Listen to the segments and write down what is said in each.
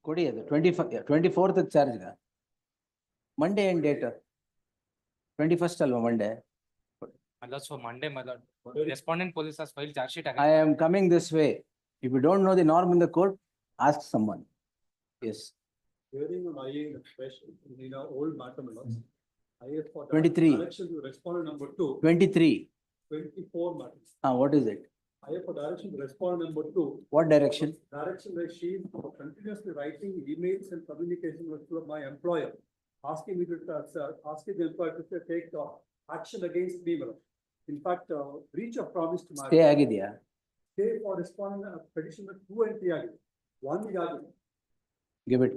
ಕೊಡಿ ಅದು 24th charge Monday ಏನ್ ಡೇಟ್ 21st ಅಲ್ವಾ Monday So Monday, my lord, respondent police has filed charge sheet I against. am coming this way. If you don't know the norm in the court, ask someone. Yes. Hearing on IA expression in our old matter, my lords. IA for 23. direction to respondent number 2, 23. 24 matters. What is it? IA for direction to respondent number 2. What direction? Direction where she is continuously writing emails and communication with my employer, asking me to, asking the employer to take action against me, my lord. In fact, breach of promise to my. Stay ಆಗಿದೆಯಾ? Stay for respondent petition 2 and 3 ಆಗಿದೆ. 1 ಆಗಿದೆ. Give it.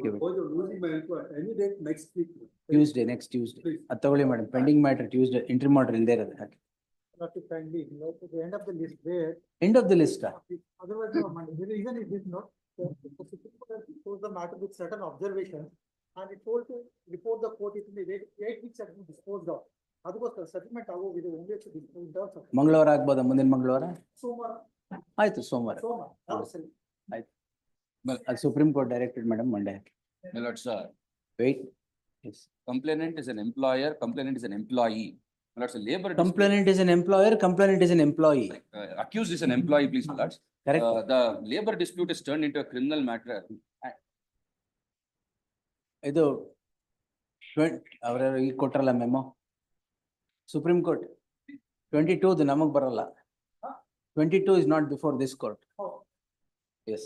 Losing my employer any date next week. Tuesday, next Tuesday. Please. ಅದು ತಗೊಳ್ಳಿ madam. Pending matter Tuesday. Interim order ಇಲ್ಲದೆ ಇರೋದು ಹಾಕಿ. Not to kindly, to the end of the list where. End of the list. Otherwise, no, the reason is this, no. The Supreme Court chose the matter with certain observations and it told to report the court in the 8 weeks has been disposed of. ಅದಕ್ಕೋಸ್ಕರ settlement ಆಗೋಗಿದೆ only to dispose of. ಮಂಗಳವಾರ ಆಗ್ಬೋದಾ ಮುಂದಿನ ಮಂಗಳವಾರ? ಸೋಮವಾರ. ಆಯ್ತು ಸೋಮವಾರ. ಸರಿ. ಆಯ್ತು. Supreme Court directed madam Monday. My lord, sir, Wait. Yes. complainant is an employer, complainant is an employee. My lord, sir, labor. Complainant is an employer, complainant is an employee. Accused is an employee, please, my lords. Correct. The labor dispute is turned into a criminal matter. ಇದು ಅವರ ಈ ಕೊಟ್ರಲ್ಲ memo supreme court 22 ನಮಗ್ ಬರಲ್ಲ 22 is not before this court. Yes.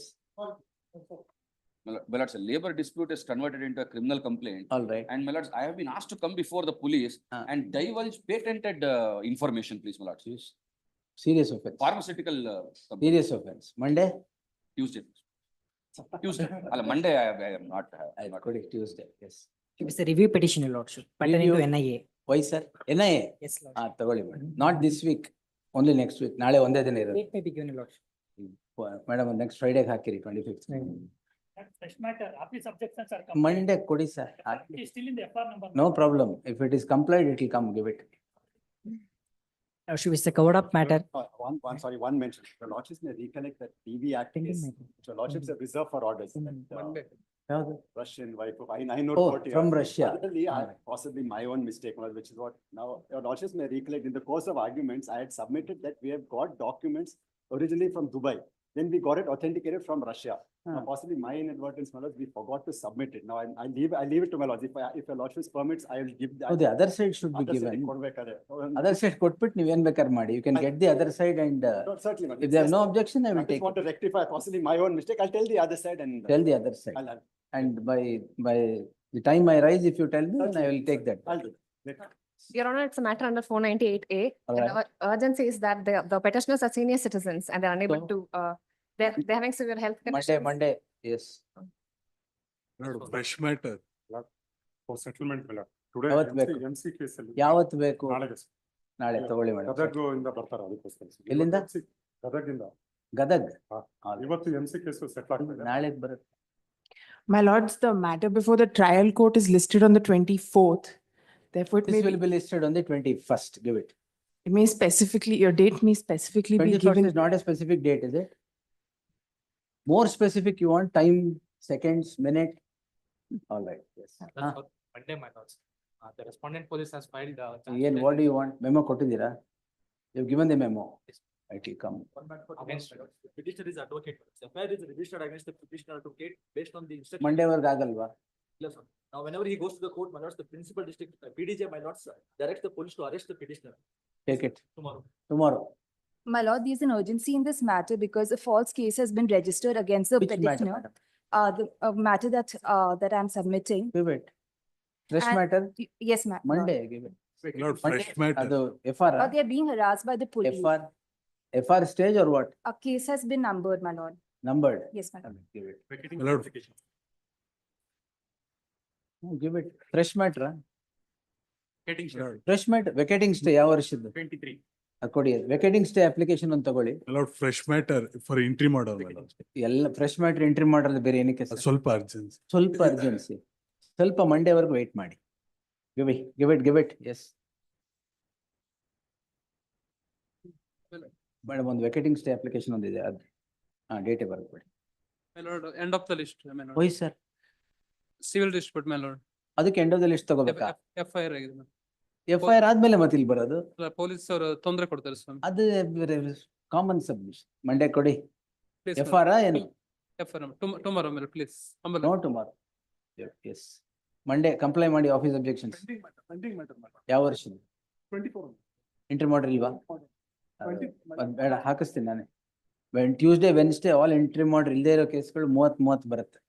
My lords, labor dispute is converted into a criminal complaint. All right. And my lords, I have been asked to come before the police and divulge patented information, please, my lords. Serious offense. Pharmaceutical. Serious offense. Monday? Tuesday. Monday, I am not. Tuesday. Yes. It's a review petition, your lordship, pertaining to NIA. Why, sir? NIA? Yes, lord. ತಗೊಳ್ಳಿ madam. Not this week. Only next week. ನಾಳೆ ಒಂದೇ ದಿನ ಇರೋದು. Date may be given, your lordship. Madam, next Friday ಹಾಕಿರಿ 25th. Fresh matter, office objections are. Monday ಕೊಡಿ sir. It is still in the FR number. No problem. If it is complied, it will come. Give it. Lordship, it's a covered up matter. One mention. The lordships may recollect that PV Act is, the lordships are reserved for orders. ಯಾವುದು? Russian wife of I know. Oh, from Russia. Possibly my own mistake, which is what now your lordships may recollect. In the course of arguments, I had submitted that we have got documents originally from Dubai. Then we got it authenticated from Russia. Now, possibly my inadvertence, my lords, we forgot to submit it. Now I leave it to my lords. If your lordships permits, I will give that. Oh, the other side should be given. Other side ಕೊಟ್ಬಿಟ್ಟು ನೀವೇನ್ ಬೇಕಾದ್ರೆ ಮಾಡಿ. You can get the other side and certainly. if they have no objection, I will I take just want to rectify possibly my own mistake. I'll tell the other side and Tell the other side. And by the time I rise, if you tell me, then I will take that. I'll do it. Your Honor, it's a matter under 498A. And Alright. our urgency is that the petitioners are senior citizens and they're unable So? to, they're having severe health conditions. Monday, yes. Fresh matter. For settlement, today ಯಾವತ್ತು ಬೇಕು? MC case ಅಲ್ಲಿ ಯಾವತ್ತು ಬೇಕು? ನಾಳೆಗೆ ನಾಳೆ ತಗೊಳ್ಳಿ madam. ಗದಗಿಂದ ಬರ್ತಾರೆ ಅದಕ್ಕೋಸ್ಕರ. ಎಲ್ಲಿಂದ? ಗದಗಿಂದ. ಗದಗ್. ಇವತ್ತು MC ಕೇಸ್ ಸೆಟ್ಲ್ ಆಗ್ತದೆ. ನಾಳೆ ಬರುತ್ತೆ. My lords, the matter before the trial court is listed on the 24th. Therefore, it This will may, be listed on the 21st. Give it. it may specifically, your date may specifically be 21st given. is not a specific date, is it? More specific, you want time, seconds, minute? All right, yes. That's for Monday, my lords. The respondent police has filed. Again, what do you want? Memo ಕೊಟ್ಟಿದ್ದೀರಾ? You've given the memo. It will come. Against. The petitioner is advocate. The affair is registered against the petitioner advocate based on the instruction. Monday ವರ್ಗ ಆಗಲ್ವಾ? Yes, sir. Now, whenever he goes to the court, my lords, the principal district PDJ, my lords, directs the police to arrest the petitioner Take it tomorrow. tomorrow. My lord, there is an urgency in this matter because a false case has been registered against the Which matter, petitioner. madam? The matter that I'm submitting. Give it. Fresh And- matter? Yes, ma'am. Monday, give it. Lord, Monday, fresh matter. ಅದು FR, They are being harassed by the police. FR stage or what? A case has been numbered, my lord. Numbered? Yes, madam. Give it. Vacating Lord. application. Give it. Fresh matter? Vacating Lord. Fresh matter, vacating stay ಯಾವ ವರ್ಷದ್ದು? 23. ಕೊಡಿ vacating stay application ಅಂತ ತಗೊಳ್ಳಿ. Lord, fresh matter for interim order. my lord. ಎಲ್ಲ fresh matter entry ಮಾಡೋದು ಬೇರೆ ಏನಕ್ಕೆ sir? ಸ್ವಲ್ಪ urgency. ಸ್ವಲ್ಪ ಅರ್ಜೆನ್ಸಿ. ಸ್ವಲ್ಪ ಮಂಡೇ ವರೆಗೂ ವೇಟ್ ಮಾಡಿ. Give it, yes. ಮೇಡಮ್ ಒಂದು ವೆಕೇಟಿಂಗ್ ಸ್ಟೇ ಅಪ್ಲಿಕೇಶನ್ ಒಂದಿದೆ ಅದು ಡೇಟೇ ಬರ್ಕೊಡಿ. My lord, end of the list, my lord. Why, sir? Civil dispute, my lord. ಅದಕ್ಕೆ ಎಂಡ್ ಆಫ್ ದ ಲಿಸ್ಟ್ ತಗೋಬೇಕಾ? FIR ಆಗಿದೆ ma'am. FIR ಆದ್ಮೇಲೆ ಮತ್ತೆ ಇಲ್ಲಿ ಬರೋದು? ಅಲ್ಲ, ಪೊಲೀಸ್ ಅವರು ತೊಂದರೆ ಕೊಡ್ತಾರೆ ಸ್ವಾಮಿ. ಅದು ಕಾಮನ್ ಸಬ್ಮಿಷನ್. ಮಂಡೇ ಕೊಡಿ. Please, ma'am. FIR ಏನು? FIR, tomorrow, ma'am, please. No tomorrow. Yes. Monday comply ಮಾಡಿ office objections. Pending matter, madam. ಯಾವ ವರ್ಷದ? 24. ಎಂಟ್ರಿ ಮಾಡ್ರಿ ಇಲ್ವಾ? ಅದ್ ಬೇಡ, ಹಾಕಿಸ್ತೀನಿ ನಾನೇ. ಟ್ಯೂಸ್ಡೇ ವೆನ್ಸ್ಡೇ ಆಲ್ ಎಂಟ್ರಿ ಮಾಡ್ರಿ, ಇಲ್ಲದೆ ಇರೋ ಕೇಸ್ಗಳು 30 ಬರುತ್ತೆ.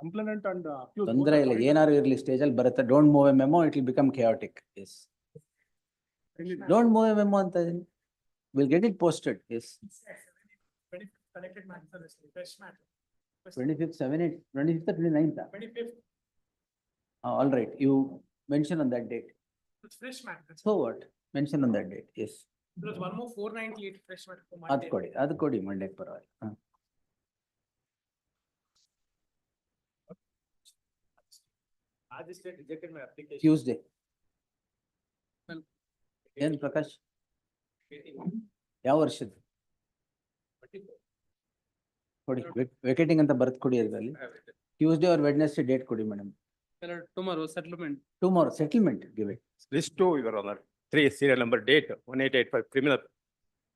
Complainant and accused. ತೊಂದರೆ ಇಲ್ಲ, ಏನಾದ್ರು ಇರ್ಲಿ ಸ್ಟೇಜ್ ಅಲ್ಲಿ ಬರುತ್ತೆ. Don't move a memo, it will become chaotic. Yes. Don't move a memo ಅಂತ ಇದೀನಿ. Will get it posted. Yes. 25th, 7th, 25th, 29th. 25th. All right, you mention on that date. It's fresh matter. So what? Mention on that date. Yes. There was one more 498 fresh matter for ಅದು ಕೊಡಿ Monday ಪರವಾಗಿಲ್ಲ. Magistrate rejected my application. Tuesday. ಏನ್ ಪ್ರಕಾಶ್? ಯಾವ ವರ್ಷದ? ಕೊಡಿ, ವೆಕೇಟಿಂಗ್ ಅಂತ ಬರ್ತ್ ಕೊಡಿ ಅದರಲ್ಲಿ. ಟ್ಯೂಸ್ಡೇ ಆರ್ ವೆಡ್ನೆಸ್ಡೇ ಡೇಟ್ ಕೊಡಿ madam. My lord, tomorrow settlement. Tomorrow settlement give it. List 2, Your Honor. 3, serial number, date 1885, criminal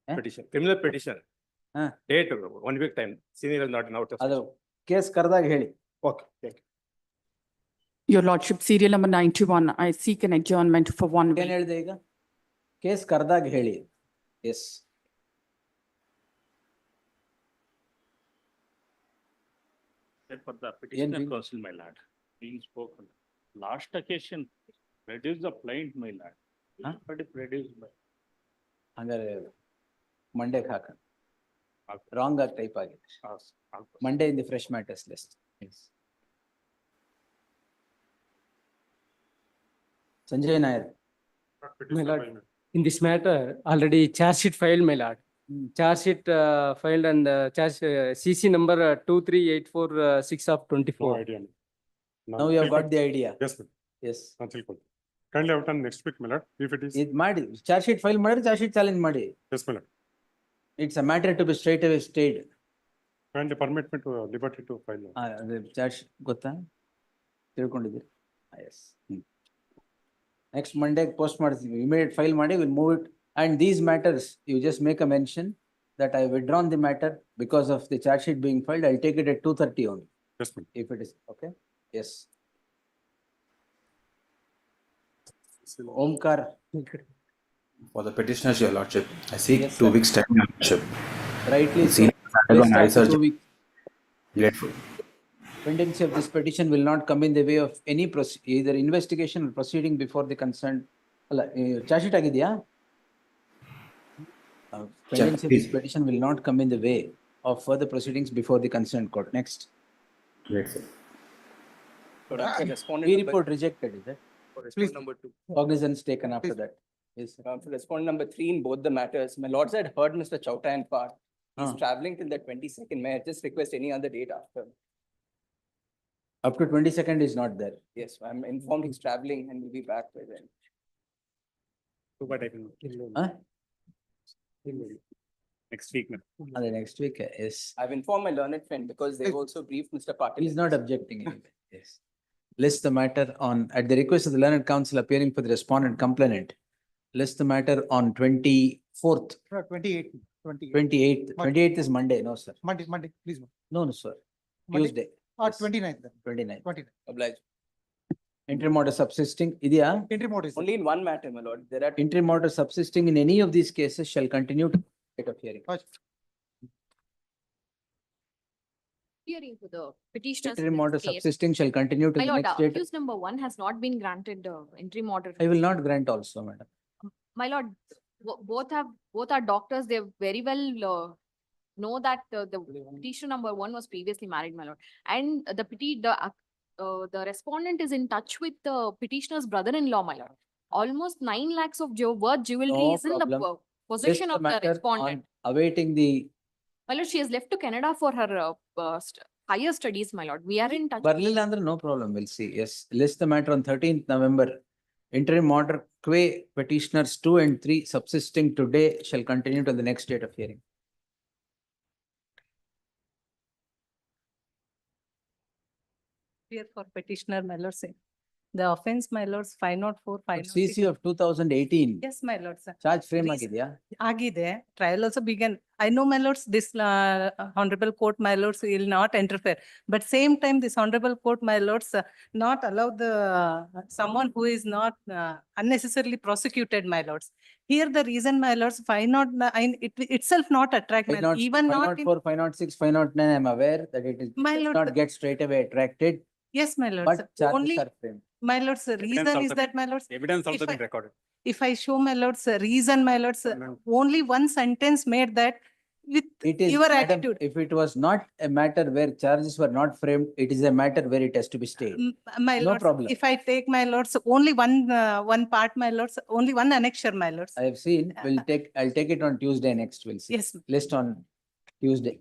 Eh? petition, criminal petition. Ah. Date 1 week time, senior is not in out of. ಅದು case ಕರೆದಾಗ ಹೇಳಿ. Okay, thank you. Your Lordship, serial number 91, I seek an adjournment for 1 ಏನ್ ಹೇಳಿದೆ ಈಗ? Case ಕರೆದಾಗ ಹೇಳಿ. S. For the petitioner counsel, my lord, being spoken. Last occasion, reduce the plaint, my lord. Huh? But if reduce by. ಹಂಗಾರೆ ಮಂಡೇಗೆ ಹಾಕ. Wrong ಆಗಿ type ಆಗಿದೆ. Monday in the fresh matters list. Sanjay Nair. My lord, in this matter, already charge sheet filed, my lord. Charge sheet filed and charge CC number 2384 of 24. Now you have got the idea. Yes, ma'am. Yes. Kindly have done next week, my lord, if it is. ಇದು ಮಾಡಿ charge sheet file ಮಾಡಿದ್ರೆ charge sheet challenge ಮಾಡಿ. Yes, my lord. It's a matter to be straight away stayed. Kindly permit me to liberty to file. ಅದೇ charge ಗೊತ್ತಾ? ತಿಳ್ಕೊಂಡಿದ್ದೀರಿ? Yes. Next ಮಂಡೇಗೆ post ಮಾಡ್ತೀವಿ. Immediate file ಮಾಡಿ, will move it. And these matters, you just make a mention that I withdrawn the matter because of the charge sheet being filed. I'll take it at 2:30 only. Yes, ma'am. If it is, okay? Yes. Omkar. For the petitioners, Your Lordship, I seek Yes, 2 sir. weeks time, Your Lordship. Rightly so. Senior has undergone Let's high start with 2 surgery. weeks. Grateful. Pendency of this petition will not come in the way of any either investigation or proceeding before the concerned. ಅಲ್ಲ, charge sheet ಆಗಿದೆಯಾ? Pendency of this please. petition will not come in the way of further proceedings before the concerned court. Next. Grateful. We report rejected, is it? Please. Number 2. Cognizance taken after that. Yes, sir. For respondent number 3 in both the matters, my lords had heard Mr. Chowta in part. He's Ah. traveling till the 22nd. May I just request any other date after? Up to 22nd is not there. Yes, I'm informed he's traveling and will be back by then. Huh? Next week, ma'am. Other next week, yes. I've informed my learned friend because they've also briefed Mr. Patil. He's not objecting anyway. Yes. List the matter on, at the request of the learned counsel appearing for the respondent complainant, list the matter on 24th, 28th. 28th. 28th is Monday, no, sir. Monday, please. No, no, sir. Monday? Tuesday. Yes. 29th. 29th. Obliged. Interim order subsisting, idea? Interim order. Only in one matter, my lord. There are Interim order subsisting in any of these cases shall continue to date of hearing. Hearing to the petitioners. Interim order case. subsisting shall continue to My the lord, next date. accused number 1 has not been granted interim order. I will not grant also, madam. My lord, both are doctors. They very well know that the petitioner number 1 was previously married, my lord. And the respondent is in touch with the petitioner's brother-in-law, my lord. Almost 9 lakhs of worth jewelry No is in the problem. possession List of the matter respondent. on awaiting the, My lord, she has left to Canada for her higher studies, my lord. We are in touch. Barlil Andhra, no problem, we'll see. Yes, list the matter on 13th November. Interim order, que petitioners 2 and 3 subsisting today shall continue to the next date of hearing. appear for petitioner, my lord, say. The offense, my lords, 504, 506. CC of 2018 Yes, my lord, sir. charge frame Reason- ಆಗಿದೆಯಾ? ಆಗಿದೆ. Trial also began. I know, my lords, this honorable court, my lords, will not interfere. But same time, this honorable court, my lords, not allow the someone who is not unnecessarily prosecuted, my lords. Here, the reason, my lords, it itself not attract, my lord, even not in. 504, 506, 509, I am aware that it is My does lord, not get straight away attracted, Yes, my lords. but charges Only, are framed. my lords, the reason is also- that, my lords, Evidence also also been been recorded. if I show, my lords, reason, my lords, only one sentence made that with It is, your madam, attitude. if it was not a matter where charges were not framed, it is a matter where it has to be stayed. My No lords, problem. if I take, my lords, only one part, my lords, only one annexure, my lords. I have seen, I'll take it on Tuesday next, we'll see. Yes, ma'am. List on Tuesday.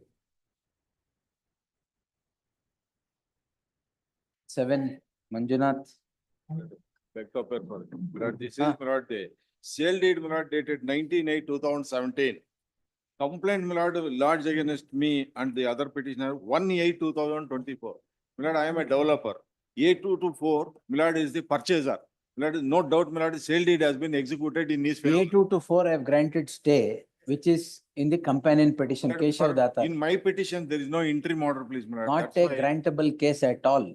7, Manjunath. This is Milord Day. Sale deed Milord dated 19/8/2017. Complaint Milord lodged against me and the other petitioner 1/8/2024. Milord, I am a developer. A224 Milord is the purchaser. Milord, no doubt Milord, sale deed has been executed in his favor. A2 to 4 I have granted stay, which is in the companion petition, Milord, Keshav Datta. In my petition, there is no interim order, please, Milord. Not That's a why- grantable case at all.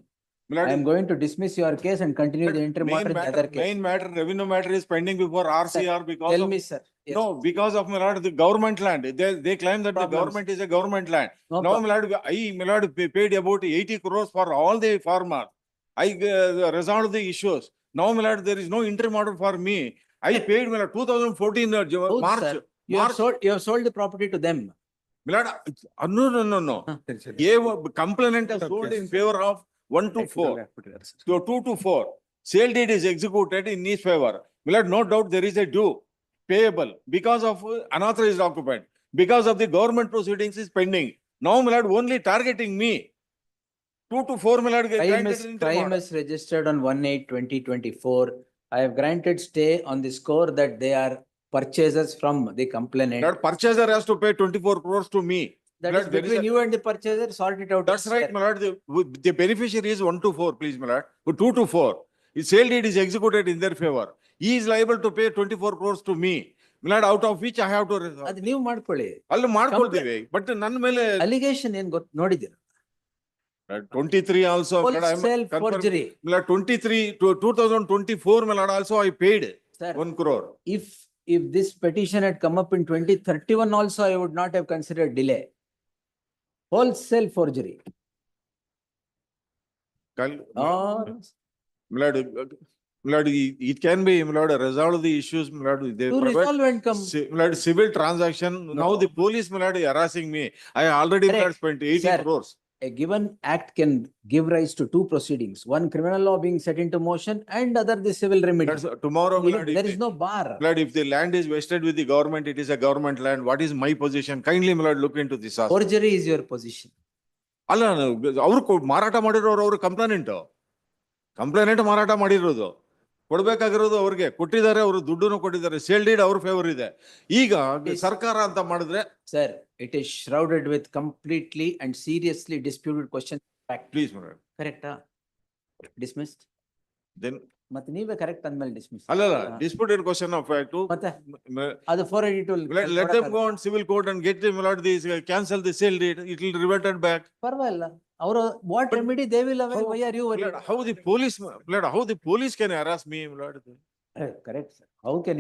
Milord, I am going to dismiss your case and continue the interim order in the other case. Main matter, revenue matter is pending before RCR because Tell of. me, sir. Yes. No, because of my lord, the government land. They claim that the Problems. government is a government land. No Now, problem. my lord, my lord, paid about 80 crores for all the farmers. I resolved the issues. Now, my lord, there is no interim order for me. I paid, my lord, 2014 How's, March. sir? You have sold the property to them. My lord, no. Complainant has sold in favor of 124. So 224. Sale deed is executed in his favor. My lord, no doubt there is a due payable because of unauthorized occupant. Because of the government proceedings is pending. Now, my lord, only targeting me. 224, my lord, granted interim Crime order. is registered on 1/8/2024. I have granted stay on the score that they are purchasers from the complainant. That purchaser has to pay 24 crores to me. That Lord, is there is between a- you and the purchaser, sort it out. That's right, my lord. The beneficiary is 124, please, my lord. 224. His sale deed is executed in their favor. He is liable to pay 24 crores to me. My lord, out of which I have to. ಅದು ನೀವು ಮಾಡ್ಕೊಳ್ಳಿ. ಅಲ್ಲಿ ಮಾಡ್ಕೊಳ್ತೀವಿ. But ನನ್ನ ಮೇಲೆ Allegation ಏನ್ ನೋಡಿದ್ದೀರಾ? 23 also. my lord, I am Wholesale confirm- forgery. my lord, 23 to 2024, my lord, also I paid Sir, 1 crore. if this petition had come up in 2031 also, I would not have considered delay. Wholesale forgery. Or My lord, it can be, my lord, resolve the issues, my lord. They to provide resolve and come. My lord, civil transaction. Now the police, my lord, is harassing me. I already, my lord, Correct. spent 80 Sir. crores. A given act can give rise to two proceedings, one criminal law being set into motion and other the civil remedy. That's tomorrow, my lord. There if is no bar. My lord, if the land is vested with the government, it is a government land. What is my position? Kindly, my lord, look into this. also. Forgery is your position. ಅಲ್ಲ ಅವ್ರು ಮಾರಾಟ ಮಾಡಿರೋರು ಅವ್ರ complainant ಮಾರಾಟ ಮಾಡಿರೋದು ಕೊಡ್ಬೇಕಾಗಿರೋದು ಅವ್ರಿಗೆ ಕೊಟ್ಟಿದ್ದಾರೆ, ಅವರು ದುಡ್ಡನ್ನು ಕೊಟ್ಟಿದ್ದಾರೆ, ಸೇಲ್ ಡೀಡ್ ಅವ್ರ ಫೇವರ್ ಇದೆ. ಈಗ ಸರ್ಕಾರ ಅಂತ ಮಾಡಿದ್ರೆ Sir, it is shrouded with completely and seriously disputed questions. Please Correct? Dismissed? Then ಮತ್ತೆ ನೀವೇ ಕರೆಕ್ಟ್ ಅಂದ್ಮೇಲೆ ಡಿಸ್ಮಿಸ್. ಅಲ್ಲಲ್ಲ ಡಿಸ್ಪ್ಯೂಟೆಡ್ ಕ್ವಶನ್ ಆಫ್ ಫ್ಯಾಕ್ಟ್. ಮತ್ತೆ ಅದು 482 let them go on civil court and get them allowed this cancel the sale deed, it will reverted back. ಪರವಾಗಿಲ್ಲ. ಅವರು what remedy they will avail, why are you worried? how the police can harass me, Lord? Correct, sir. How can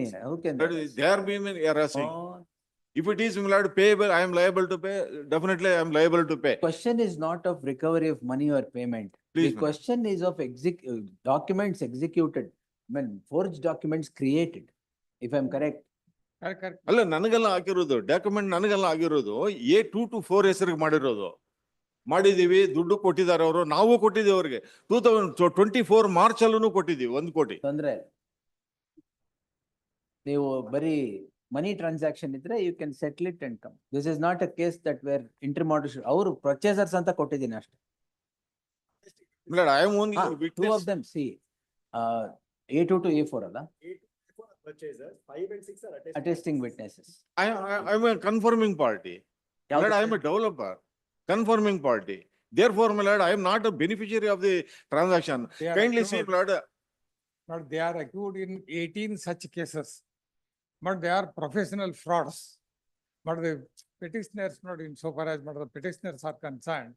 they are being harassing. Oh. If it is, Lord, payable, I am liable to pay. Definitely, I am liable to pay. Question is not of recovery of money or payment. Please, The question is of documents executed. I mean, forged documents created, if I am correct. ಅಲ್ಲ ನನಗೆಲ್ಲ ಹಾಕಿರೋದು document ನನಗೆಲ್ಲ ಆಗಿರೋದು A224 ಹೆಸರಿಗೆ ಮಾಡಿದೀವಿ, ದುಡ್ಡು ಕೊಟ್ಟಿದ್ದಾರೆ ಅವರು, ನಾವು ಕೊಟ್ಟಿದ್ದೀವಿ ಅವ್ರಿಗೆ. 2024 ಮಾರ್ಚ್ ಅಲ್ಲೂ ಕೊಟ್ಟಿದ್ದೀವಿ 1 ಕೋಟಿ. ತೊಂದ್ರೆ ನೀವು ಬರೀ ಮನಿ ಟ್ರಾನ್ಸಾಕ್ಷನ್ ಇದ್ರೆ you can settle it and come. This is not a case that where interim order ಅವರು ಪರ್ಚೇಸರ್ಸ್ ಅಂತ ಕೊಟ್ಟಿದ್ದೀನಿ ಅಷ್ಟೇ. I am only Two of them, see, A2 to A4 ಅಲ್ಲ, Purchasers, 5 and 6 are attesting witnesses. I am a confirming party. I am a developer, confirming party. Therefore, my lord, I am not a beneficiary of the transaction. They are Kindly see, accrued. my lord, But they are accrued in 18 such cases. But they are professional frauds. But the petitioners, not insofar as but the petitioners are concerned,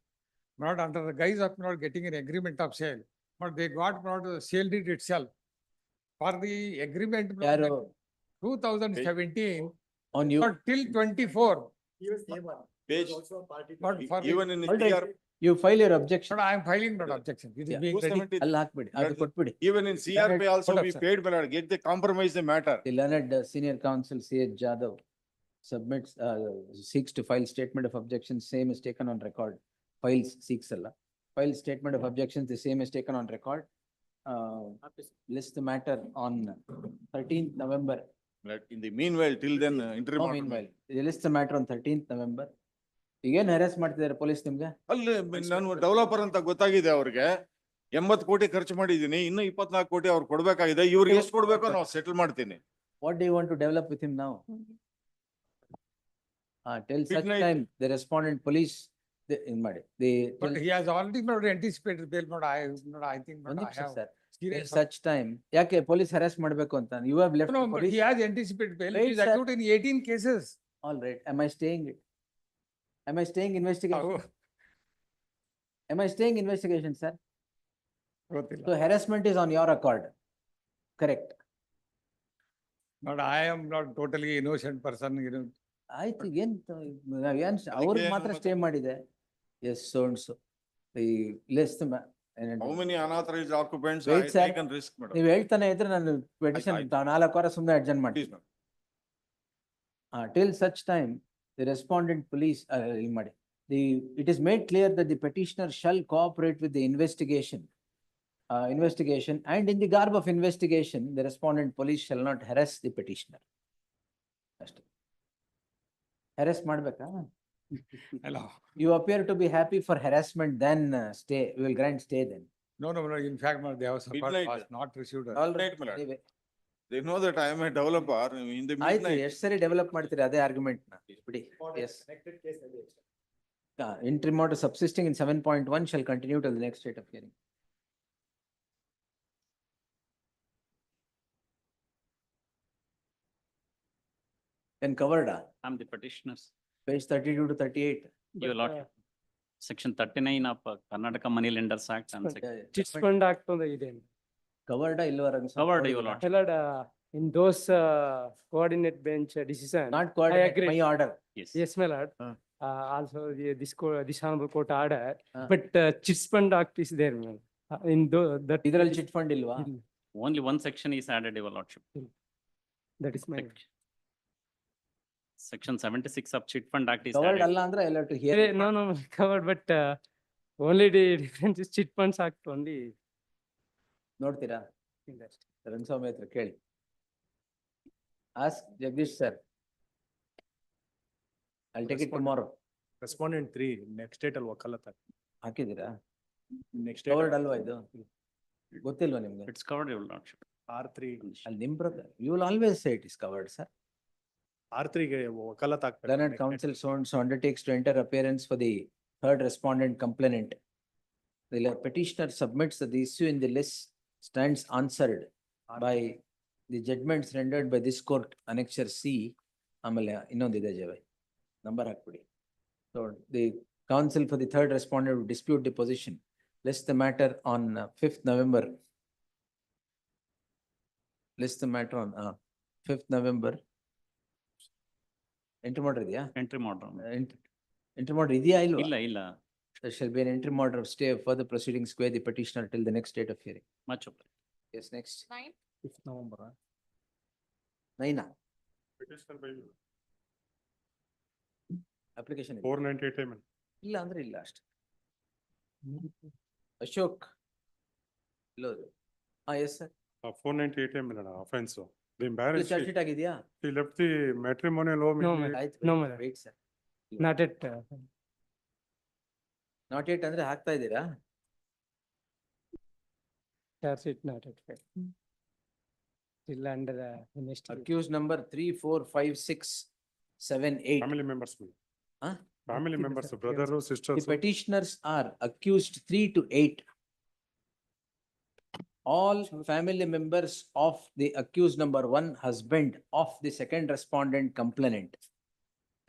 not under the guise of not getting an agreement of sale, but they got not the sale deed itself. For the agreement, Yaru 2017, on you, but till 24. page, But for even the, in All right. CR, you file your objection. but I am filing not objection. It is Yeah. being ready. 270, ಅಲ್ಲಿ ಹಾಕ್ಬಿಡಿ, ಅದು ಕೊಟ್ಬಿಡಿ. even in CRP also Put up, we sir. paid, my lord, get the compromise the matter. The learned senior counsel CH Jadhav submits, seeks to file statement of objections, same is taken on record. Files seeks alla. File statement of objections, the same is taken on record. List the matter on 13th November. But in the meanwhile, till then, interim. No, order, meanwhile, they list the matter on 13th November. ಈಗೇನ್ ಹ್ಯಾರೆಸ್ ಮಾಡ್ತಿದ್ದಾರೆ police ನಿಮ್ಗೆ? ಅಲ್ಲಿ ನಾನು developer ಅಂತ ಗೊತ್ತಾಗಿದೆ ಅವ್ರಿಗೆ. 80 ಕೋಟಿ ಖರ್ಚು ಮಾಡಿದೀನಿ, ಇನ್ನು 24 ಕೋಟಿ ಅವ್ರು ಕೊಡ್ಬೇಕಾಗಿದೆ. ಇವ್ರಿಗೆ ಎಷ್ಟು ಕೊಡ್ಬೇಕೋ ನಾವು ಸೆಟಲ್ ಮಾಡ್ತೀನಿ. What do you want to develop with him now? Till such Midnight. time, the respondent police, in ಮಾಡಿ, But he has already not anticipated bail, but I think not I have Till serious. such time, ಯಾಕೆ police ಹ್ಯಾರೆಸ್ ಮಾಡ್ಬೇಕು ಅಂತ? You have left No, the but police. he has anticipated bail. Wait, He is sir. accrued in 18 cases. All right, am I staying it? Am I staying investigation? Oh, Am I staying investigation, sir? ಗೊತ್ತಿಲ್ಲ. So harassment is on your accord, correct? But I am not totally innocent person, you know. ಆಯ್ತು, ಏನ್ ಅವ್ರಿಗೆ ಮಾತ್ರ stay ಮಾಡಿದೆ. Yes so and so. The list, How many unauthorized occupants Wait, I sir. taken risk, madam? ನೀವ್ ಹೇಳ್ತಾನೆ ಇದ್ರೆ ನಾನು petition ಆಯ್ತು. 4 ವಾರ ಸುಮ್ಮನೆ ಅಡ್ಜನ್ ಮಾಡಿ. Please, madam. Till such time, the respondent police, it is made clear that the petitioner shall cooperate with the investigation. And in the garb of investigation, the respondent police shall not harass the petitioner. ಅಷ್ಟೇ. Harass ಮಾಡ್ಬೇಕಾ? Hello. You appear to be happy for harassment, then stay, we will grant stay then. No, in fact, they have suffered Midnight. was not received. All Right, my lord. anyway. They know that I am a developer in the ಆಯ್ತು, midnight. ಎಷ್ಟು ಸರಿ develop ಮಾಡ್ತೀರಾ ಅದೇ argument ನ ಬಿಡಿ. Yes. Interim order subsisting in 7.1 shall continue till the next date of hearing. Then covered, I'm the petitioners. page 32 to 38. Your lordship. Section 39 of Karnataka Money Lenders Act and section. Chits fund act ಒಂದು ಇದೆ. Covered ಇಲ್ವರ? Covered, your lordship. Allowed, in those coordinate bench decision. Not coordinate, agree. my order. Yes. Yes, my lord. Also this honorable court order, Uh. but chits fund act is there, man. In that. ಇದ್ರಲ್ಲಿ chit fund ಇಲ್ವಾ? Only one section is added, your lordship. That is my. Section 76 of Chit Fund Act is Covered added. ಅಲ್ಲ ಅಂದ್ರೆ ಎಲ್ಲ to hear. No, covered, but only the difference is chit funds act only. ನೋಡ್ತೀರಾ? in that. Rangaswamy ಹತ್ರ ಕೇಳಿ. Ask Jagdish sir. I'll take it tomorrow. Respondent 3, next date al wakalat. ಹಾಕಿದ್ದೀರಾ? Next date. Covered ಅಲ್ವಾ ಇದು? ಗೊತ್ತಿಲ್ವಾ ನಿಮ್ಗೆ? It's covered, your lordship. R3. ಅಲ್ಲಿ ನಿಮ್ brother, you will always say it is covered, sir. R3 ಗೆ ವಕಾಲತ್ ಆಗ್ತದೆ. Learned counsel so and so undertakes to enter appearance for the third respondent complainant. The petitioner submits that the issue in the list stands answered by the judgments rendered by this court, annexure C. ಆಮೇಲೆ ಇನ್ನೊಂದಿದೆ ಜವೆ, number ಹಾಕ್ಬಿಡಿ. So the counsel for the third respondent will dispute the position. List the matter on 5th November. List the matter on 5th November. Interim order ಇದೆಯಾ? Interim order. Interim order ಇದೆಯಾ ಇಲ್ವಾ? ಇಲ್ಲ. There shall be an interim order of stay of further proceedings square the petitioner till the next date of hearing. Much of it. Yes, next. 9. 5th November. 9. Petitioner by Application. 498 MN. ಇಲ್ಲ ಅಂದ್ರೆ ಇಲ್ಲ ಅಷ್ಟೇ. ಅಶೋಕ್. ಇಲ್ಲ. Yes sir. 498 MN offense. The ಇದು embarrassed. charge sheet ಆಗಿದೆಯಾ? He left the matrimonial home. No, immediately. ಆಯ್ತು. No, madam. Wait sir. Not yet. Not yet ಅಂದ್ರೆ ಹಾಕ್ತಾ ಇದ್ದೀರಾ? Charge sheet not yet. Still under investigation. Accused number 3, 4, 5, 6, 7, 8. Family members. Huh? Family ಗೊತ್ತಿದೆ members, sir, brother, The sisters. petitioners are accused 3 to 8. All family members of the accused number 1 husband of the second respondent complainant.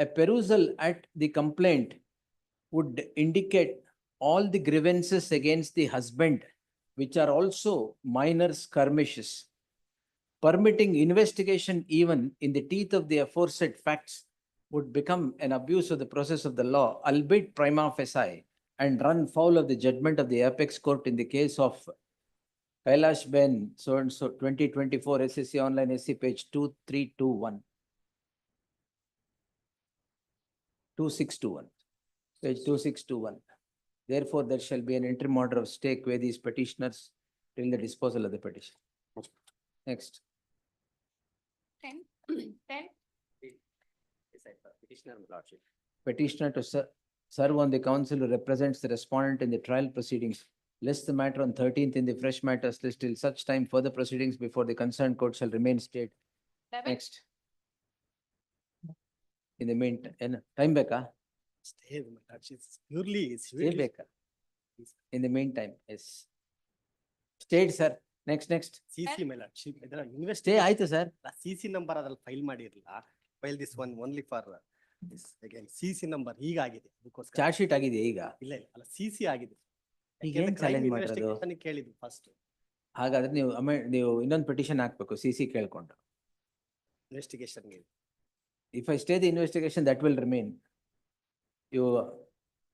A perusal at the complaint would indicate all the grievances against the husband, which are also minor skirmishes. Permitting investigation even in the teeth of the aforesaid facts would become an abuse of the process of the law, albeit prima facie, and run foul of the judgment of the apex court in the case of Kailash Ben, so and so, 2024 SSC online SC page 2321. 2621, page 2621. Therefore, there shall be an interim order of stay where these petitioners till the disposal of the petition. Next. 10. 10. Petitioner, my lordship. Petitioner to serve on the counsel who represents the respondent in the trial proceedings. List the matter on 13th in the fresh matters list till such time further proceedings before the concerned court shall remain stayed. 11. Next. In the meantime, time beka? Stay, my lordship, purely, Stay beka? In the meantime, yes. Stayed, sir. Next. CC, my lordship, ಇದರ Stay investigation. ಆಯ್ತು sir. CC number ಅದ್ರಲ್ಲಿ file ಮಾಡಿರಲಿಲ್ಲ. File this one only for this again CC number ಹೀಗಾಗಿದೆ ಅದಕ್ಕೋಸ್ಕರ. Charge sheet ಆಗಿದೆಯಾ ಈಗ? ಇಲ್ಲ ಅಲ್ಲ CC ಆಗಿದೆ. ಈಗ ಏನ್ challenge ಮಾಡಿರೋದು? Investigation ಕೇಳಿದ್ದು ಫಸ್ಟ್. ಹಾಗಾದ್ರೆ ನೀವು ಇನ್ನೊಂದು petition ಹಾಕ್ಬೇಕು CC ಕೇಳ್ಕೊಂಡು. Investigation ಗೆ. If I stay the investigation, that will remain. You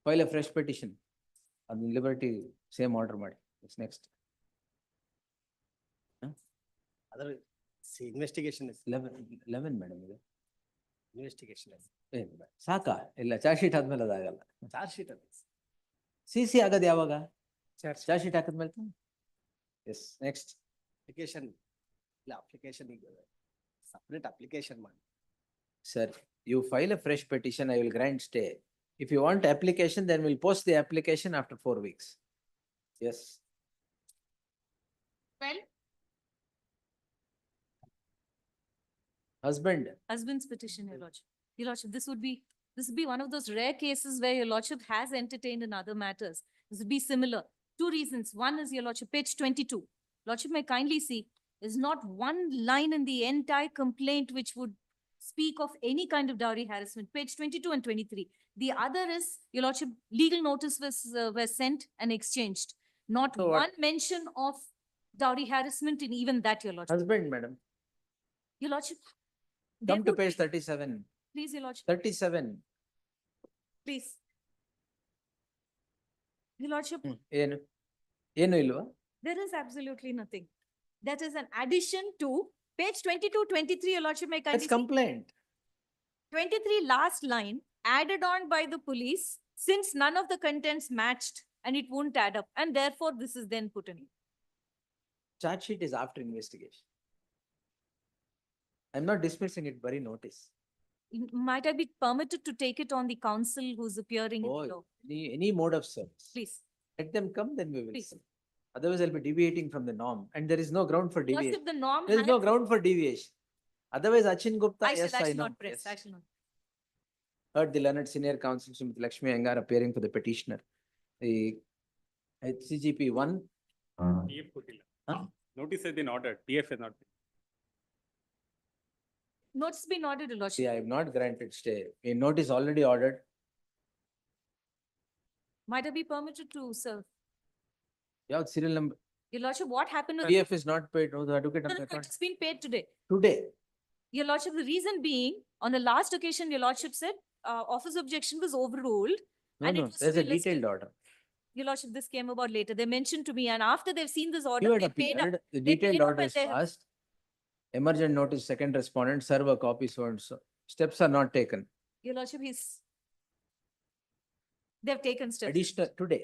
file a fresh petition on liberty, same order ಮಾಡಿ. Next. ಅದರ investigation is 11 madam ಇದು. investigation is. ಸಾಕಾ? ಇಲ್ಲ ಚಾರ್ಜ್ ಶೀಟ್ ಆದ್ಮೇಲೆ ಅದಾಗಲ್ಲ. Charge sheet ಅದು. CC ಆಗದು ಯಾವಾಗ? ಚಾರ್ಜ್ ಶೀಟ್ ಹಾಕಿದ್ಮೇಲೆ. Yes next. Application ಇಲ್ಲ application separate application ಮಾಡಿ. Sir, you file a fresh petition, I will grant stay. If you want application, then we'll post the application after 4 weeks. Yes. 12. Husband's petition, Your Lordship. Your Lordship, this would be one of those rare cases where Your Lordship has entertained in other matters. This would be similar. 2 reasons. One is, Your Lordship, page 22. Lordship may kindly see, there's not one line in the entire complaint which would speak of any kind of dowry harassment. Page 22 and 23. The other is, Your Lordship, legal notice was sent and exchanged. Not So what? one mention of dowry harassment in even that, Your Lordship. Husband, madam. Your Lordship. there Come to would page be- 37. Please, Your Lordship, 37. please. Your Lordship, ಏನು ಇಲ್ವಾ? there is absolutely nothing. That is an addition to page 22, 23, Your Lordship, may kindly That's see. complaint. 23 last line added on by the police since none of the contents matched and it won't add up. And therefore, this is then put in. Charge sheet is after investigation. I'm not dismissing it, very notice. Might I be permitted to take it on the counsel who's appearing in Oh, law? any mode of service. Please. Let them come, then we will Please. see. Otherwise, I'll be deviating from the norm and there is no ground for Because deviation. if the norm There is no has- ground for deviation. Otherwise, Achin Gupta, I yes, shall I know. not press, Yes. I shall not. Heard the learned senior counsel Srimati Lakshmi Angar appearing for the petitioner. The CGP 1. TF ಕೊಟ್ಟಿಲ್ಲ. Huh? Notice has been ordered, TF has not. Notice been ordered, Your Lordship. See, I have not granted stay. A notice already ordered. Might I be permitted to serve? Yeah, serial number. Your Lordship, what happened? was- TF is not paid. No, the advocate No, of no, the no, account. it's been paid today. Today. Your Lordship, the reason being, on the last occasion, Your Lordship said, office objection was overruled. No, and it no, was there's a still listed. detailed order. Your Lordship, this came about later. They mentioned to me, and after they've seen this order, You had they paid up. appeared, the They detailed paid up order and is they have- passed. Emergent notice, second respondent, serve a copy, so and so. Steps are not taken. Your Lordship, they've taken steps. Additional, today,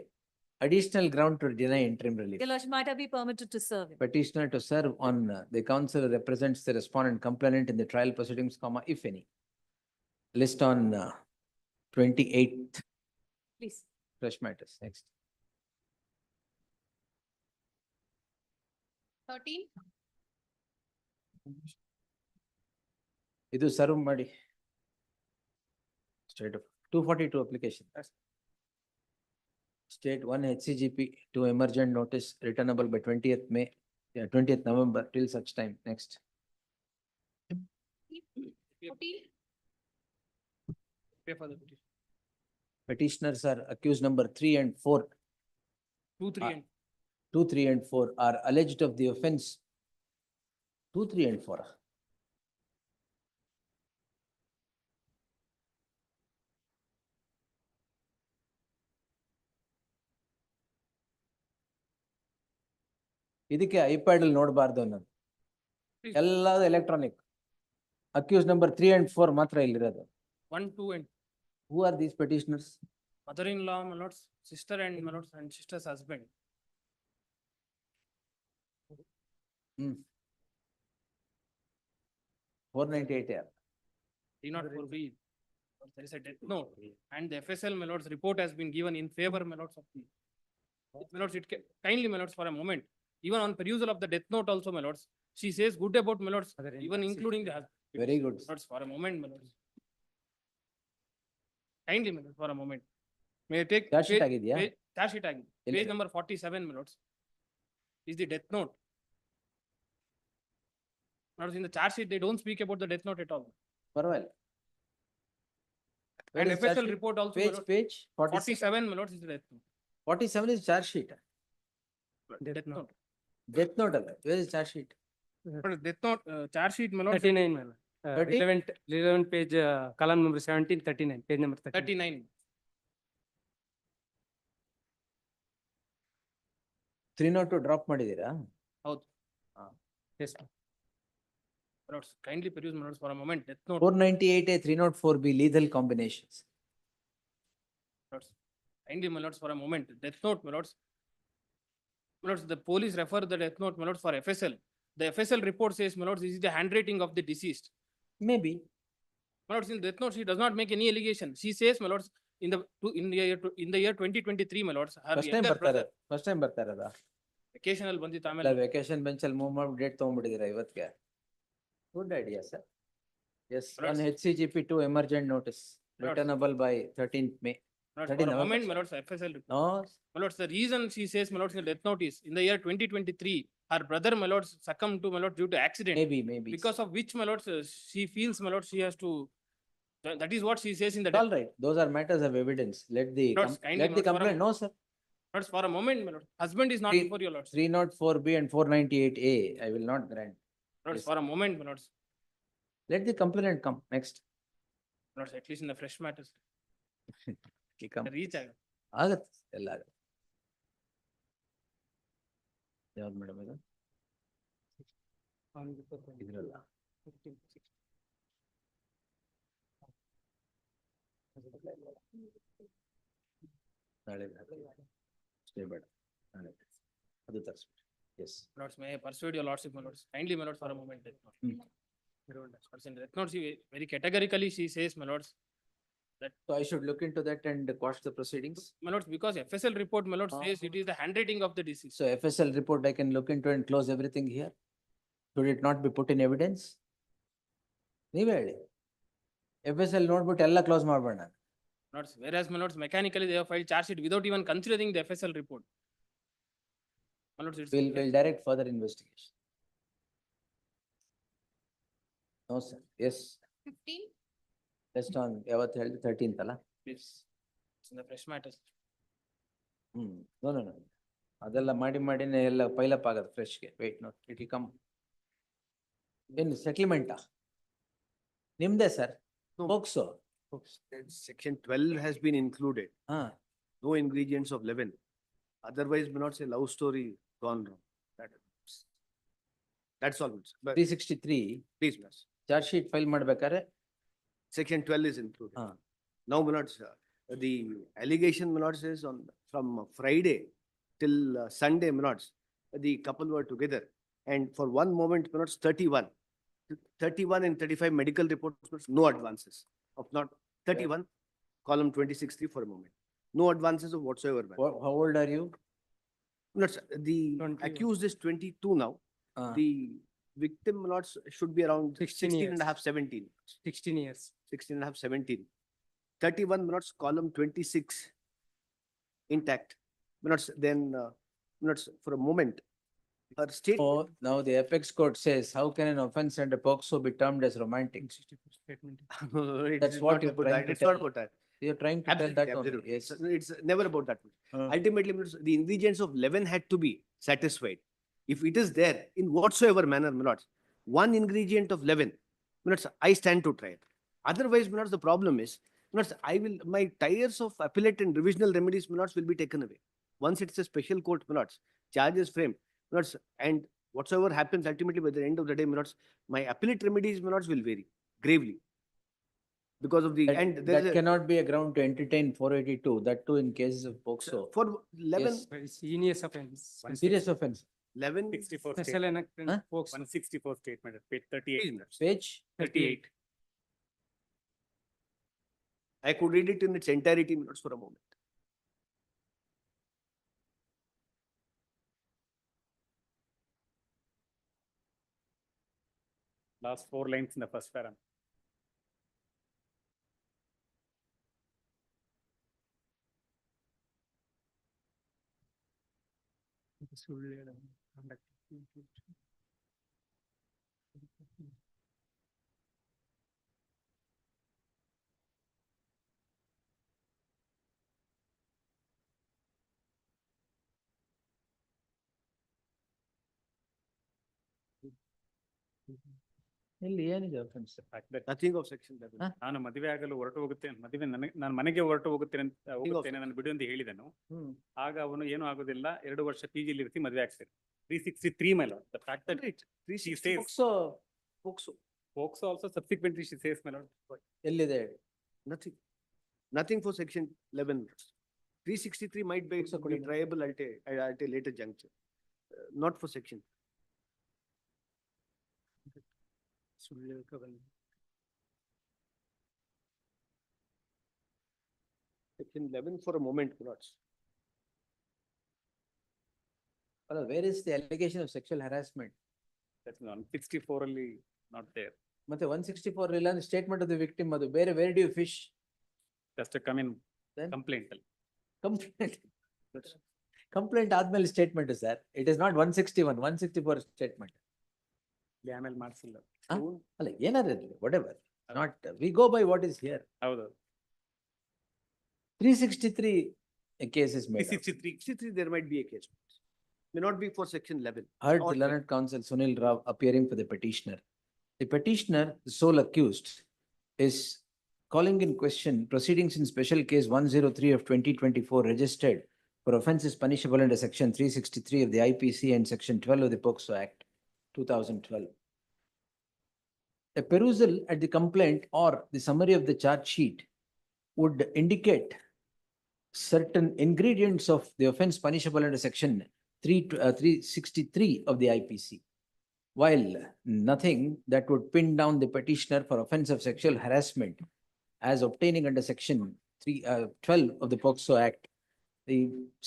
additional ground to deny interim relief. Your Lordship, might I be permitted to serve him? Petitioner to serve on the counsel who represents the respondent complainant in the trial proceedings, comma, if any. List on 28th, Please. fresh matters. Next. 13. ಇದು serve ಮಾಡಿ. Straight up. 242 application. State 1 HCGP to emergent notice returnable by 20th May, 20th November till such time. Next. 14. Pay for the petition. Petitioners are accused number 3 and 4. 2, 3 Ah. and 2, 3 and 4 are alleged of the offense. 2, 3 and 4. ಇದಕ್ಕೆ iPad ಅಲ್ಲಿ ನೋಡಬಾರ್ದು ನಾನು. ಎಲ್ಲದು electronic. Accused number 3 and 4 ಮಾತ್ರ ಇಲ್ಲಿರೋದು. 1, 2 and Who are these petitioners? mother-in-law, my lords, sister and my lords, and sister's husband. 498 yeah. 304B. There is a death note and the FSL, my lords, report has been given in favor, my lords, of the. My lords, kindly, my lords, for a moment, even on perusal of the death note also, my lords, she says good about my lords, even including the husband. Very good. My lords, for a moment, my lords. Kindly, my lords, for a moment. May I take? Charge sheet ಆಗಿದೆಯಾ? Charge sheet ಆಗಿದೆ. ಎಲ್ಲಿ? Page number 47, my lords, is the death note. My lords, in the charge sheet, they don't speak about the death note at all. ಪರವಾಗಿಲ್ಲ. And FSL report also, my lords, Page 47, my lords, is the death note. 47 is charge sheet. Death note. Death note ಅಲ್ಲ. Where is charge sheet? But death note, charge sheet, my lords, 39, my lord. 30? relevant page, column number 17, 39, page number 39. 39. 302 drop ಮಾಡಿದೀರಾ? ಹೌದು. Yes, ma'am. My lords, kindly peruse, my lords, for a moment, death note. 498A 304B lethal combinations. Lords, kindly, my lords, for a moment, death note, my lords. My lords, the police refer the death note, my lords, for FSL. The FSL report says, my lords, this is the handwriting of the deceased. Maybe. My lords, in death note, she does not make any allegation. She says, my lords, in the year 2023, my lords, her First time younger ಬರ್ತಾರೆ. brother, First time ಬರ್ತಾ ಇರೋದಾ? occasional ಬಂದಿತ್ತು ಇಲ್ಲ ಆಮೇಲೆ. Vacation bench ಅಲ್ಲಿ move ಮಾಡಿ date ತಗೊಂಡ್ಬಿಟ್ಟಿದ್ದೀರಾ ಇವತ್ತಿಗೆ. Good idea, sir. Yes, on HCGP 2 emergent notice returnable by 13th May. My lords, 13 for a November, moment, my lords, FSL report. No, My lords, the reason she says, my lords, in the death note is, in the year 2023, her brother, my lords, succumbed to, my lords, due to accident. maybe. Because of which, my lords, she feels, my lords, she has to, that is what she says in the All right, those are matters of evidence. Let the Lords, kindly, let the lords, for a complaint, no sir. lords, for a moment, my lord, husband is not Three- before your lords. 304B and 498A, I will not grant. Lords, yes. for a moment, my lords, Let the complainant come next. lords, at least in the fresh matters, Come. reach ಆಗ. ಆಗತ್ತೆ ಎಲ್ಲ ಆಗತ್ತೆ. ಯಾವ್ದು madam ಇದು? ಇದ್ರಲ್ಲ. ನಾಳೆ stay ಬೇಡ. ನಾಳೆ ಅದು ತರಿಸ್ಬಿಟ್ಟು. Yes. Lords, may I persuade your lordship, my lords, kindly, my lords, for a moment, death note. Lords, in the death note, she very categorically, she says, my lords, So I should look into that and quash the proceedings. my lords, because FSL report, my lords, says it is the handwriting of the deceased. So FSL report, I can look into and close everything here. Should it not be put in evidence? ನೀವೇ ಹೇಳಿ. FSL ನೋಡ್ಬಿಟ್ಟು ಎಲ್ಲ close ಮಾಡ್ಬೇಡ. Lords, whereas, my lords, mechanically, they have filed charge sheet without even considering the FSL report. My lords, it's. We'll direct further investigation. No, sir. Yes, 15. just on ಯಾವತ್ತು ಹೇಳಿದ್ದು 13th ಅಲ್ಲ? It's in the fresh matters. No. ಅದೆಲ್ಲ ಮಾಡಿನೇ ಎಲ್ಲ pile up ಆಗದು ಫ್ರೆಶ್ಗೆ. Wait note, it will come. ಏನು ಸೆಟಲ್ಮೆಂಟಾ? ನಿಮ್ದೇ sir? POCSO. Section 12 has been included. ಹಾ. No ingredients of 11. Otherwise, may not say love story gone wrong. That's all. But 363 please, miss. Charge sheet file ಮಾಡ್ಬೇಕಾದ್ರೆ Section 12 is included. Ah. Now, my lords, the allegation, my lords, is on from Friday till Sunday, my lords, the couple were together. And for one moment, my lords, 31 and 35 medical reports, my lords, no advances of not 31, column 26 for a moment. No advances of whatsoever. my lord. how old are you? My lords, the 21. accused is 22 now. Ah. The victim, my lords, should be around 16 16 and a half, 17. 16 years. 16 and a half, 17. 31 minutes, column 26 intact. Minutes, then minutes for a moment. Her state. Oh, now the apex court says, how can an offense under POCSO be termed as romantic? That's what you're trying to It's tell. not about that. You're trying to tell Absolutely, that only, absolutely. yes. It's never about that. Uh. Ultimately, the ingredients of 11 had to be satisfied. If it is there in whatsoever manner, my lords, one ingredient of 11, my lords, I stand to try it. Otherwise, my lords, the problem is, my lords, my tires of appellate and revisional remedies, my lords, will be taken away. Once it's a special court, my lords, charges framed, my lords, and whatsoever happens ultimately by the end of the day, my lords, my appellate remedies, my lords, will vary gravely. Because of the, and there That is cannot be a ground to entertain 482, that too in cases of POCSO. for 11, Yes. Very serious offense. Serious offense. 11, 64 Special statement, enactment, Huh? folks. 164 statement, page 38. Page? 38. I could read it in its entirety, minutes for a moment. Last 4 lines in the first paragraph. ಎಲ್ಲಿ ಏನಿದೆ offense? The fact that Nothing of section 11. Huh? ನಾನು ಮದುವೆ ಆಗಲು ಹೊರಟು ಹೋಗುತ್ತೇನೆ, ಮದುವೆ ನಾನು ಮನೆಗೆ ಹೊರಟು ಹೋಗುತ್ತೇನೆ ನಾನು ಬಿಡು ಅಂತ ಹೇಳಿದನು. ಆಗ ಅವನು ಏನು ಆಗುದಿಲ್ಲ, 2 ವರ್ಷ PG ಲಿ ಇರಿಸಿ ಮದುವೆ ಆಗ್ತೇನೆ. 363 my lord. The fact that she says POCSO also subsequently she says my lord. ಎಲ್ಲಿದೆ? Nothing for section 11. 363 might be triable at a later juncture. Not for section. Section 11 for a moment, lords. Where is the allegation of sexual harassment? That's 164 ಅಲ್ಲಿ not there. ಮತ್ತೆ 164 ಇಲ್ಲ ಅಂದ್ರೆ statement of the victim ಅದು ಬೇರೆ, where do you fish? Just to come in Then? complaint ಅಲ್ಲಿ. Complaint ಆದ್ಮೇಲೆ statement sir. It is not 161, 164 statement. ಆಮೇಲೆ ಮಾಡಿಸಿಲ್ಲ. ಅಲ್ಲ ಏನಾದ್ರು ಇರಲಿ, whatever. Not, we go by what is here. ಹೌದು. 363 a case is made. 363 there might be a case. May not be for section 11. Heard the learned counsel Sunil Rao appearing for the petitioner. The petitioner, the sole accused, is calling in question proceedings in special case 103 of 2024 registered for offences punishable under section 363 of the IPC and section 12 of the POCSO Act 2012. A perusal at the complaint or the summary of the charge sheet would indicate certain ingredients of the offence punishable under section 363 of the IPC, while nothing that would pin down the petitioner for offence of sexual harassment as obtaining under section 12 of the POCSO Act. The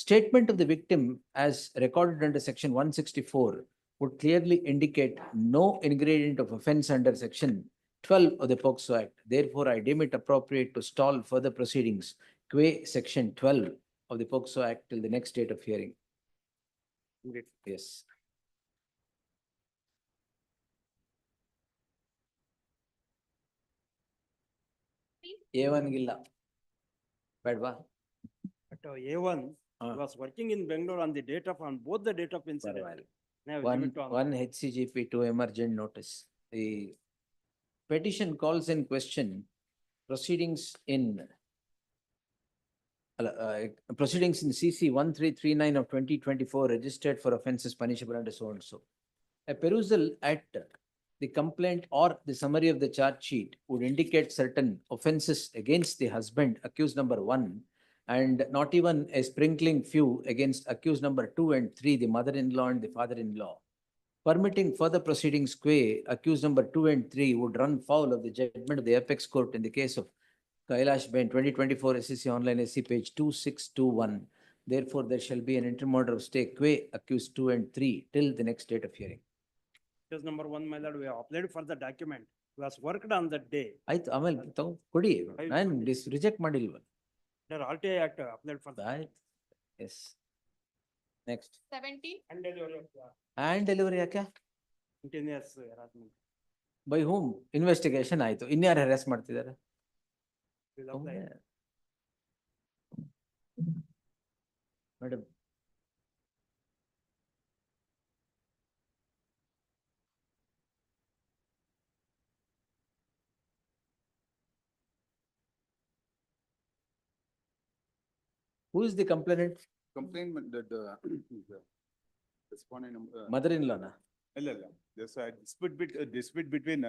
statement of the victim as recorded under section 164 would clearly indicate no ingredient of offence under section 12 of the POCSO Act. Therefore, I deem it appropriate to stall further proceedings qua section 12 of the POCSO Act till the next date of hearing. Yes. A1 ಗಿಲ್ಲ ಬೇಡ್ವಾ? But A1 was working in Bangalore on the date of, on both the date of incident. One HCGP, 2 emergent notice. The petition calls in question proceedings in CC 1339 of 2024 registered for offences punishable under so and so. A perusal at the complaint or the summary of the charge sheet would indicate certain offences against the husband, accused number 1, and not even a sprinkling few against accused number 2 and 3, the mother-in-law and the father-in-law. Permitting further proceedings qua accused number 2 and 3 would run foul of the judgment of the apex court in the case of Kailash Ben 2024 SEC Online SC page 2621. Therefore, there shall be an interim order of stay qua accused 2 and 3 till the next date of hearing. Case number 1, my lord, we have applied for the document. was worked on that day. ಆಯ್ತು ಆಮೇಲೆ ಕೊಡಿ ಆಯ್ತು. ನಾನು reject ಮಾಡಿಲ್ವ There RTI Act applied for. ಆಯ್ತು yes next 17. And delivery of hand delivery ಯಾಕೆ continuous harassment. By home investigation ಆಯ್ತು ಇನ್ಯಾರು ಹ್ಯಾರೆಸ್ ಮಾಡ್ತಿದ್ದಾರೆ Without the madam who is the complainant? Complaint that the respondent Mother-in-law-na? ಇಲ್ಲ, there's a dispute between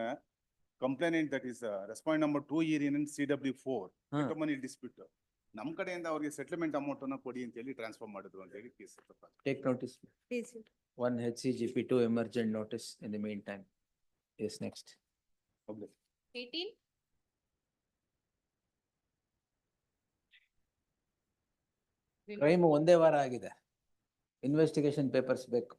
complainant that is respondent number 2 here in CW4 matrimony dispute. ನಮ್ ಕಡೆಯಿಂದ ಅವ್ರಿಗೆ settlement amount ಅನ್ನ ಕೊಡಿ ಅಂತ ಹೇಳಿ ಟ್ರಾನ್ಸ್ಫರ್ ಮಾಡಿದ್ರು ಅಂತ ಹೇಳಿ case. Take notice. Please. 1 HCGP, 2 emergent notice in the meantime. Yes, next. 18. Crime ಒಂದೇ ವಾರ ಆಗಿದೆ. Investigation papers ಬೇಕು.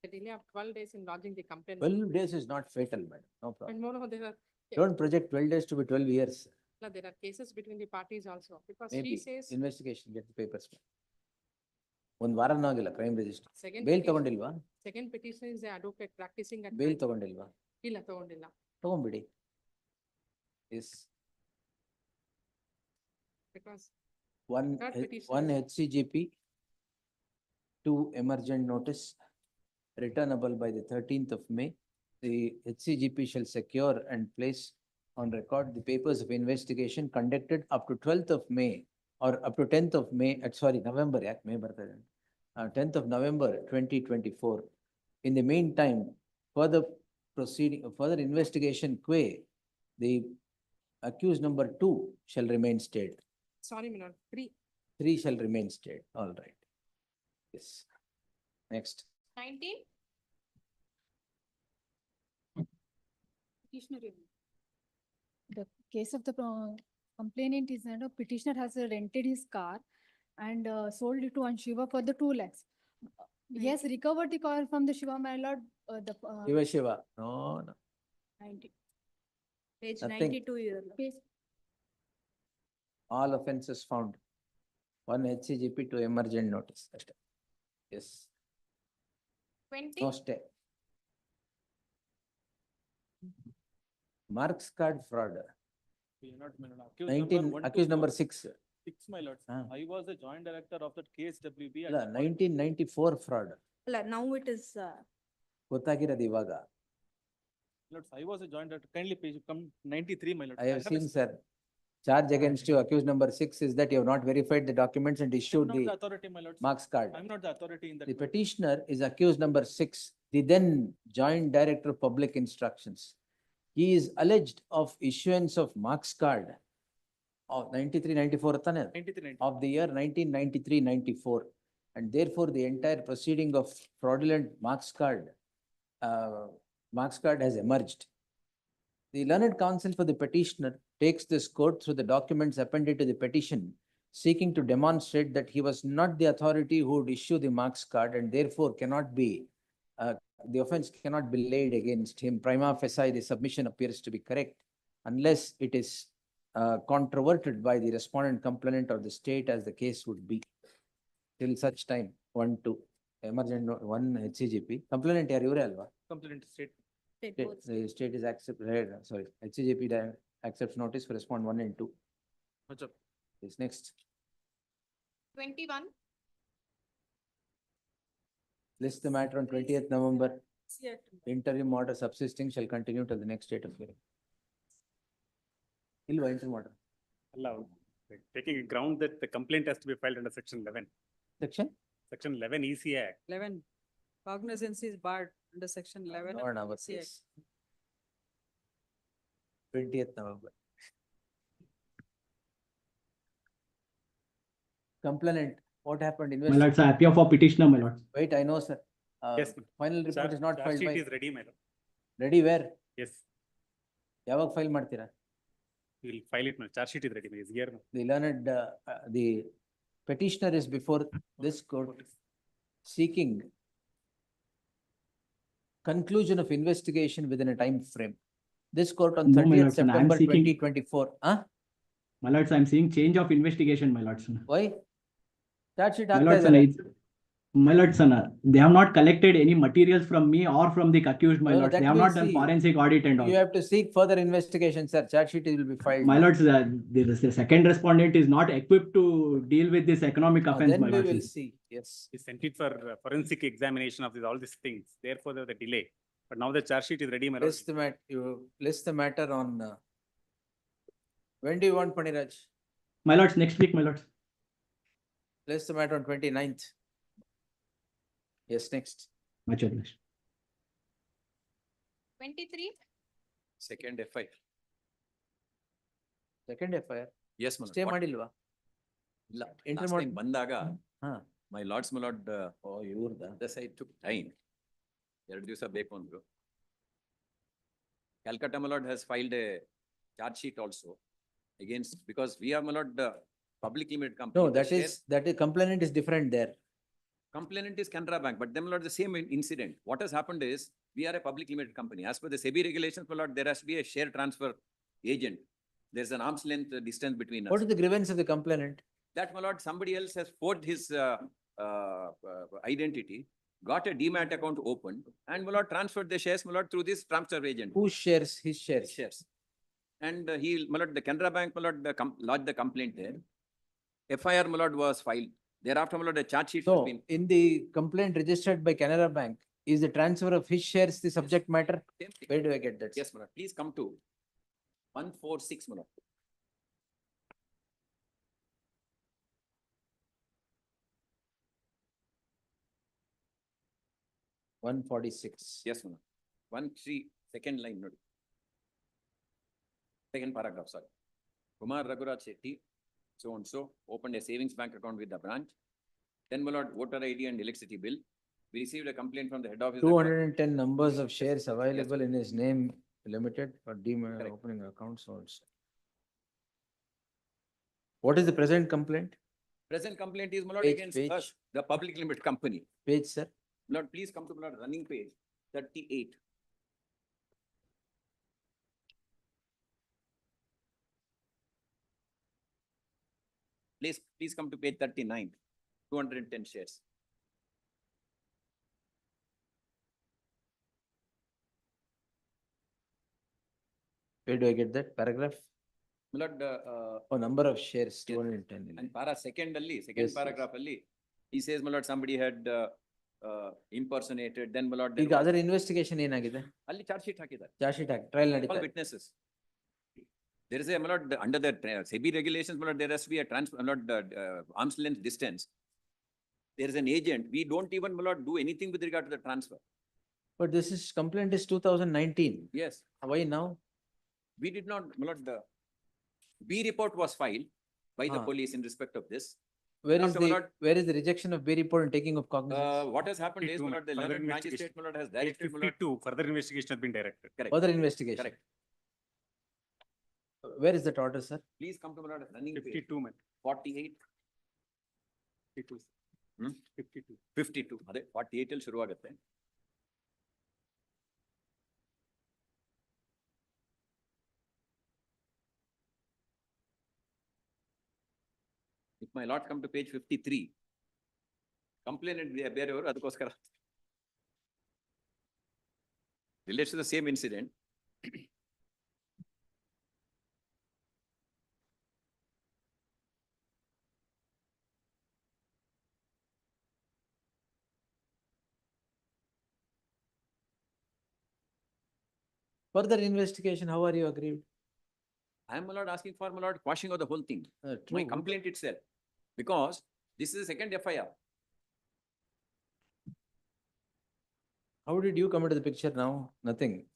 The delay of 12 days in lodging the complaint. 12 days is not fatal, madam. No And problem. moreover, there are, Don't project 12 days to be 12 years. there are cases between the parties also, because Maybe she says, investigation, get the papers. ಒಂದ್ ವಾರನೂ ಆಗಿಲ್ಲ crime register. second. Bail petition- ತಗೊಂಡಿಲ್ವಾ? Second petition is the advocate practicing at. Bail ತಗೊಂಡಿಲ್ವಾ? ಇಲ್ಲ ತಗೊಂಡಿಲ್ಲ. ತಗೊಂಬಿಡಿ. Yes. Because One, Third petition one is- HCGP, 2 emergent notice returnable by the 13th of May. The HCGP shall secure and place on record the papers of investigation conducted up to 12th of May or up to 10th of May, sorry, November, yak May bartade. 10th of November 2024. In the meantime, further proceeding, further investigation qua, the accused number 2 shall remain stayed. Sorry, my lord, 3. 3 shall remain stayed. All right. Yes. Next. 19. Petitioner. The case of the complainant is that a petitioner has rented his car and sold it to Shiva for the 2 lakhs. He has recovered the car from the Shiva, my lord, Shiva. No, no. 90. Page Nothing. 92 here. Page- All offences found. 1 HCGP to emergent notice. Yes. 20. No stay. Marks card fraud. Not, my lord. Accused 19, number 1 to accused number 4. 6. 6, my lord. Ah. I was the joint director of that KSWB. at ಇಲ್ಲ, the point. 1994 fraud. Now it is, ಗೊತ್ತಾಗಿರೋದು ಇವಾಗ. Lords, I was a joint director. Kindly page come 93, my lord. I have a- seen, sir. Charge against you, accused number 6 is that you have not verified the documents and I'm issued not the the authority, my lord. marks card. I'm not the authority in that. The matter. petitioner is accused number 6, the then joint director of public instructions. He is alleged of issuance of marks card of 93, 94 ತಾನೆ? 93, of the year 1993-94, and therefore the entire proceeding of fraudulent marks card has emerged. The learned counsel for the petitioner takes this court through the documents appended to the petition, seeking to demonstrate that he was not the authority who would issue the marks card and therefore cannot be, the offense cannot be laid against him. Prima facie, the submission appears to be correct unless it is controverted by the respondent complainant or the state as the case would be. Till such time, 1, 2, emergent, 1 HCGP. Complainant yaru ivre alva? Complaint state. The state is sorry, HCGP accepts notice for respond 1 and 2. What's up? Yes, next. 21. List the matter on 20th November. Interim order subsisting shall continue till the next date of hearing. Ilva interim order. Allow, taking a ground that the complaint has to be filed under section 11. Section? 11 EC Act. 11, cognizance is barred under section 11. No, no, but yes. 20th November. Complainant, what happened? My lord, sir, appear for petitioner, my lord. Wait, I know, sir. Yes, ma'am. Final report is not Charge filed sheet by. is ready, my lord. Ready where? Yes, ಯಾವಾಗ file ಮಾಡ್ತೀರಾ? we will file it, my charge sheet is ready, my is here. ma'am. The learned, the petitioner is before this court seeking conclusion of investigation within a time frame. This court on No, my 30th lords, and I am September seeking- 2024. Huh? My lords, I am seeing change of investigation, my lords. Why? Charge sheet My ಆಗ್ತಾ lords, ಇದೆಯಲ್ಲ. my lords, they have not collected any materials from me or from the accused, my No, lords. that They have we'll not done see. forensic audit and all. You have to seek further investigation, sir. Charge sheet will be filed. My now. lords, the second respondent is not equipped to deal with this economic offense, Then my we will lords. see. Yes. We sent it for forensic examination of all these things. Therefore, there was a delay. But now the charge sheet is ready, my lord. You list the matter on, when do you want, Paniraj? My lords, next week, my lords. List the matter on 29th. Yes, next. Much obliged. 23? Second FI. Second FIR. Yes, my lord. Stay What- ಮಾಡಿಲ್ವಾ? ಇಲ್ಲ. Interim Last time ಬಂದಾಗ, ಹಾ. my lords, my lord, ಇವ್ರದ. this I took time. 2 ದಿವಸ ಬೇಕು ಅಂದ್ರು. Calcutta, my lord, has filed a charge sheet also against, because we are, my lord, public limited company. No, The that is complainant is different there. Complainant is Canara Bank, but them, my lord, the same incident. What has happened is, we are a public limited company. As per the SEBI regulations, my lord, there has to be a share transfer agent. There's an arm's length distance between us. What is the grievance of the complainant? That, my lord, somebody else has forged his identity, got a demat account opened, and, my lord, transferred the shares, my lord, through this transfer agent. Whose shares? His shares. Shares. And my lord, the Canara Bank, my lord, lodged the complaint there. FIR, my lord, was filed. Thereafter, my lord, a charge sheet has So, been. in the complaint registered by Canara Bank, is the transfer of his shares the subject matter? Same thing. Where do I get that? Yes, my lord, please come to 146, my lord. One 146. Yes, my lord. 13, second line, note. Second paragraph, sorry. Kumar Raghuraj Shetty, so and so, opened a savings bank account with the branch. Then, my lord, voter ID and electricity bill. We received a complaint from the head office. 210 numbers of shares available in his name limited for demat opening accounts also. What is the present complaint? Present complaint is, my lord, Page, against page. us, the public limited company. Page, sir. Lord, please come to, my lord, running page 38. Please come to page 39, 210 shares. Where do I get that paragraph? My lord, Oh, number of shares, Yes. 210. and second Yes, yes. paragraph ali, he says, my lord, somebody had impersonated, then, my lord, there ಈಗ was- ಅದರ investigation ಏನಾಗಿದೆ? ಅಲ್ಲಿ charge sheet ಹಾಕಿದ್ದಾರೆ. Charge sheet trial All ನಡೀತಾ ಇದೆ. witnesses. There is a, my lord, under the SEBI regulations, my lord, there has to be a my lord, arm's length distance. There is an agent. We don't even, my lord, do anything with regard to the transfer. But this is complaint is 2019. Yes, Why now? we did not, my lord, the B report was filed by the Ah. police in respect of this. Where is After, my the, lord, where is the rejection of B report and taking of cognizance? What has happened is, my lord, the Further 11th investigation. magistrate, my lord, has directed, my lord, 52, further investigation has been directed. correct, Further investigation. correct. Where is that order, sir? Please come to, my lord, running page 52, man. 48, 52. Hmm? 52. 52, ಅದೇ 48 ಅಲ್ಲಿ ಶುರು ಆಗುತ್ತೆ. If my lord come to page 53, complainant ಬೇರೆಯವರು ಅದಕ್ಕೋಸ್ಕರ relates to the same incident. Further investigation, how are you aggrieved? I am, my lord, asking for, my lord, quashing of the whole thing, my True. complaint itself, because this is the second FIR. How did you come into the picture now? Nothing.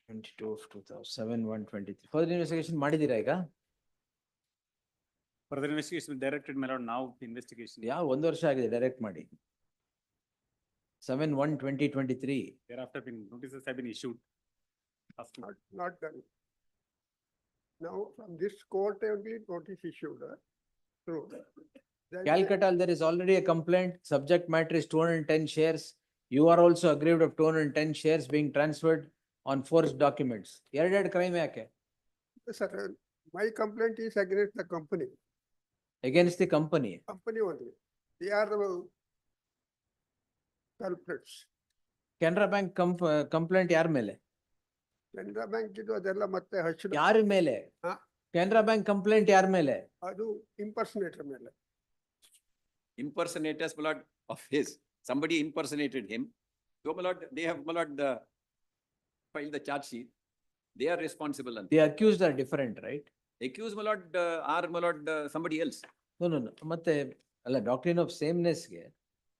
22 of 2007, 123. Further investigation ಮಾಡಿದೀರಾ ಈಗ? Further investigation directed, my lord, now the investigation. ಯಾವ ಒಂದು ವರ್ಷ ಆಗಿದೆ direct ಮಾಡಿ. 7/1/2023. Thereafter, been notices have been issued. Asking. Not done. Now, from this court only notice issued. True. Then Calcutta, there is already a complaint. Subject matter is 210 shares. You are also aggrieved of 210 shares being transferred on forged documents. ಎರಡೆರಡು crime ಯಾಕೆ? Sir, my complaint is against the company, Against the company. company only. They are the culprits. Canara Bank complaint ಯಾರ ಮೇಲೆ? Canara Bank ಇದು ಅದೆಲ್ಲ ಮತ್ತೆ ಹಸಿರು. ಯಾರ ಮೇಲೆ? ಹಾ? Canara Bank complaint ಯಾರ ಮೇಲೆ? ಅದು impersonator ಮೇಲೆ. Impersonators, my lord, of his. Somebody impersonated him. So, my lord, they have, my lord, filed the charge sheet. They are responsible. And The accused are different, right? accused, my lord, are, my lord, somebody else. No. ಮತ್ತೆ ಅಲ್ಲ doctrine of sameness ಗೆ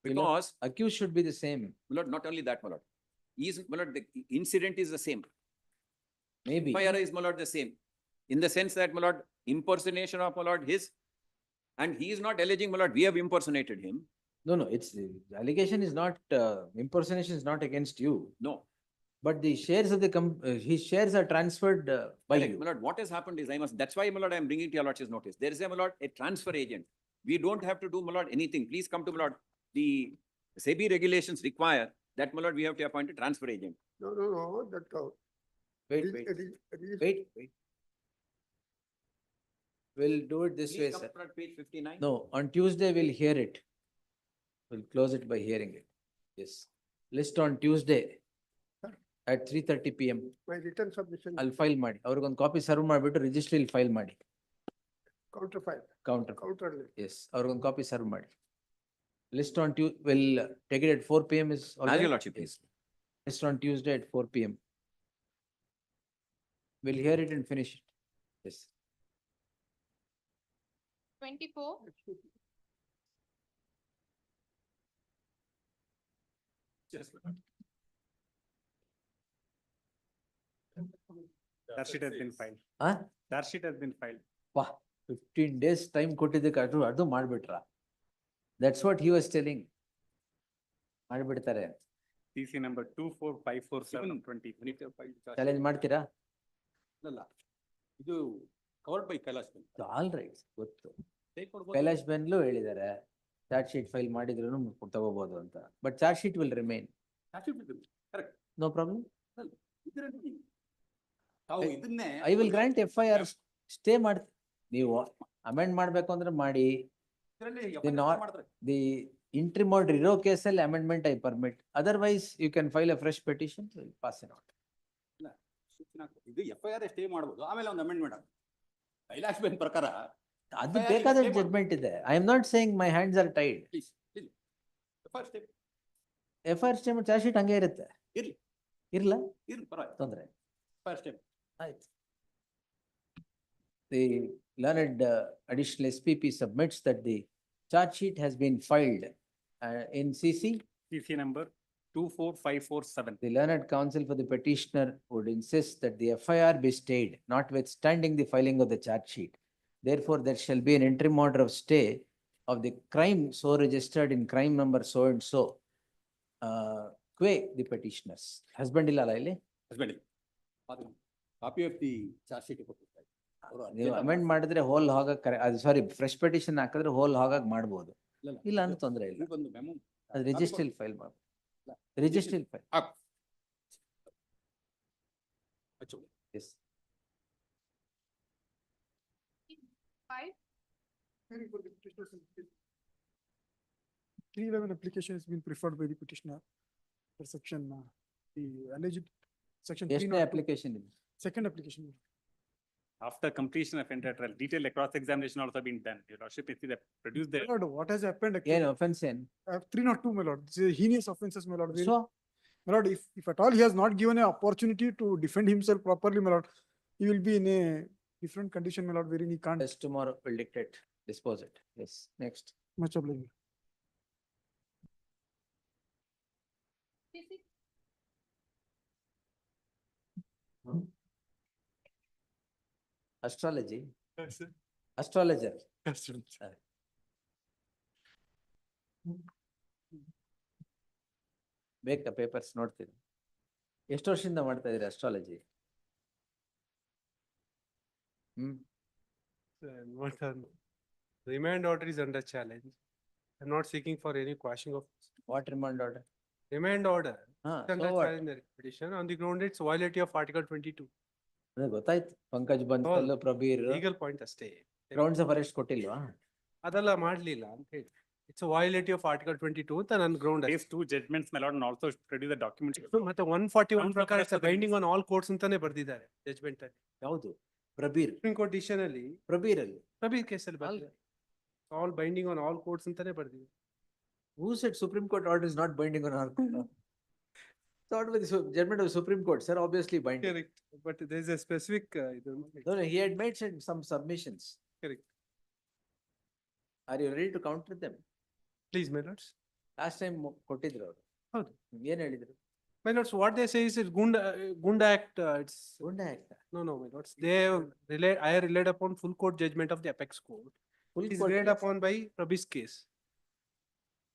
Because, accused should be the same. my lord, not only that, my lord. My lord, the incident is the same. Maybe. FIR is, my lord, the same. In the sense that, my lord, impersonation of, my lord, his, and he is not alleging, my lord, we have impersonated him. No, it's the allegation is not, impersonation is not against you. No. But the shares of the his shares are transferred by Correct. you. My lord, what has happened is that's why, my lord, I am bringing to your lordship's notice. There is a, my lord, a transfer agent. We don't have to do, my lord, anything. Please come to, my lord. The SEBI regulations require that, my lord, we have to appoint a transfer agent. No, that. Wait. We'll do it this way, Please come sir. to, my lord, page 59. No, on Tuesday we'll hear it. We'll close it by hearing it. Yes. List on Tuesday at 3:30 PM. My written submission. I'll file ಮಾಡಿ. ಅವ್ರಿಗೊಂದು copy serve ಮಾಡಿಬಿಟ್ಟು registry file ಮಾಡಿ. Counterfile. Counter. Counterly. Yes, ಅವ್ರಿಗೊಂದು copy serve ಮಾಡಿ. List on will take it at 4 PM is all As your right? lordship, please. List on Tuesday at 4 PM. We'll hear it and finish it. Yes. 24. Just, Charge sheet has been filed. Huh? Charge sheet has been filed. ವಾ 15 days time ಕೊಟ್ಟಿದ್ದಕ್ಕೆ ಅದು ಮಾಡ್ಬಿಟ್ರ. That's what he was telling. ಮಾಡ್ಬಿಡ್ತಾರೆ. CC number 2454720. Challenge ಮಾಡ್ತೀರಾ? ಅಲ್ಲ, ಇದು covered by Kailash Ben. All right, ಗೊತ್ತು. ಕೈಲಾಶ್ ಬೆನ್ಲು ಹೇಳಿದ್ದಾರೆ ಚಾರ್ಜ್ ಶೀಟ್ ಫೈಲ್ ಮಾಡಿದ್ರು ತಗೋಬಹುದು ಅಂತ. But charge sheet will remain. Correct. No problem. ಇದರಲ್ಲಿ ತಾವು ಇದನ್ನೇ I will grant FIR stay ಮಾಡ್ತೀವಿ. ನೀವು ಅಮೆಂಡ್ ಮಾಡ್ಬೇಕು ಅಂದ್ರೆ ಮಾಡಿ. ದಿ interim order ಇರೋ ಕೇಸಲ್ಲಿ amendment I permit. Otherwise you can file a fresh petition, pass it out. ಇದು FIR ಸ್ಟೇ ಮಾಡಬಹುದು, ಆಮೇಲೆ ಒಂದು ಅಮೆಂಡ್ಮೆಂಟ್ ಆಗುತ್ತೆ. ಕೈಲಾಶ್ ಬೆನ್ ಪ್ರಕಾರ ಅದು ಬೇಕಾದ ಜಡ್ಮೆಂಟ್ ಇದೆ. I am not saying my hands R Tide. FIR stay charge sheet ಹಂಗೆ ಇರುತ್ತೆ. ಇರ್ಲ ತೊಂದ್ರೆ ಆಯ್ತು. The learned additional SPP submits that the charge sheet has been filed in CC. CC number 24547. The learned counsel for the petitioner would insist that the FIR be stayed, notwithstanding the filing of the charge sheet. Therefore, there shall be an interim order of stay of the crime so registered in crime number so and so. Quay the petitioners. Husband ಇಲ್ಲ ಅಲ್ಲ ಇಲ್ಲಿ? Husband copy of the charge sheet ಕೊಟ್ಟಿರ್ತಾರೆ. ನೀವು amend ಮಾಡಿದ್ರೆ ಹೋಲ್ ಹೋಗಕ್ sorry fresh petition ಹಾಕಿದ್ರೆ ಹೋಲ್ ಹೋಗಕ್ ಮಾಡ್ಬೋದು. ಇಲ್ಲ ಅಂತ ತೊಂದ್ರೆ ಇಲ್ಲ. ಒಂದು ಮೆಮೊ ಅದು ರಿಜಿಸ್ಟ್ರಿ ಫೈಲ್ ಮಾಡಿ. Registry file. Yes. 5. 311 application has been preferred by the petitioner for section, the alleged section. ಎಷ್ಟನೇ ಅಪ್ಲಿಕೇಶನ್ ಇದೆ? Second application. After completion of entire trial, detailed cross examination also been done. Your lordship, is the produce the. My lord, what has happened? ಏನು offense ಏನು? 302, my lord. This is heinous offences, my lord. So? My lord, if at all he has not given an opportunity to defend himself properly, my lord, he will be in a different condition, my lord, wherein he can't. Yes, tomorrow will dictate, dispose it. Yes, next. Much obliged. Astrology. Yes, sir. Astrologer. Yes, sir. ಬೇಕಾ papers ನೋಡ್ತೀನಿ. ಎಷ್ಟು ವರ್ಷದಿಂದ ಮಾಡ್ತಾ ಇದ್ದೀರಿ astrology? Remand order is under challenge. I'm not seeking for any quashing of. What remand order? Remand order. ಹಾ, Then so I what? challenge the petition on the ground it's violation of Article 22. ಅದೇ ಗೊತ್ತಾಯ್ತು, Pankaj Bansal, Prabir, Legal point ಅಷ್ಟೇ. Grounds of arrest ಕೊಟ್ಟಿಲ್ವಾ? ಅದೆಲ್ಲ ಮಾಡ್ಲಿಲ್ಲ ಅಂತ ಹೇಳಿ. It's a violation of Article 22 ಅಂತ ನನ್ನ ground ಅಷ್ಟೇ. These two judgments, my lord, and also produce the documents. ಮತ್ತೆ 141 Grounds of ಪ್ರಕಾರ arrest of the binding on all courts ಅಂತಾನೆ ಬರ್ದಿದ್ದಾರೆ ಜಜ್ಮೆಂಟ್ ಅಲ್ಲಿ. ಯಾವುದು? ಪ್ರಬೀರ್, ಸುಪ್ರೀಂ ಕೋರ್ಟ್ ಡಿಸಿಷನ್ ಅಲ್ಲಿ ಪ್ರಬೀರ್ ಅಲ್ಲಿ. ಪ್ರಬೀರ್ ಕೇಸಲ್ಲಿ ಬರ್ದಿದೆ. All binding on all courts ಅಂತಾನೆ ಬರ್ದಿದೆ. Who said Supreme Court order is not binding on our court? Thought with the judgment of the Supreme Court, sir, obviously binding. Correct. But there is a specific No, no, he had made some submissions. Correct. Are you ready to counter them? Please, my lords. Last time ಕೊಟ್ಟಿದ್ರು ಅವರು. ಹೌದು. ಏನ್ ಹೇಳಿದ್ರು? My lords, what they say is it Gunda Act, it's. Gunda Act. No, my lords. They I relied upon full court judgment of the apex court. Full It is court relied case. upon by Prabhis case.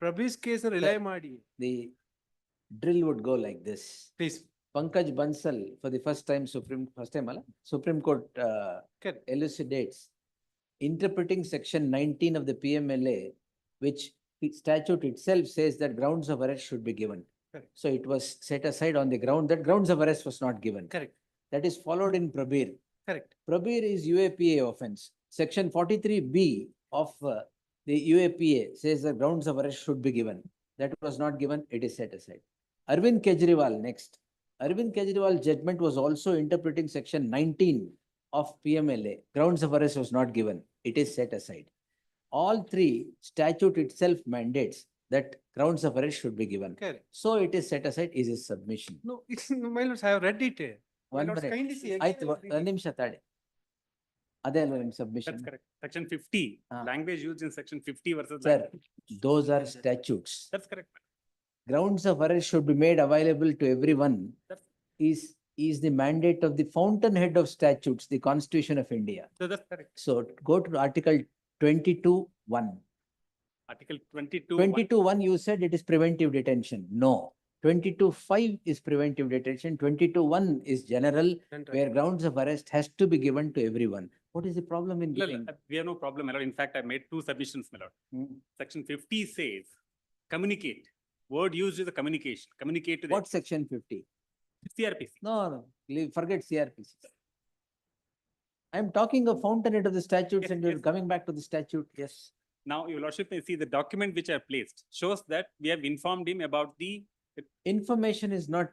Prabhis case rely ಮಾಡಿ. The drill would go like this. Please. Pankaj Bansal, for the first time Supreme Court Correct. elucidates, interpreting section 19 of the PMLA, which the statute itself says that grounds of arrest should be given. Correct. So it was set aside on the ground that grounds of arrest was not given. Correct. That is followed in Prabir. Correct. Prabir is UAPA offense. Section 43B of the UAPA says the grounds of arrest should be given. That was not given, it is set aside. Arvind Kejriwal next. Arvind Kejriwal judgment was also interpreting section 19 of PMLA. Grounds of arrest was not given, it is set aside. All three statute itself mandates that grounds of arrest should be given. Correct. So it is set aside is his submission. No, it's, my lords, I have read it. My One lords, minute. kindly see. ಆಯ್ತು, ಒಂದು ನಿಮಿಷ ತಾಳಿ. ಅದೇ ಅಲ್ವಾ ನಿಮ್ಮ submission? That's correct. Section 50, Ah. language used in section 50 versus. Sir, those are statutes. That's correct. Grounds of arrest should be made available to everyone is the mandate of the fountainhead of statutes, the Constitution of India. So that's correct. So go to Article 22(1). Article 22. 22(1), you said it is preventive detention. No. 22(5) is preventive detention. 22(1) is general, where grounds of arrest has to be given to everyone. What is the problem in giving? We have no problem, my lord. In fact, I made two submissions, my lord. Section 50 says, communicate. Word used is a communication. Communicate to the. What section 50? CRPC. No, forget CRPC. I am talking of fountainhead of the statutes Yes, and you're yes. coming back to the statute. Yes. Now, your lordship may see the document which I have placed shows that we have informed him about the. Information is not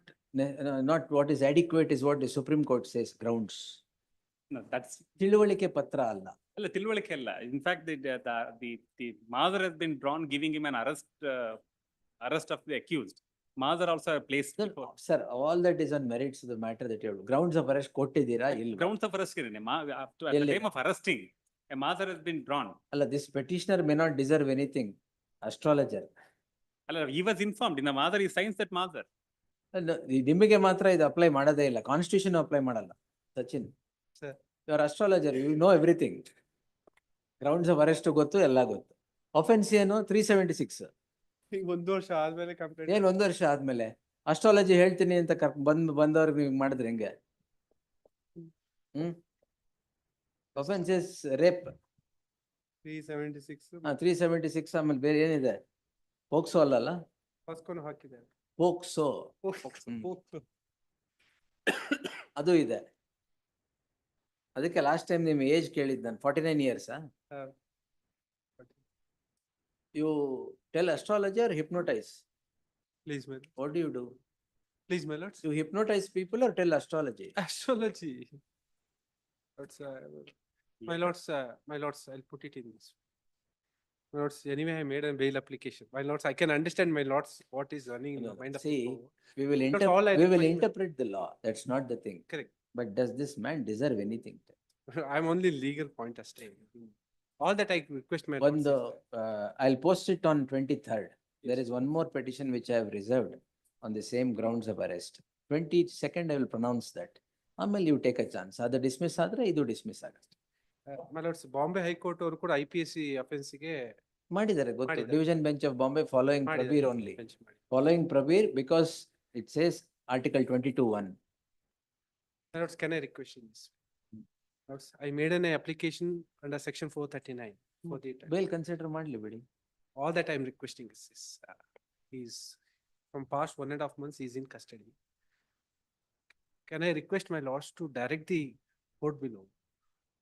what is adequate is what the Supreme Court says, grounds. No, that's. ತಿಳುವಳಿಕೆ ಪತ್ರ ಅಲ್ಲ. ಅಲ್ಲ, ತಿಳುವಳಿಕೆ ಅಲ್ಲ. In fact, the mother has been drawn giving him an arrest of the accused. Mother also have placed. Sir, all that is on merits of the matter that you have. Grounds of arrest ಕೊಟ್ಟಿದ್ದೀರಾ ಇಲ್ವಾ? Grounds of arrest at the ಎಲ್ಲಿ? time of arresting, a mother has been drawn. ಅಲ್ಲ, this petitioner may not deserve anything. Astrologer. ಅಲ್ಲ, he was informed in the mother, he signs that mother. ಅಲ್ಲ, ನಿಮಗೆ ಮಾತ್ರ ಇದು apply ಮಾಡೋದೇ ಇಲ್ಲ, constitution apply ಮಾಡಲ್ಲ. Sachin, Sir. You are astrologer, you know everything. Grounds of arrest ಗೊತ್ತು, ಎಲ್ಲ ಗೊತ್ತು. ಒಫೆನ್ಸ್ ಏನು? 376. ಒಂದು ವರ್ಷ ಆದ್ಮೇಲೆ ಕಂಪ್ಲೇಂಟ್. ಏನ್ ಒಂದು ವರ್ಷ ಆದ್ಮೇಲೆ ಅಸ್ಟ್ರಾಲಜಿ ಹೇಳ್ತೀನಿ ಅಂತ ಬಂದವ್ರಿಗೆ ನೀವು ಮಾಡಿದ್ರೆ ಹೆಂಗೆ? Offence is rape. 376. 376 ಆಮೇಲೆ ಬೇರೆ ಏನಿದೆ? ಪೋಕ್ಸೋ ಅಲ್ಲಲ್ಲ? ಪಸ್ಕೊನು ಹಾಕಿದ್ದಾರೆ. ಪೋಕ್ಸೋ ಅದು ಇದೆ. ಅದಕ್ಕೆ ಲಾಸ್ಟ್ ಟೈಮ್ ನಿಮ್ ಏಜ್ ಕೇಳಿದ್ ನಾನು, 49 years. You tell astrology or hypnotize? Please, my. What do you do? Please, my lords. You hypnotize people or tell astrology? Astrology. Lords, my lords, I'll put it in this. My lords, anyway, I made a bail application. My lords, I can understand, my lords, what is running in the mind of See, people. we will That's all I request, my- interpret the law. That's not the thing. Correct. But does this man deserve anything? I'm only legal point as staying. All that I request, my lords. I'll post it on 23rd. There is one more petition which I have reserved on the same grounds of arrest. 22nd, I will pronounce that. ಆಮೇಲೆ you take a chance. ಅದು dismiss ಆದ್ರೆ ಇದು dismiss ಆಗುತ್ತೆ. My lords, Bombay high court ಅವರು ಕೂಡ IPSC offense ಗೆ ಮಾಡಿದ್ದಾರೆ ಗೊತ್ತು. ಮಾಡಿದ್ದಾರೆ. Division bench of Bombay following ಮಾಡಿದ್ದಾರೆ. ಪ್ರಬೀರ್ ಓನ್ಲಿ. Bench ಮಾಡಿ. Following Prabir because it says Article 22(1). My lords, can I request in this? Lords, I made an application under section 439 for the. Bail consider ಮಾಡ್ಲಿ ಬಿಡಿ. All that I'm requesting is from past 1.5 months, he is in custody. Can I request my lords to direct the court below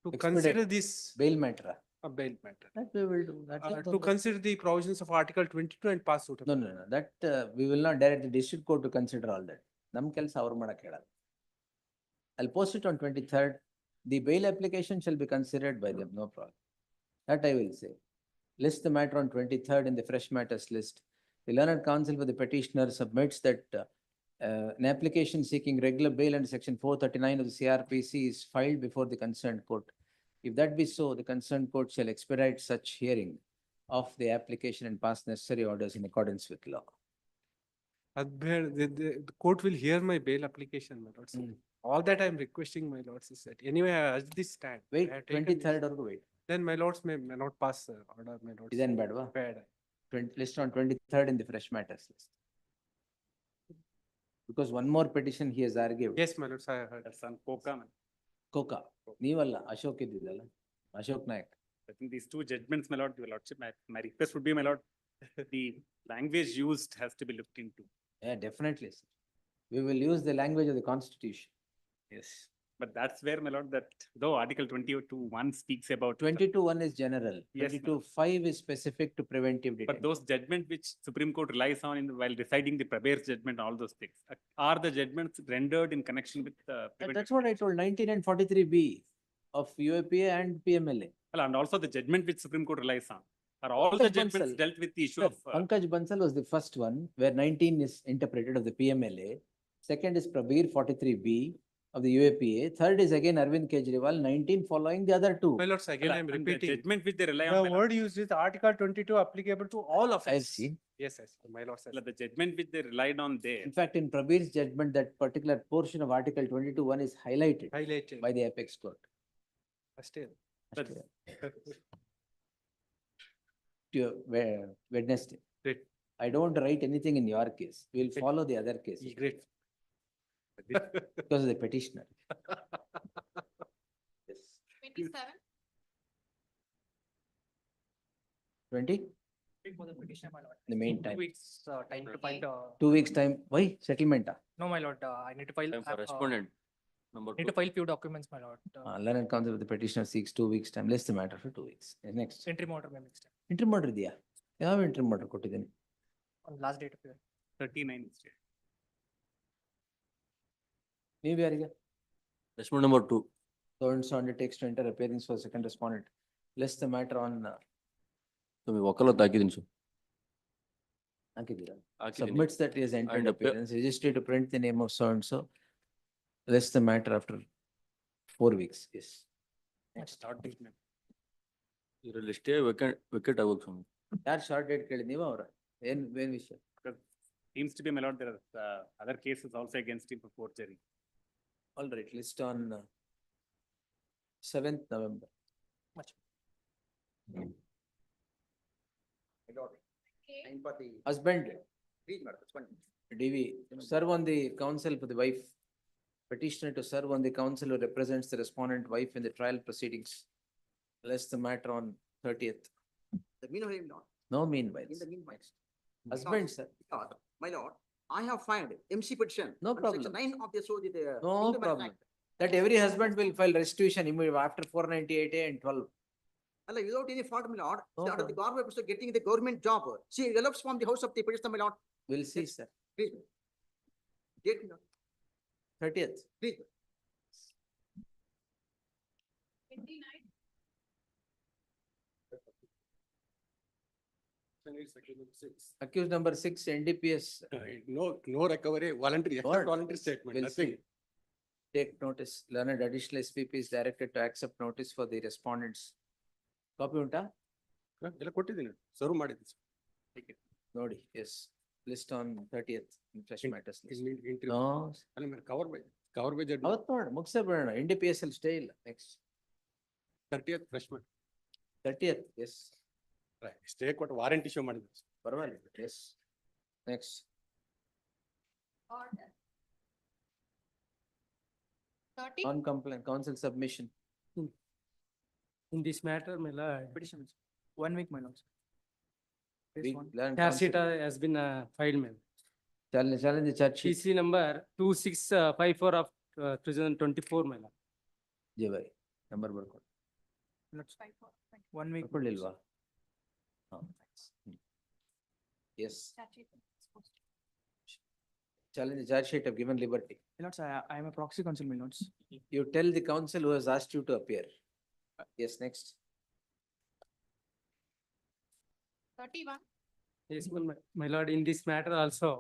to consider Expedite. this Bail matter. a bail matter? That we will do. That is To consider the provisions of Article 22 and pass suit. No, that we will not direct the district court to consider all that. Nam kelsa avaru ಮಾಡಕ್ಕೆ ಹೇಳಲ್ಲ. I'll post it on 23rd. The bail application shall be considered by them, no problem. That I will say. List the matter on 23rd in the fresh matters list. The learned counsel for the petitioner submits that an application seeking regular bail under section 439 of the CRPC is filed before the concerned court. If that be so, the concerned court shall expedite such hearing of the application and pass necessary orders in accordance with law. The court will hear my bail application, my lords. All that I am requesting, my lords, is that anyway, as this stand. Wait, I have taken 23rd this. or wait. Then my lords may not pass order, my lords. Isn't bad, wa? Bad. List on 23rd in the fresh matters list. Because one more petition he has argued. Yes, my lords, I heard. That's on Coca. Coca. ನೀವಲ್ಲ Ashok ಇದ್ದಿದ್ದಲ್ಲ Ashok Nayak. I think these two judgments, my lord, your lordship, my request would be, my lord, the language used has to be looked into. Yeah, definitely. Sir. We will use the language of the constitution. Yes. But that's where, my lord, that though Article 22(1) speaks about. 22(1) is general. Yes, 22(5) is specific to preventive detention. But those judgments which Supreme Court relies on while deciding the Praber's judgment, all those things, are the judgments rendered in connection with That's what I told, 19 and 43B of UAPA and PMLA. Well, and also the judgment which Supreme Court relies on. Are all the Pankaj judgments Bansal. dealt with the issue Sir, of. Pankaj Bansal was the first one where 19 is interpreted of the PMLA. Second is Prabir 43B of the UAPA. Third is again Arvind Kejriwal, 19 following the other two. My lords, again, I am and the repeating. judgment which they rely The on. my lord, word used is Article 22 applicable to all of us. I've seen. Yes, yes, my lords. well, the judgment which they relied on there. In fact, in Prabir's judgment, that particular portion of Article 22(1) is highlighted Highlighted. by the apex court. Still. That's- To Wednesday. Great. I don't write anything in your case. We'll Great. follow the other cases Great. because of the petitioner. Yes. 27. 20? For the petitioner, my lord. In the meantime, 2 weeks time to file. 2 weeks time. Why? Settlement. No, my lord, I need to file. Number Need to file few documents, my lord. Learned counsel of the petitioner seeks 2 weeks time. List the matter for 2 weeks. Next. Interim order may next time. Interim order ಇದೆಯಾ? ಯಾವ interim order ಕೊಟ್ಟಿದ್ದೀನಿ? On last date of your. 39 is there. ನೀವು ಯಾರಿಗೆ? Respondent number 2. So and so undertakes to enter appearance for second respondent. List the matter on So, ವಕಾಲತ್ ಹಾಕಿದ್ದೀನಿ sir. ಹಾಕಿದ್ದೀರಾ? ಹಾಕಿದ್ದೀನಿ. Submits that he has entered And appearance, registry to print the name of so and so. List the matter after 4 weeks. Yes. Next start date. ma'am. ಇದರಲ್ಲಿ stay wicket ಆಗೋದು ಸ್ವಾಮಿ. ಯಾರು short date ಕೇಳಿ ನೀವು ಅವರ ಏನ್ ವಿಷಯ? Seems to be, my lord, there are other cases also against him for forgery. All right, list on 7th November. Husband, DV, serve on the counsel for the wife. Petitioner to serve on the counsel who represents the respondent wife in the trial proceedings. List the matter on 30th. The meanwhile, not. No meanwhile. In the meanwhile. Husband, sir. My lord, I have filed MC petition. No under problem. Section 9 of the so the. No Interim problem. Act. That every husband will file restitution immediately after 498A and 12. And without any fault, my lord, No under the problem. government person getting the government job, she elopes from the house of the petitioner, my lord. We'll see, sir. Please. Date, my lord. 30th. Please. 29. Accused number 6, NDPS. No recovery, voluntary, What? voluntary statement, We'll nothing. see. Take notice. Learned additional SPP is directed to accept notice for the respondents. Copy unta? ಎಲ್ಲ ಕೊಟ್ಟಿದ್ದೀನಿ, serve ಮಾಡಿದ್ದೀನಿ. Nodi, yes. List on 30th. in Fresh matters list. Interim. No. ಅಲ್ಲ ಮೇಲೆ cover by ಜಡ್ ಅವತ್ತು ನೋಡ ಮುಗಿಸೇ ಬಿಡೋಣ. NDPS ಅಲ್ಲಿ stay ಇಲ್ಲ. Next. 30th ಫ್ರೆಶ್ ಮಾಡಿ 30th, yes. ಸ್ಟೇ ಕೊಟ್ಟು ವಾರಂಟಿ ಇಶ್ಯೂ ಮಾಡಿದ್ರು. ಪರವಾಗಿಲ್ಲ. Yes. Next. Order. 30. On complaint, counsel submission. In this matter, my lord, Petition. 1 week, my lord. This We one. learned charge sheet counsel. has been filed, ma'am. challenge the charge sheet. CC number 2654 of 2024, my lord. Jai number ಬರ್ಕೊಂಡು 1 week. ಬರ್ಕೊಳ್ಳಿಲ್ವಾ? Yes. Challenge the charge sheet of given liberty. My lords, I am a proxy counsel, my lords. You tell the counsel who has asked you to appear. Yes, next. 31. Yes, my lord, in this matter also,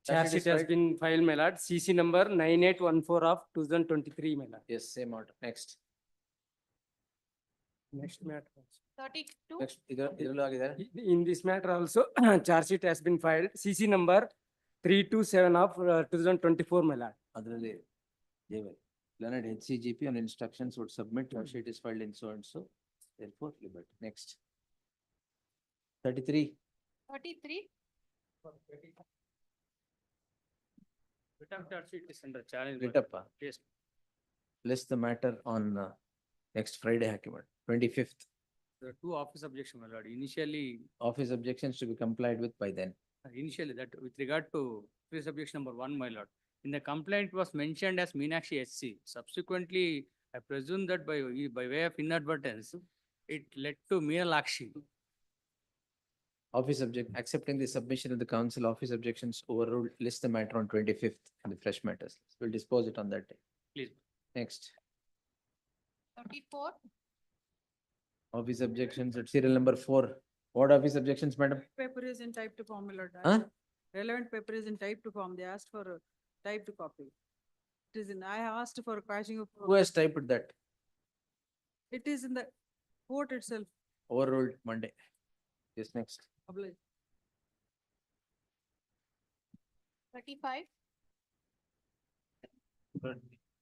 Charge charge sheet sheet is has filed. been filed, my lord, CC number 9814 of 2023, my lord. Yes, same order. Next. Next matter. 32. Next, ಇದರಲ್ಲೂ ಆಗಿದೆ. In this matter also, charge sheet has been filed, CC number 327 of 2024, my lord. ಅದರಲ್ಲಿ ಜೈ Leonard HCGP on instructions would submit charge sheet is filed in so and so. Therefore, liberty. Next. 33. 33. Writ of charge sheet is under challenge. my Writ lord. up. Yes. List the matter on next Friday ಹಾಕಿಮಾಡಿ 25th. There are two office objections, my lord. Initially, Office objections to be complied with by then. initially that with regard to office objection number 1, my lord. In the complaint was mentioned as Meenakshi SC. Subsequently, I presume that by way of inadvertence, it led to Meenakshi. Office accepting the submission of the council, office objections overruled, list the matter on 25th in the fresh matters. We'll dispose it on that day. Please. Next, 34. office objections at serial number 4. What office objections, madam? Paper is in typed form, my lord. Huh? Relevant paper is in typed form. They asked for a typed copy. It is in, I asked for catching of. Who has typed that? It is in the court itself. Overruled Monday. Yes, next. Obliged. 35.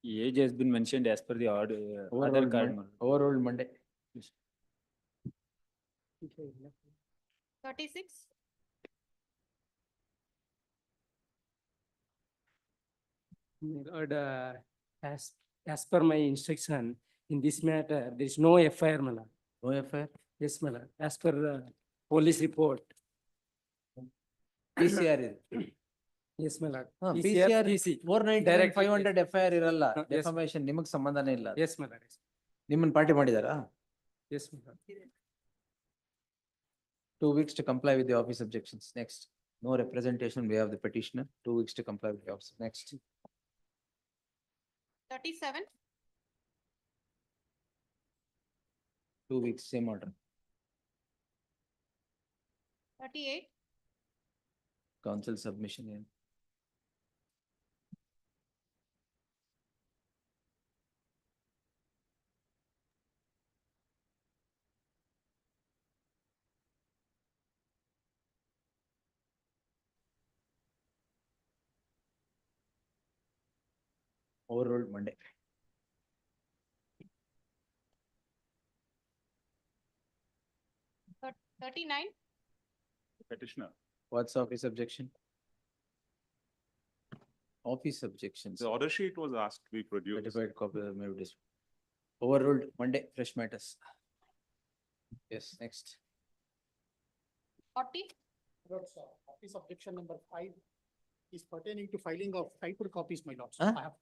Age has been mentioned as per the order, Aadhaar Overruled card. Overruled Monday. 36. My lord, as per my instruction, in this matter, there is no FIR, my lord. No FIR? Yes, my lord. As per police report. PCR is. Yes, my lord. PCR PC. 490 Direct 500 FIR ಇರಲ್ಲ. Yes. Defamation ನಿಮಗ್ ಸಂಬಂಧನೇ ಇಲ್ಲ. Yes, my lord. ನಿಮ್ಮನ್ನ party ಮಾಡಿದಾರಾ? Yes, my lord. 2 weeks to comply with the office objections. Next. No representation way of the petitioner. 2 weeks to comply with the office. Next. 37. 2 weeks, same order. 38. Council submission in. Overruled Monday. Thir- 39. Petitioner. What's office objection? Office objections. The order sheet was asked to be produced. Certified copy of the dis- Overruled Monday, fresh matters. Yes, next. 40. Office objection number 5 is pertaining to filing of typed copies, my lords. Huh? I have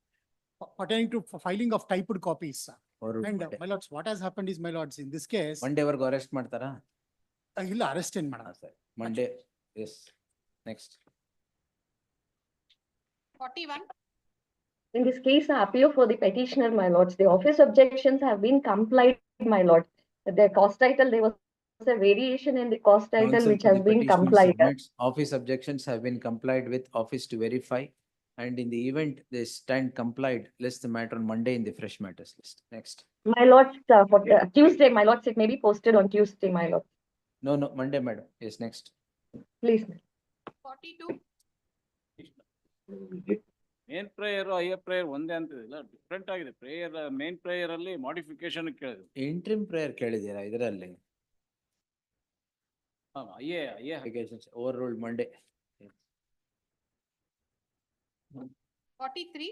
pertaining to filing of typed copies. Overruled And Monday. my lords, what has happened is, my lords, in this case, Monday ವರ್ಗು arrest ಮಾಡ್ತಾರಾ? ಇಲ್ಲ arrest ಏನ್ ಮಾಡಲ್ಲ. ಸರಿ. Monday, yes. Next. 41. In this case, I appeal for the petitioner, my lords. The office objections have been complied, my lord. The cost title, there was a variation in the cost title Counsel which for has the been petitioner complied. submits office objections have been complied with office to verify. And in the event they stand complied, list the matter on Monday in the fresh matters list. Next. My lords, for Tuesday, my lords, it may be posted on Tuesday, my lord. No, Monday, madam. Yes, next. Please. 42. Main prayer higher prayer ಒಂದೇ ಅಂತ ಇಲ್ಲ, different ಆಗಿದೆ. Prayer main prayer ಅಲ್ಲಿ modification ಕೇಳಿದ್ರು. Interim prayer ಕೇಳಿದ್ದೀರಾ ಇದರಲ್ಲಿ? ಅಯ್ಯೇ Overruled Monday. 43.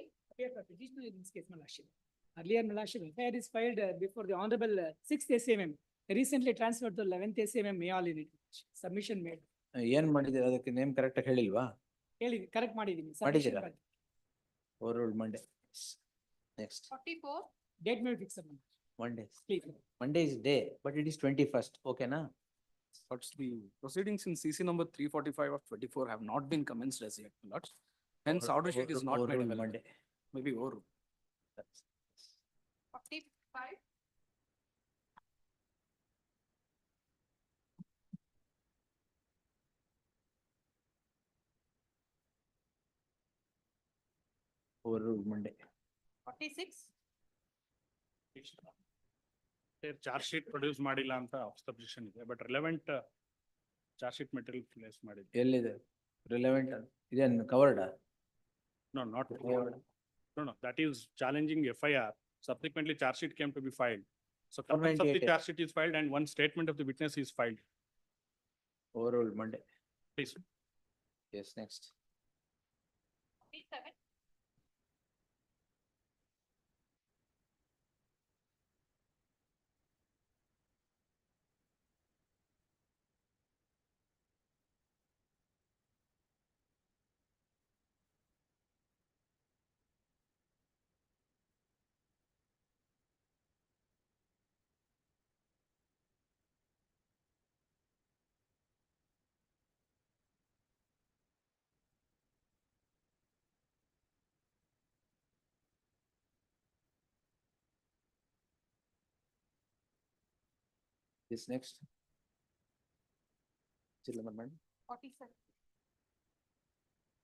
Petitioner in this case, my lordship. Earlier, my lordship, FIR is filed before the Honorable 6th SMM, recently transferred to 11th SMM, may all in it. Submission made. ಏನ್ ಮಾಡಿದ್ದೀರಾ ಅದಕ್ಕೆ name correct ಆಗಿ ಹೇಳಿಲ್ವಾ? ಹೇಳಿ correct ಮಾಡಿದೀನಿ. ಮಾಡಿದ್ದೀರಾ? Overruled Monday. Next, 44. Date ಮೇಲೆ fix ಮಾಡಿ. Monday. Please. Monday is day, but it is 21st, okay na? But the proceedings in CC number 345 of 24 have not been commenced as yet, my lords. Hence, order sheet is not made Overruled available. Monday. Maybe overruled. 45. Overruled Monday. 46. Charge sheet produce ಮಾಡಿಲ್ಲ ಅಂತ obstruction ಇದೆ, but relevant charge sheet material place ಮಾಡಿದೆ. ಎಲ್ಲಿದೆ? Relevant, ಇದೇನು covered? No, not covered. No, that is challenging FIR. Subsequently, charge sheet came to be filed. So copies of the 198. charge sheet is filed and one statement of the witness is filed. Overruled Monday. Please. Yes, next. 47. This next. Still number 47.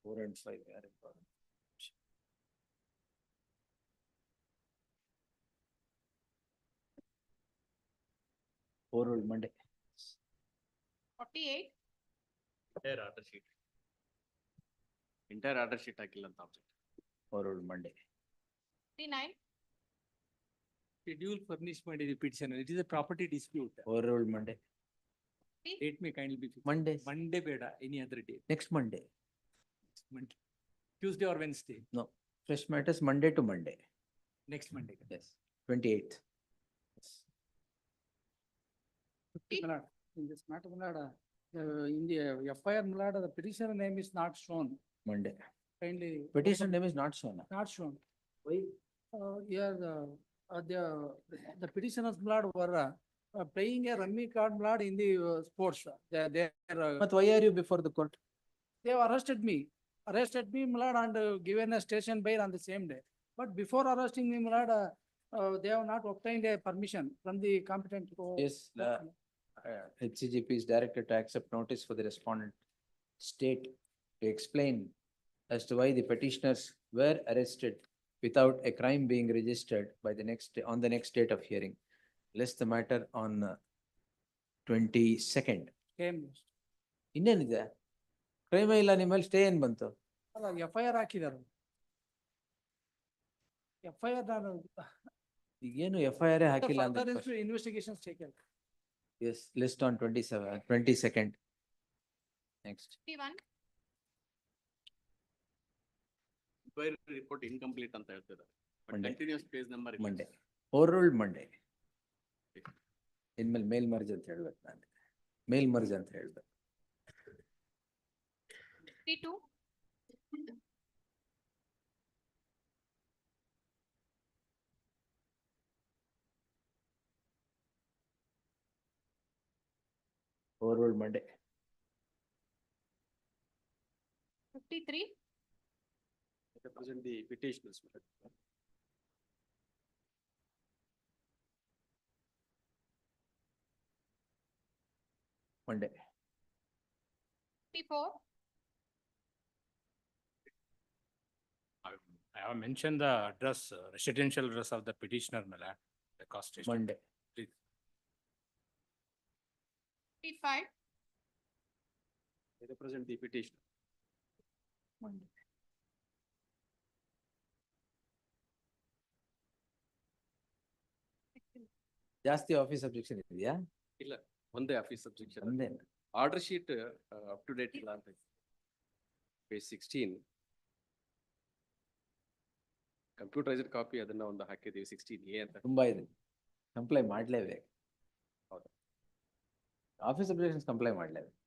4 and 5 are important. Overruled Monday. 48. Entire order sheet. Entire order sheet ಹಾಕಿಲ್ಲ ಅಂತ object. Overruled Monday. 49. Schedule furnished by the petitioner. It is a property dispute. Overruled Monday. Date may kindly be fixed. Monday. Monday beda, any other day. Next Monday. Monday. Tuesday or Wednesday. No, fresh matters Monday to Monday. Next Monday. Yes, 28th. Milord, in this matter, Milord, in the FIR, Milord, the petitioner name is not shown. Monday. Kindly. Petition name is not shown. Not shown. Why? Here, the petitioners, Milord, were playing a rummy card, Milord, in the sports. But why are you before the court? They have arrested me, Milord, and given a station bail on the same day. But before arresting me, Milord, they have not obtained a permission from the competent. Yes, HCGP is directed to accept notice for the respondent state to explain as to why the petitioners were arrested without a crime being registered by the on the next date of hearing. List the matter on 22nd. Same. ಇನ್ನೇನಿದೆ? Crime ಇಲ್ಲ ನಿಮ್ಮಲ್ಲಿ stay ಏನ್ ಬಂತು? ಅಲ್ಲ, FIR ಹಾಕಿದಾರೆ. FIR ನಾನು. ಈಗೇನು FIR ಹಾಕಿಲ್ಲ ಅಂತ. Investigations taken. Yes, list on 22nd. Next. 51. Inquiry report incomplete ಅಂತ ಹೇಳ್ತಿದ್ದಾರೆ. But Monday. continuous page number. Monday. Overruled Monday. ಇನ್ಮೇಲೆ ಮೇಲ್ ಮರ್ಜ್ ಅಂತ ಹೇಳ್ಬೇಕು ನಾನು. ಮೇಲ್ ಮರ್ಜ್ ಅಂತ ಹೇಳ್ಬೇಕು. 52. Overruled Monday. 53. Represent the petitioners. Monday. 54. I have mentioned the address, residential address of the petitioner, the cost station. Monday. Please. 55. They represent the petitioner. Monday. ಜಾಸ್ತಿ office objection ಇದೆಯಾ? ಇಲ್ಲ, ಒಂದೇ ಆಫೀಸ್ ಸಬ್ಜೆಕ್ಷನ್. ಒಂದೇ. Order sheet up to date ಇಲ್ಲ ಅಂತ. Page 16. Computerised copy ಅದನ್ನ ಒಂದು ಹಾಕಿದೀವಿ 16A ಅಂತ. ತುಂಬಾ ಇದೆ. ಕಂಪ್ಲೈ ಮಾಡ್ಲೇಬೇಕು. ಹೌದು. ಆಫೀಸ್ ಅಬ್ಜೆಕ್ಷನ್ಸ್ ಕಂಪ್ಲೈ ಮಾಡ್ಲೇಬೇಕು.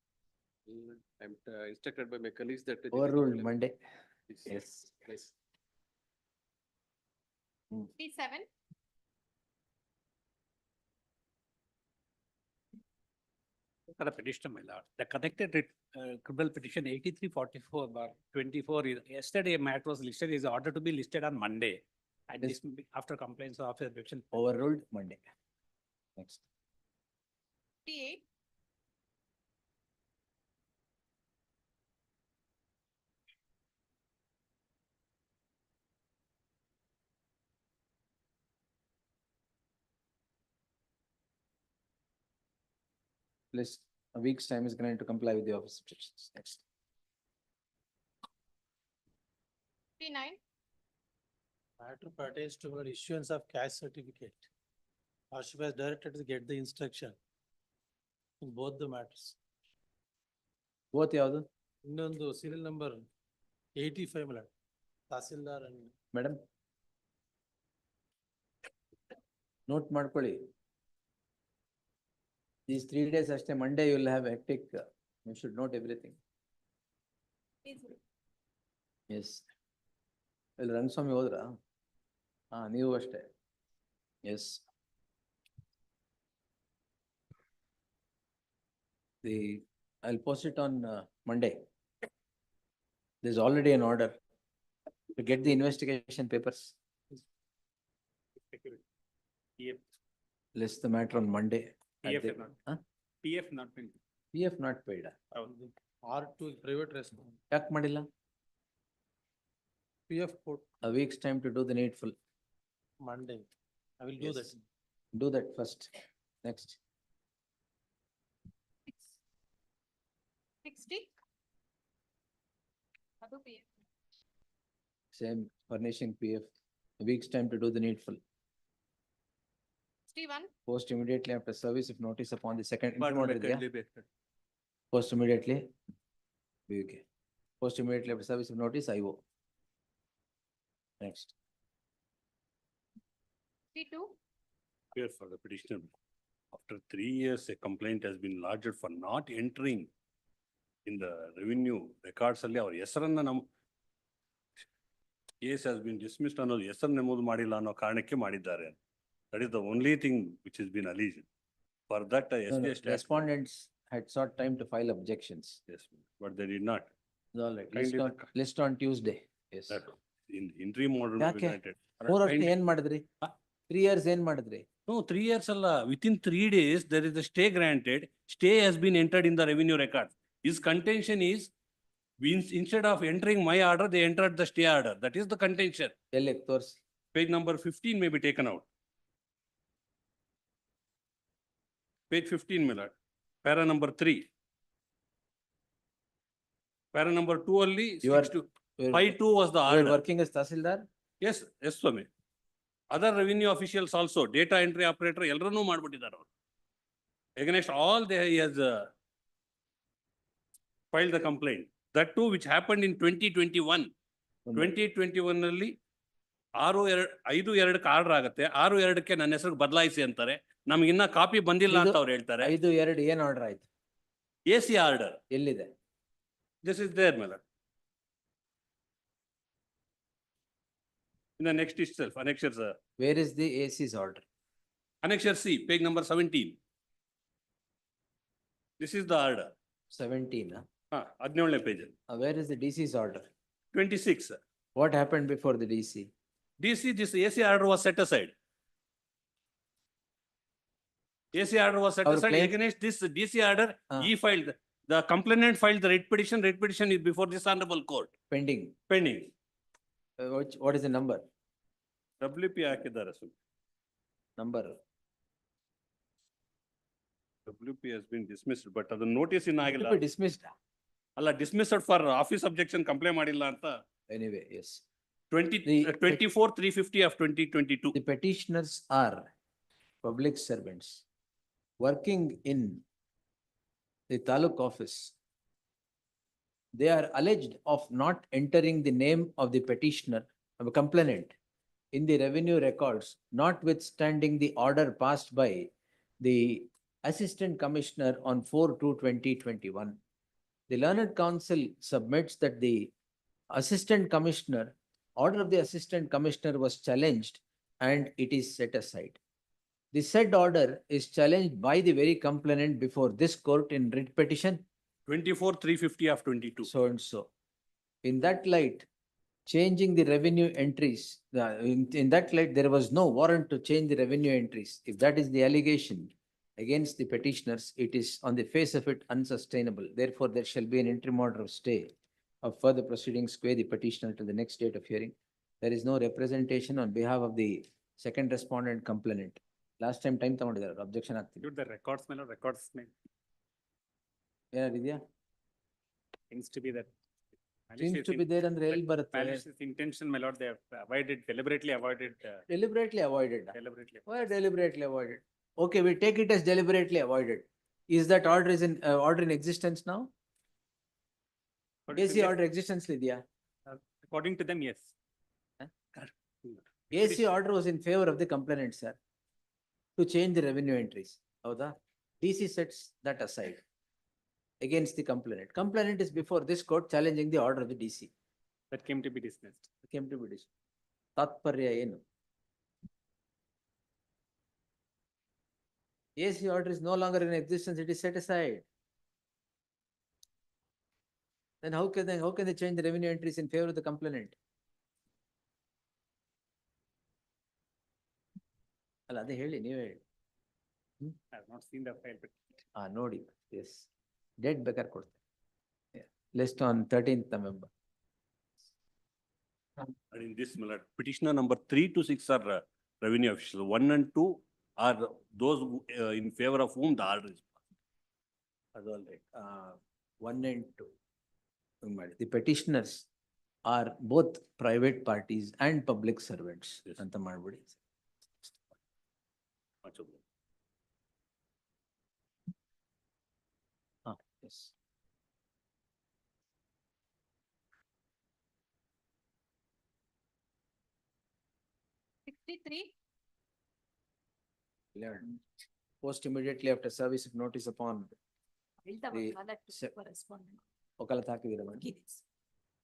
I'm instructed by my colleagues that. they will Overruled implement Monday. this. Yes. Yes. P7. For the petition, my lord, the connected writ, criminal petition 8344/24 is, yesterday a matter was listed, is ordered to be listed on Monday. And Yes. this, after complaints of objection. Overruled Monday. Next. P8. List, a week's time is granted to comply with the office objections. Next. P9. Matter pertains to an issuance of cash certificate. Hardship has directed to get the instruction in both the matters. Both ಯಾವ್ದು? ಇನ್ನೊಂದು serial number 85 madam. Tahsildar and Madam? Note ಮಾಡ್ಕೊಳ್ಳಿ. These 3 days ಅಷ್ಟೇ, Monday you will have hectic, you should note everything. Yes. ಇಲ್ಲಿ ರಂಗಸ್ವಾಮಿ ಹೋದ್ರಾ? ಹಾ, ನೀವು ಅಷ್ಟೇ. Yes. I'll post it on Monday. There's already an order to get the investigation papers. PF, List the matter on Monday. at PF the- not. Huh? PF not been. PF not paid. R2 private response. ಯಾಕೆ ಮಾಡಿಲ್ಲ? PF court A week's time to do the needful. Monday. I will do that. Yes. Do that first. Next. 60. Adu PF. Same furnishing PF. A week's time to do the needful. 61. Post immediately after service if notice upon the second. But interim order ಇದೆಯಾ? Post immediately. BUK. Post immediately after service of notice, IO. Next. P2. Here for the petitioner. After 3 years, a complaint has been lodged for not entering in the revenue records ಅಲ್ಲಿ ಅವ್ರ ಹೆಸರನ್ನ case has been dismissed ಅನ್ನೋದು ಹೆಸರು ನಮೂದು ಮಾಡಿಲ್ಲ ಅನ್ನೋ ಕಾರಣಕ್ಕೆ ಮಾಡಿದ್ದಾರೆ. That is the only thing which has been alleged. For that, No, no, respondents had sought time to file objections. Yes, but they did not. All right. Kindly List on Tuesday. Yes. That in interim order. ಯಾಕೆ? granted. 3 ವರ್ಷ ಏನ್ ಮಾಡಿದ್ರಿ? 3 years ಏನ್ ಮಾಡಿದ್ರಿ? No, 3 years ಅಲ್ಲ. Within 3 days, there is a stay granted. Stay has been entered in the revenue record. His contention is, instead of entering my order, they entered the stay order. That is the contention. ಎಲ್ಲಿ ತೋರ್ಸಿ? Page number 15 may be taken out. Page 15, my lord. Para number 3. Para number 2 only, You are- 5-2 was the You are order. working as Tahsildar? Yes, yes, Swami. Other revenue officials also, data entry operator, ಎಲ್ಲರನ್ನೂ ಮಾಡ್ಬಿಟ್ಟಿದ್ದಾರೆ ಅವರು. Against all he has filed the complaint. That too which happened in 2021. 2021 ನಲ್ಲಿ 6-5-2 order ಆಗುತ್ತೆ. 6-2ಕ್ಕೆ ನನ್ನ ಹೆಸರು ಬದಲಾಯಿಸಿ ಅಂತಾರೆ. ನಮ್ಗೆ ಇನ್ನ ಕಾಪಿ ಬಂದಿಲ್ಲ ಅಂತ ಅವ್ರು ಹೇಳ್ತಾರೆ. 5-2 ಏನ್ ಆರ್ಡರ್ ಆಯ್ತು? AC order. ಎಲ್ಲಿದೆ? This is there, my lord. In the next itself, annexure, sir. Where is the AC's order? Annexure C, page number 17. This is the order. 17. 17ನೇ page. Where is the DC's order? 26, sir. What happened before the DC? DC, this AC order was set aside. AC order was set Our aside. claim- Against this DC order, he filed, the complainant filed the writ petition. Writ petition is before this honorable court. Pending. Pending. What is the number? WP ಹಾಕಿದ್ದಾರೆ sir. Number. WP has been dismissed, but ಅದು notice ಇನ್ನ ಆಗಿಲ್ಲ. WP dismissed. ಅಲ್ಲ, dismissed for office objection complaint ಮಾಡಿಲ್ಲ ಅಂತ. Anyway, yes. 24/350 of 2022. The petitioners are public servants working in the taluk office. They are alleged of not entering the name of the petitioner, of a complainant, in the revenue records, notwithstanding the order passed by the Assistant Commissioner on 4/2/2021. The learned counsel submits that the assistant commissioner, order of the assistant commissioner was challenged and it is set aside. The said order is challenged by the very complainant before this court in writ petition 24/350 of 22. so and so. In that light, changing the revenue entries, in that light, there was no warrant to change the revenue entries. If that is the allegation against the petitioners, it is on the face of it unsustainable. Therefore, there shall be an interim order of stay of further proceedings, quay the petitioner to the next date of hearing. There is no representation on behalf of the second respondent complainant. Last time objection ಆಗ್ತಿದೆ. The records, my lord, records name ಏನಾಗಿದೆಯಾ? seems to be that. Seems to be there ಅಂದ್ರೆ ಎಲ್ಲಿ ಬರುತ್ತೆ? Malicious intention, my lord, they have avoided, deliberately avoided. Deliberately avoided. Deliberately. Why deliberately avoided? Okay, we take it as deliberately avoided. Is that order in existence now? But AC order existence ಇದೆಯಾ? According to them, yes. AC order was in favor of the complainant, sir, to change the revenue entries. ಹೌದಾ? DC sets that aside against the complainant. Complainant is before this court challenging the order of the DC. That came to be dismissed. Came to be dismissed. ತಾತ್ಪರ್ಯ ಏನು? AC order is no longer in existence, it is set aside. Then how can they change the revenue entries in favor of the complainant? ಅಲ್ಲ ಅದೇ ಹೇಳಿ ನೀವೇ ಹೇಳಿ. I have not seen the file, but. ನೋಡಿ, yes. Date ಬೇಕಾದ್ರೆ ಕೊಡ್ತೇನೆ. List on 13th November. And in this, my lord, petitioner number 3 to 6 are revenue officials. 1 and 2 are those in favor of whom the order is passed. That's all right. 1 and 2. The petitioners are both private parties and public servants. Yes. ಅಂತ ಮಾಡ್ಬಿಡಿ. Much obliged. Yes. Post immediately after service of notice upon se- ವಕಾಲತ್ ಹಾಕಿದ್ದೀರಾ madam?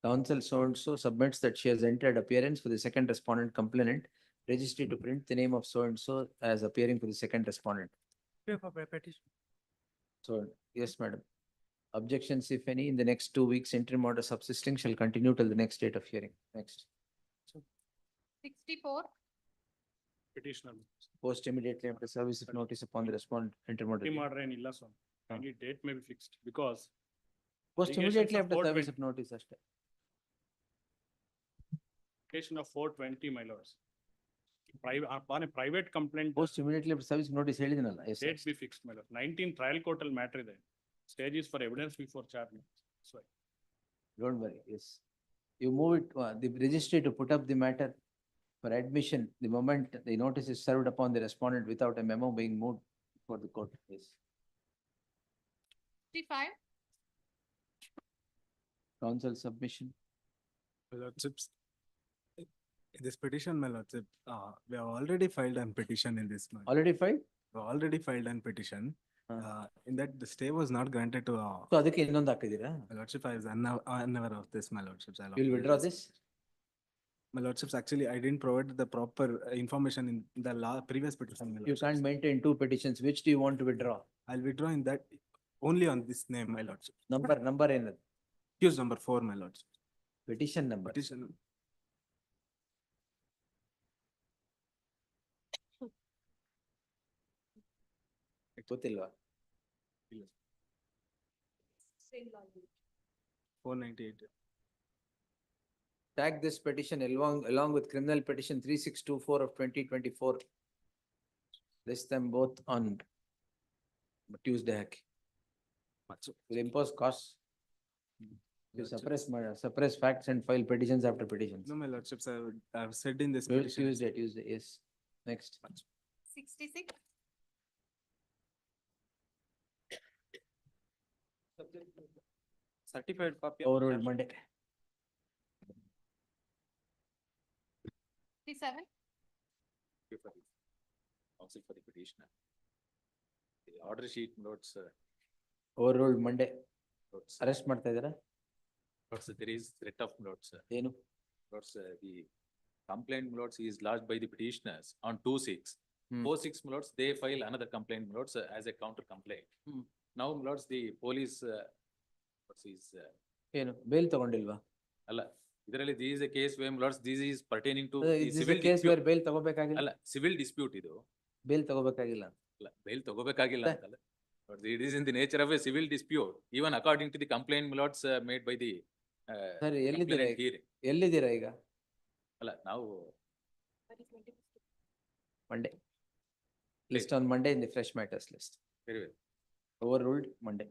Counsel so and so submits that she has entered appearance for the second respondent complainant, registry to print the name of so and so as appearing for the second respondent. Petition. So, yes, madam. Objections, if any, in the next 2 weeks, interim order subsisting shall continue till the next date of hearing. Next. 64. Petitioner. Post immediately after service of notice upon the respondent, interim order. Team order ಏನಿಲ್ಲ so only date may be fixed because Post allegations immediately of after service 420 of notice ಅಷ್ಟೇ. application of 420, my lords. Upon a private complaint, Post immediately after service of notice ಹೇಳಿದಿನಲ್ಲ. Yes, date yes. be fixed, my lord. 19 trial court ಅಲ್ಲಿ matter ಇದೆ. Stages for evidence before charge. So Don't worry, yes. You move it, the registry to put up the matter for admission, the moment the notice is served upon the respondent without a memo being moved for the court. Yes. 65. Counsel submission. My lordships, this petition, my lordship, we have already filed a petition in this month. Already filed? We have already filed a petition. In that the stay was not granted to. So ಅದಕ್ಕೆ ಇನ್ನೊಂದು ಹಾಕಿದ್ದೀರಾ? My lordship, I was unaware of this, my lordships. You will withdraw this? My lordships, actually, I didn't provide the proper information in the previous petition. My You lordships. can't maintain 2 petitions. Which do you want to withdraw? I'll withdraw in that only on this name, my lordship. Number ಏನದು? Accused number 4, my lordship. Petition number. Petition. ಗೊತ್ತಿಲ್ವಾ? 498. Tag this petition along with criminal petition 3624 of 2024. List them both on Tuesday hockey. Will impose costs. You suppress facts and file petitions after petitions. No, my lordships, I have said in this Well, petition. Tuesday, yes. Next. 66. certified copy. Overruled Monday. 67. Counsel for the petitioner. The order sheet notes, Overruled Monday. Arrest ಮಾಡ್ತಾ ಇದ್ದೀರಾ? There is threat of Lords. ಏನು? Lords, the complaint Lords is lodged by the petitioners on 2/6. 4/6 Lords, they file another complaint Lords as a counter complaint. Now Lords, the police is ಏನು bale ತಗೊಂಡಿಲ್ವಾ? ಅಲ್ಲ, ಇದರಲ್ಲಿ this is a case where Lords, this is pertaining to This the is a civil case where dispute. Bail ತಗೋಬೇಕಾಗಿಲ್ಲ. ಅಲ್ಲ, civil dispute ಇದು. Bail ತಗೋಬೇಕಾಗಿಲ್ಲ. ಅಲ್ಲ, bail ತಗೋಬೇಕಾಗಿಲ್ಲ ಅಂತಲ್ಲ. But it is in the nature of a civil dispute, even according to the complaint Lords made by the ಸರಿ, ಎಲ್ಲಿದ್ದೀರಾ complainant ಈಗ? hearing. ಎಲ್ಲಿದ್ದೀರಾ ಈಗ? ಅಲ್ಲ, ನಾವು Monday. List on Monday in the fresh matters list. very well. Overruled Monday.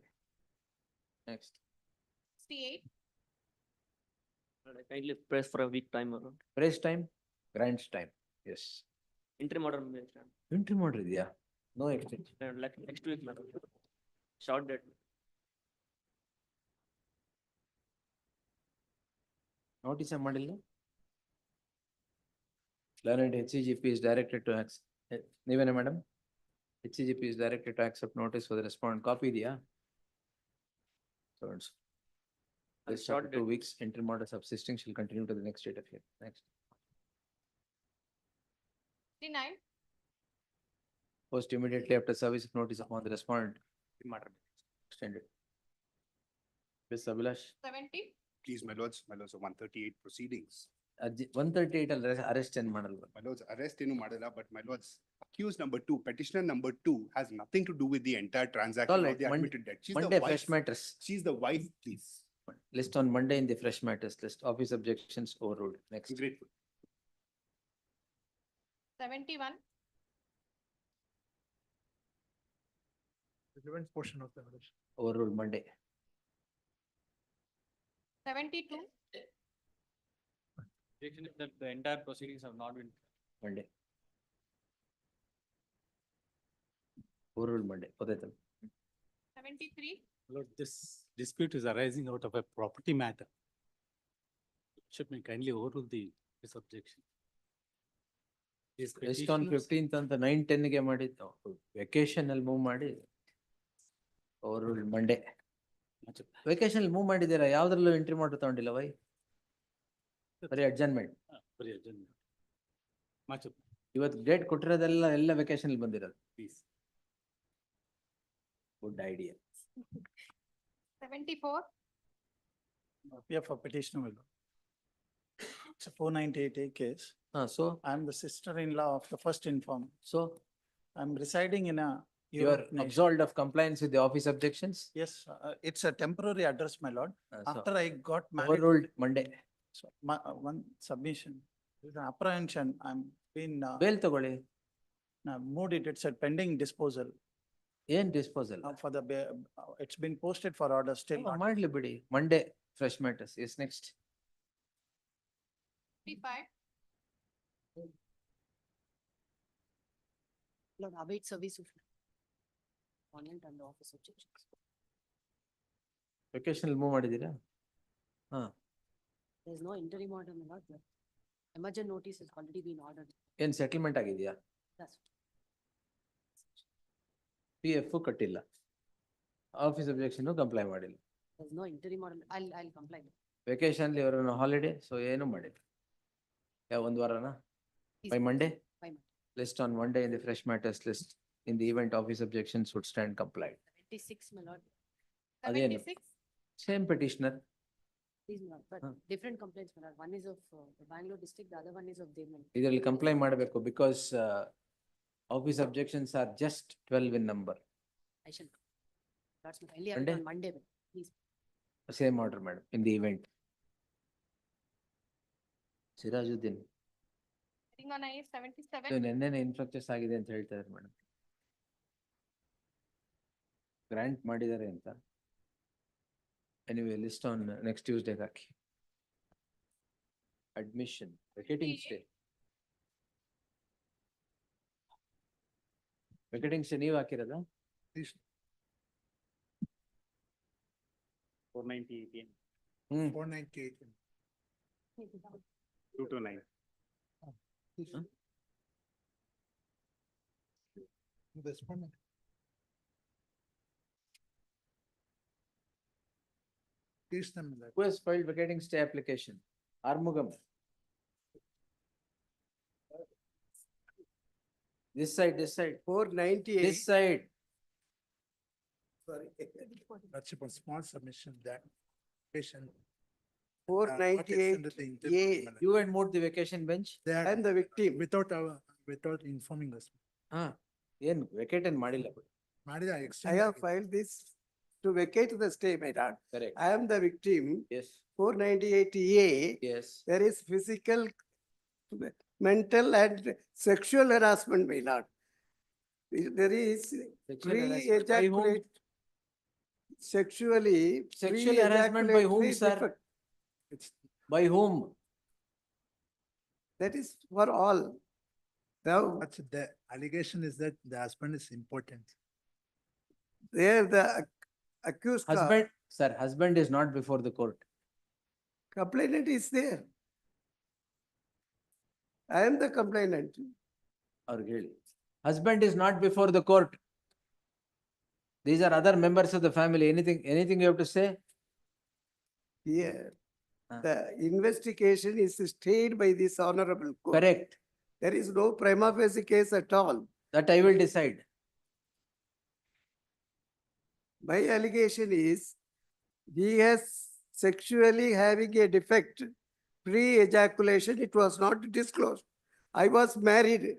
Next. 68. Kindly press for a week time around. Press time, grants time. Yes. Interim order. Interim order ಇದೆಯಾ? No extension. Like next week, madam. Short date. Notice ಮಾಡಿಲ್ಲ? Learned HCGP is directed to ನೀವೇನೆ madam? HCGP is directed to accept notice for the respondent. Copy ಇದೆಯಾ? So it's this short after 2 weeks, interim order subsisting shall continue to the next date of hearing. Next. 69. Post immediately after service of notice upon the respondent. Extended. Ms. Abhilash, 70. Please, my lords, 138 proceedings. 138 ಅಲ್ಲಿ arrest ಏನ್ ಮಾಡಲ್ವಾ? My lords, arrest ಏನು ಮಾಡಲ್ಲ, but my lords, accused number 2, petitioner number 2 has nothing to do with the entire transaction All of right, the admitted debt. She's the Monday wife. fresh matters. She's the wife, please. List on Monday in the fresh matters list. Office objections overruled. Next. I'm grateful. 71. Relevant portion of the order. Overruled Monday. 72. Objection is that the entire proceedings have not been. Monday. Overruled Monday. ಗೊತ್ತಾಯ್ತಲ್ಲ? 73. Lord, this dispute is arising out of a property matter. Should may kindly overrule this objection. Rest on 15th ಅಂತ 9-10 ಗೆ ಮಾಡಿದ್ದು. Vacation ಅಲ್ಲಿ move ಮಾಡಿ. Overruled Monday. Vacation ಅಲ್ಲಿ move ಮಾಡಿದ್ದೀರಾ? ಯಾವ್ದ್ರಲ್ಲೂ entry ಮಾಡಿ ತಗೊಂಡಿಲ್ಲ ವೈ? ಬರೀ ಅಡ್ಜರ್ನ್ಮೆಂಟ್. ಇವತ್ತು ಡೇಟ್ ಕೊಟ್ಟಿರೋದೆಲ್ಲ ಎಲ್ಲ ವೆಕೇಶನ್ ಅಲ್ಲಿ ಬಂದಿರೋದು. Good idea. 74. Appear for petitioner. It's a 498A case. So I am the sister-in-law of the first informant. So I am residing in a you are absolved of compliance with the office objections? Yes, it's a temporary address, my lord. So After I got married. Overruled Monday. So one submission, there's an apprehension, I'm been. Bail ತಗೊಳ್ಳಿ. Moved it, it's a pending disposal. ಏನ್ disposal? For the, it's been posted for order still. ಮಾಡ್ಲಿ ಬಿಡಿ. Monday fresh matters. Yes, next. 55. Lord, await service of respondent and the office objections. Vacation ಅಲ್ಲಿ move ಮಾಡಿದ್ದೀರಾ? There is no interim order, my lord. The emergent notice has already been ordered. ಏನ್ settlement ಆಗಿದೆಯಾ? That's PF ಕಟ್ಟಿಲ್ಲ. Office objection comply ಮಾಡಿಲ್ಲ. There is no interim order. I'll comply. Vacation ಅಲ್ಲಿ ಅವರನ್ನು holiday, so ಏನು ಮಾಡಿಲ್ಲ. ಒಂದು ವಾರನಾ? By Monday? By Monday. List on Monday in the fresh matters list. In the event office objections would stand complied. 76, my lord. ಅದೇನು? 76. Same petitioner. Please, my lord, but different complaints, my lord. One is of the Bangalore district, the other one is of Devman. ಇದರಲ್ಲಿ comply ಮಾಡಬೇಕು because office objections are just 12 in number. I shall. That's my earlier Monday? on Monday, please. Same order, madam, in the event. Sirajuddin. Sitting on IS 77. ನೆನ್ನೆನೆ ಇನ್ಫ್ರಾಕ್ಚರ್ಸ್ ಆಗಿದೆ ಅಂತ ಹೇಳ್ತಾರೆ madam. Grant ಮಾಡಿದ್ದಾರೆ ಅಂತ. Anyway, list on next Tuesday hockey. Admission, vacating stay. Vacating stay ನೀವು ಹಾಕಿರೋದಾ? 498. 498. 229. Respondent. Petitioner, my lord. Who has filed vacating stay application? Armugam. This side, this side, 498. this side. Sorry. That's a small submission that patient. 498 A. You had moved the vacation bench? I am the victim. Without informing us. Ah, yen vacate and madilla. I have filed this to vacate the stay, my lord. Correct. I am the victim. Yes, 498 A. yes. There is physical, mental and sexual harassment, my lord. There is Sexual harassment by whom? pre-ejaculate. Sexually. Sexual harassment by whom, pre-ejaculatory sir? defect. By whom? That is for all. Now, But the allegation is that the husband is important. there the accused Husband, sir, husband is not before the court. complainant is there. I am the complainant. Or really. Husband is not before the court. These are other members of the family. Anything you have to say? Here, Ah. the investigation is stayed by this honorable court. Correct. There is no prima facie case at all. That I will decide. My allegation is he has sexually having a defect, pre-ejaculation, it was not disclosed. I was married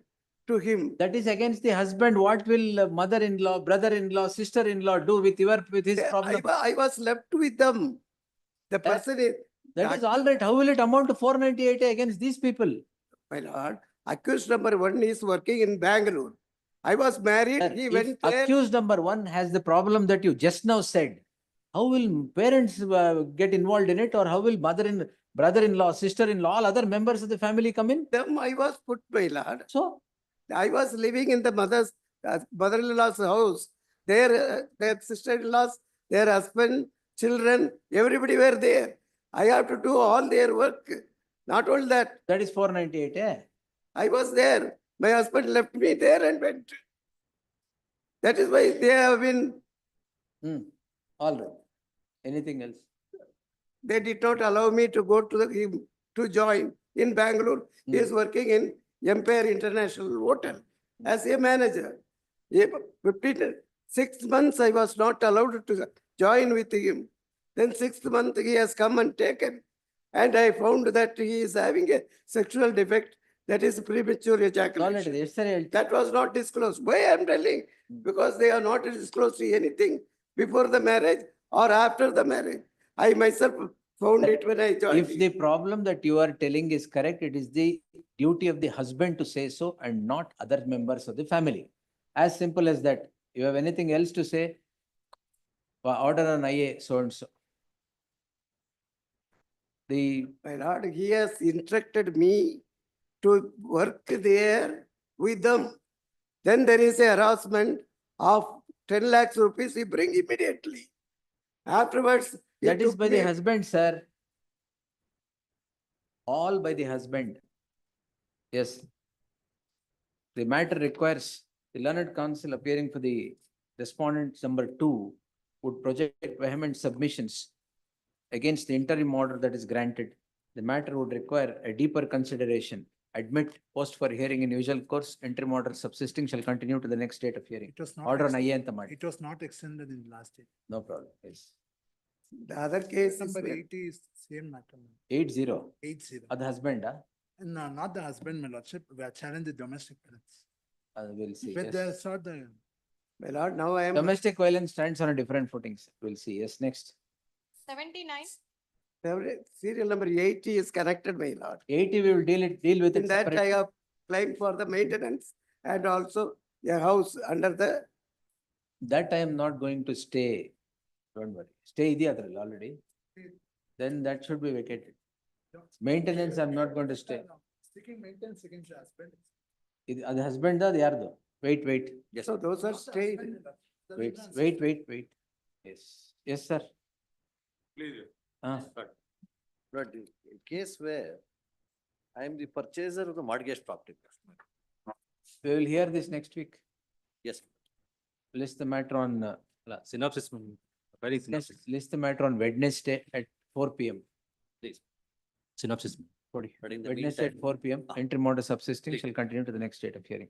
to him. That is against the husband. What will mother-in-law, brother-in-law, sister-in-law do with his problem? I was left with them. The person is. That is all right. How will it amount to 498 against these people? My lord, accused number 1 is working in Bangalore. I was married, Sir, he if went there. accused number 1 has the problem that you just now said, how will parents get involved in it, or how will brother-in-law, sister-in-law, all other members of the family come in? Them I was put, my lord. So, I was living in the mother-in-law's house. Their sister-in-laws, their husband, children, everybody were there. I have to do all their work. Not only that, that is 498, eh? I was there. My husband left me there and went. That is why they have been, All right. Anything else? they did not allow me to go to join in Bangalore. He is working in Empire International Hotel as a manager. 6 months I was not allowed to join with him. Then 6th month he has come and taken. And I found that he is having a sexual defect, that is premature ejaculation. That was not disclosed. Why I am telling? Because they are not disclosed anything before the marriage or after the marriage. I myself found it when I joined. If the problem that you are telling is correct, it is the duty of the husband to say so and not other members of the family. As simple as that. You have anything else to say? Order on IA so and so. My lord, he has instructed me to work there with them. Then there is a harassment of 10 lakhs rupees he bring immediately. Afterwards, he That is took by the me- husband, sir. All by the husband. Yes. The matter requires the learned counsel appearing for the respondent number 2 would project vehement submissions against the interim order that is granted. The matter would require a deeper consideration. Admit, post for hearing in usual course, interim order subsisting shall continue to the next date of hearing. It was not. Order on extended- IA anta ಮಾಡಿ. It was not extended in last day. No problem. Yes. The other case is Number where- 80 is same matter. 80. 80. Ad husband, No, not the husband, my lordship. We are challenging the domestic violence. We'll see. But Yes. that's not the. My lord, now I am. Domestic violence stands on a different footing. Sir. We'll see. Yes, next. 79. Serial number 80 is connected, my lord. 80 we will deal with In it that I separately. have claimed for the maintenance and also a house under the, That I am not going to stay. Don't worry. Stay idiyadrilla already. Then that should be vacated. Maintenance I am not going to stay. Seeking maintenance against the husband. Ad husband the yardo. Wait. yes, so those are stayed. Wait. Yes. Yes, sir. Please. But in case where I am the purchaser of the mortgage property. We will hear this next week. Yes. List the matter on Synopsis. Very List the matter on Wednesday at 4 p.m. Please. Synopsis. But in the Wednesday at meantime, 4 p.m. Interim order subsisting shall continue to the next date of hearing.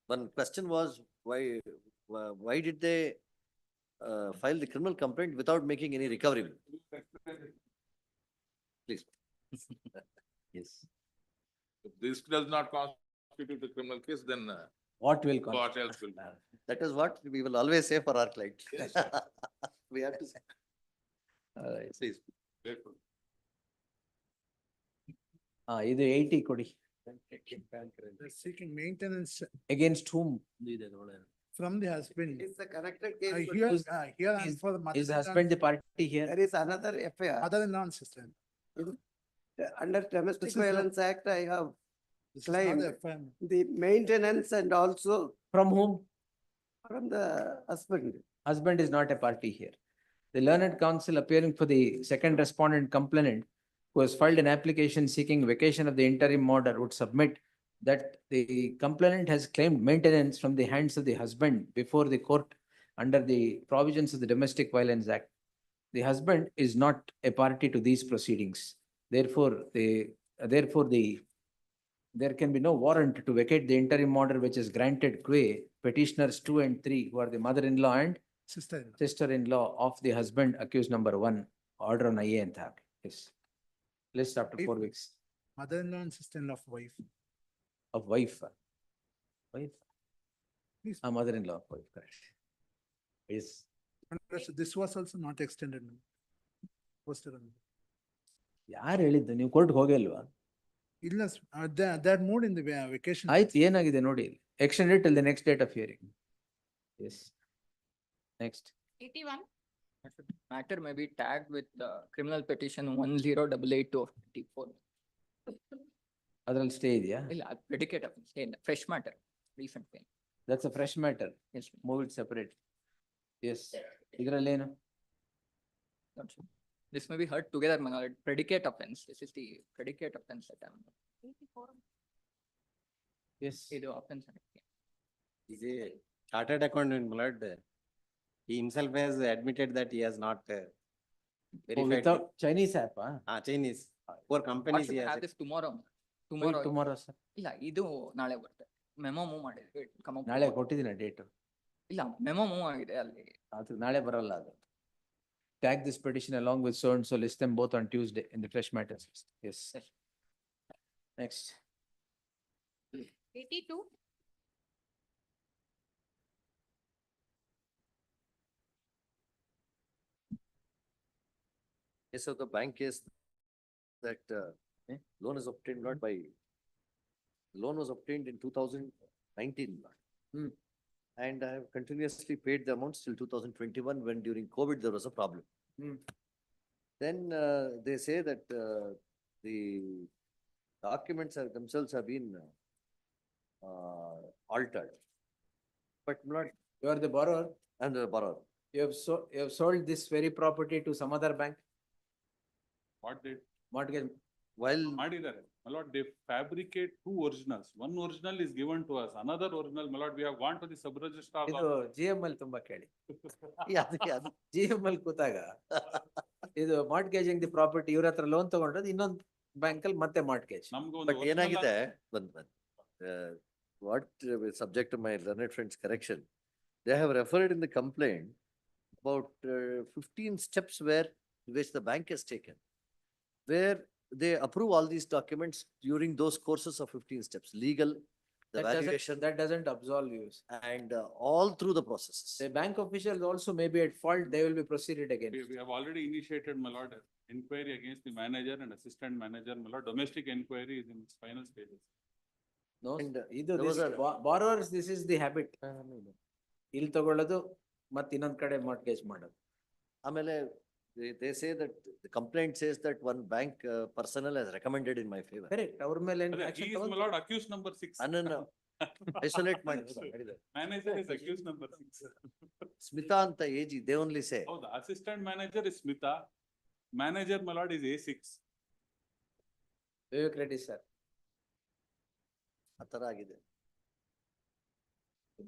one question was, why did they file the criminal complaint without making any recovery? Please. Yes. If this does not constitute a criminal case, then What will what else will? That is what we will always say for our client. Yes. We have to say. Please. Grateful. Either 80 kodi. They're seeking maintenance Against whom? from the husband. It's a connected Here and for the mother. Is the husband the party here? There is another FIR. Mother-in-law and sister. Under Domestic This is the- Violence Act, I have This is not claimed the FIR. the maintenance and also From whom? from the husband. Husband is not a party here. The learned counsel appearing for the second respondent complainant who has filed an application seeking vacation of the interim order would submit that the complainant has claimed maintenance from the hands of the husband before the court under the provisions of the Domestic Violence Act. The husband is not a party to these proceedings. Therefore, there can be no warrant to vacate the interim order which is granted qua petitioners 2 and 3, who are the mother-in-law and Sister. sister-in-law of the husband accused number 1, order on IA and THAC. Yes. List after 4 weeks Mother-in-law and sister-in-law of wife. of wife. Wife. Please. Mother-in-law of wife, correct. Yes. This was also not extended. Posted on. ಯಾರು ಹೇಳಿದ್ದು ನೀವು ಕೋರ್ಟ್ಗೆ ಹೋಗಿಲ್ವಾ? ಇಲ್ಲ, that moved in the vacation. ಆಯ್ತು, ಏನಾಗಿದೆ ನೋಡಿ. Extended till the next date of hearing. Yes. Next. 81. Matter may be tagged with criminal petition 1088/24. ಅದ್ರಲ್ಲಿ ಸ್ಟೇ ಇದೆಯಾ? ಇಲ್ಲ, predicate of fresh matter, recent thing. That's a fresh matter. Yes. Move it separate. Yes. ಇದರಲ್ಲೇನು? This may be heard together, my lord. Predicate offense. This is the predicate offense that I'm. 84. Yes. ಇದು offense. Is a chartered accountant, my lord. He himself has admitted that he has not Oh, verified. without Chinese app, Chinese. For What companies, should he we have has. this tomorrow? tomorrow, sir. ಇಲ್ಲ, ಇದು ನಾಳೆ ಬರುತ್ತೆ. Memo move ಮಾಡಿದ್ವಿ. Come up. ನಾಳೆ ಕೊಟ್ಟಿದ್ದೀನ date. ಇಲ್ಲ, memo move ಆಗಿದೆ ಅಲ್ಲಿ. ಅದು ನಾಳೆ ಬರಲ್ಲ ಅದು. Tag this petition along with so and so, list them both on Tuesday in the fresh matters. Yes. Next. 82. Yes, of the bank case that loan is obtained not by, loan was obtained in 2019. And I have continuously paid the amounts till 2021, when during COVID there was a problem. Then they say that the documents themselves have been altered. But not, You are the borrower. I'm the borrower. You have sold this very property to some other bank. What they Mortgage. While ಮಾಡಿದ್ದಾರೆ, my lord, they fabricate two originals. One original is given to us, another original, my lord, we have gone to the sub-registrar. ಇದು GML ತುಂಬಾ ಕೇಳಿ. ಅದಕ್ಕೆ ಅದು GML ಕೂತಾಗ ಇದು ಮಾರ್ಟ್ಗೇಜಿಂಗ್ the property ಇವ್ರ ಹತ್ರ ಲೋನ್ ತಗೊಂಡ್ರೆ ಇನ್ನೊಂದು ಬ್ಯಾಂಕ್ ಅಲ್ಲಿ ಮತ್ತೆ ಮಾರ್ಟ್ಗೇಜ್. But ಏನಾಗಿದೆ, what subject to my learned friend's correction, they have referred in the complaint about 15 steps which the bank has taken, where they approve all these documents during those courses of 15 steps, legal, the valuation. That doesn't absolve you. And all through the processes. The bank officials also may be at fault, they will be proceeded against. We have already initiated, my lord, inquiry against the manager and assistant manager, my lord, domestic inquiry is in its final stages. No, And, ಇದು there was a- borrowers, this is the habit. ಇಲ್ಲಿ ತಗೊಳ್ಳೋದು ಮತ್ತೆ ಇನ್ನೊಂದ್ ಕಡೆ mortgage ಮಾಡೋದು. ಆಮೇಲೆ they say that the complaint says that one bank personnel has recommended in my favor. Correct, ಅವ್ರ ಮೇಲೆ He is, my lord, accused number 6. Isolate ಮಾಡಿ. Manager is accused number 6. Smita ಅಂತ AG, they only say. Oh, the assistant manager is Smita. Manager, my lord, is A6. Vivek Reddy sir. ಆ ತರ ಆಗಿದೆ.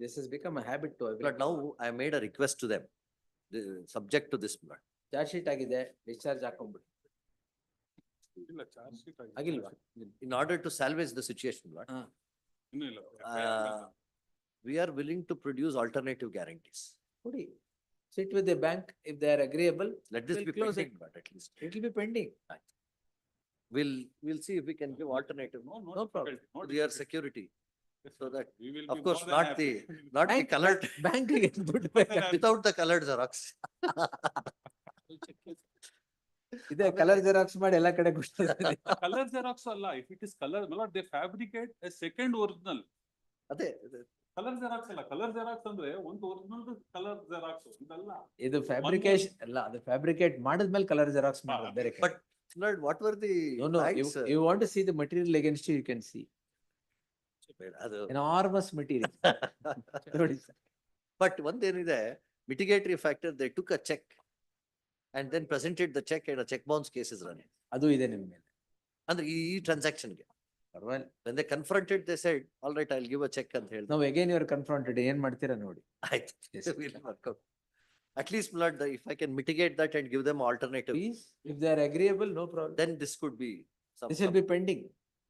This has become a habit to But everyone. now I made a request to them. subject to this, my lord. Charge sheet ಆಗಿದೆ, discharge ಹಾಕೊಂಡ್ಬಿಡಿ. ಇಲ್ಲ, charge sheet ಆಗಿಲ್ವಾ? In order to salvage the situation, my lord, ಹಾ. ಇನ್ನೂ ಇಲ್ಲ. we are willing to produce alternative guarantees. ಕೊಡಿ. Sit with the bank, if they are agreeable, Let this we'll be close pending, it. but at least. It will be pending. We'll see if we can give alternative. No problem. Their security, so that, We will of be course, more than not happy. not the colored, ಬ್ಯಾಂಕಿಗೆ ದುಡ್ಡು ಬೇಕಾ? without the colored Xerox. ಇದೇ colour xerox ಮಾಡಿ ಎಲ್ಲ ಕಡೆ ಕೊಡ್ತಾರೆ. Color Xerox ಅಲ್ಲ, if it is color, my lord, they fabricate a second original. ಅದೇ Color Xerox ಅಲ್ಲ, color Xerox ಅಂದ್ರೆ ಒಂದು ಒರಿಜಿನಲ್ ಕಲರ್ ಜೆರಾಕ್ಸ್ ಇದಲ್ಲ. ಇದು ಫ್ಯಾಬ್ರಿಕೇಶನ್ ಅಲ್ಲ, ಅದು ಫ್ಯಾಬ್ರಿಕೇಟ್ ಮಾಡಿದ್ಮೇಲೆ ಕಲರ್ ಜೆರಾಕ್ಸ್ ಮಾಡೋದು ಬೇರೆ. But Lord, what were the No, no, lines? you want to see the material against you, you can see. ಅದು Enormous material. ನೋಡಿ sir. But one thing is mitigatory factor, they took a check and then presented the check and a check bounce case is running. ಅದು ಇದೆ ನಿಮ್ಮ ಮೇಲೆ. ಅಂದ್ರೆ ಈ transaction ಗೆ. ಪರವಾಗಿಲ್ಲ. When they confronted, they said, all right, I'll give a check ಅಂತ ಹೇಳಿದ್ರು. ನಾವು again you are confronted, ಏನ್ ಮಾಡ್ತೀರಾ ನೋಡಿ. ಆಯ್ತು. Yes. We'll work out. At least, my lord, if I can mitigate that and give them alternative, Please, if they are agreeable, no problem. then this could be some. This will be pending.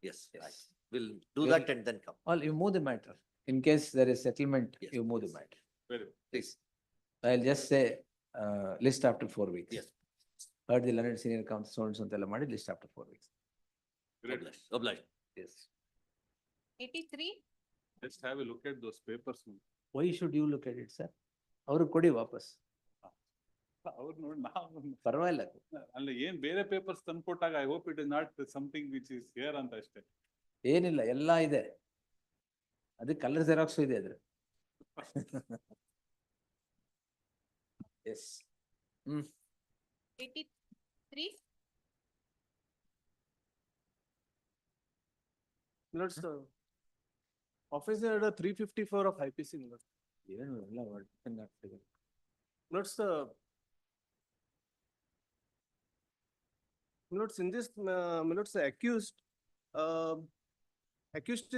Yes, Yes. right. We'll do Very- that and then come. Well, you move the matter. In case there is settlement, Yes, you move the yes. matter. Very good. Please. I'll just say, list after 4 weeks. Yes. Heard the learned senior counsel, so and so ಅಂತೆಲ್ಲ ಮಾಡಿ list after 4 weeks. Great. Obliged. Yes. 83. Just have a look at those papers. Why should you look at it, sir? ಅವ್ರಿಗೆ ಕೊಡಿ ವಾಪಸ್. ಅವ್ರು ನೋಡಿ ನಾವು ಪರವಾಗಿಲ್ಲ. ಅಲ್ಲ, ಏನ್ ಬೇರೆ ಪೇಪರ್ಸ್ ತಂದ್ಕೊಟ್ಟಾಗ I hope it is not something which is here ಅಂತ ಅಷ್ಟೇ. ಏನಿಲ್ಲ, ಎಲ್ಲ ಇದೆ. ಅದು ಕಲರ್ ಜೆರಾಕ್ಸ್ ಇದೆ ಅದ್ರ. S. 83. Lords, officer order 354 of IPC, Lord. ಏನು ಎಲ್ಲ working ಆಗ್ತಿದೆ. Lords, Lords, in this, Lords, accused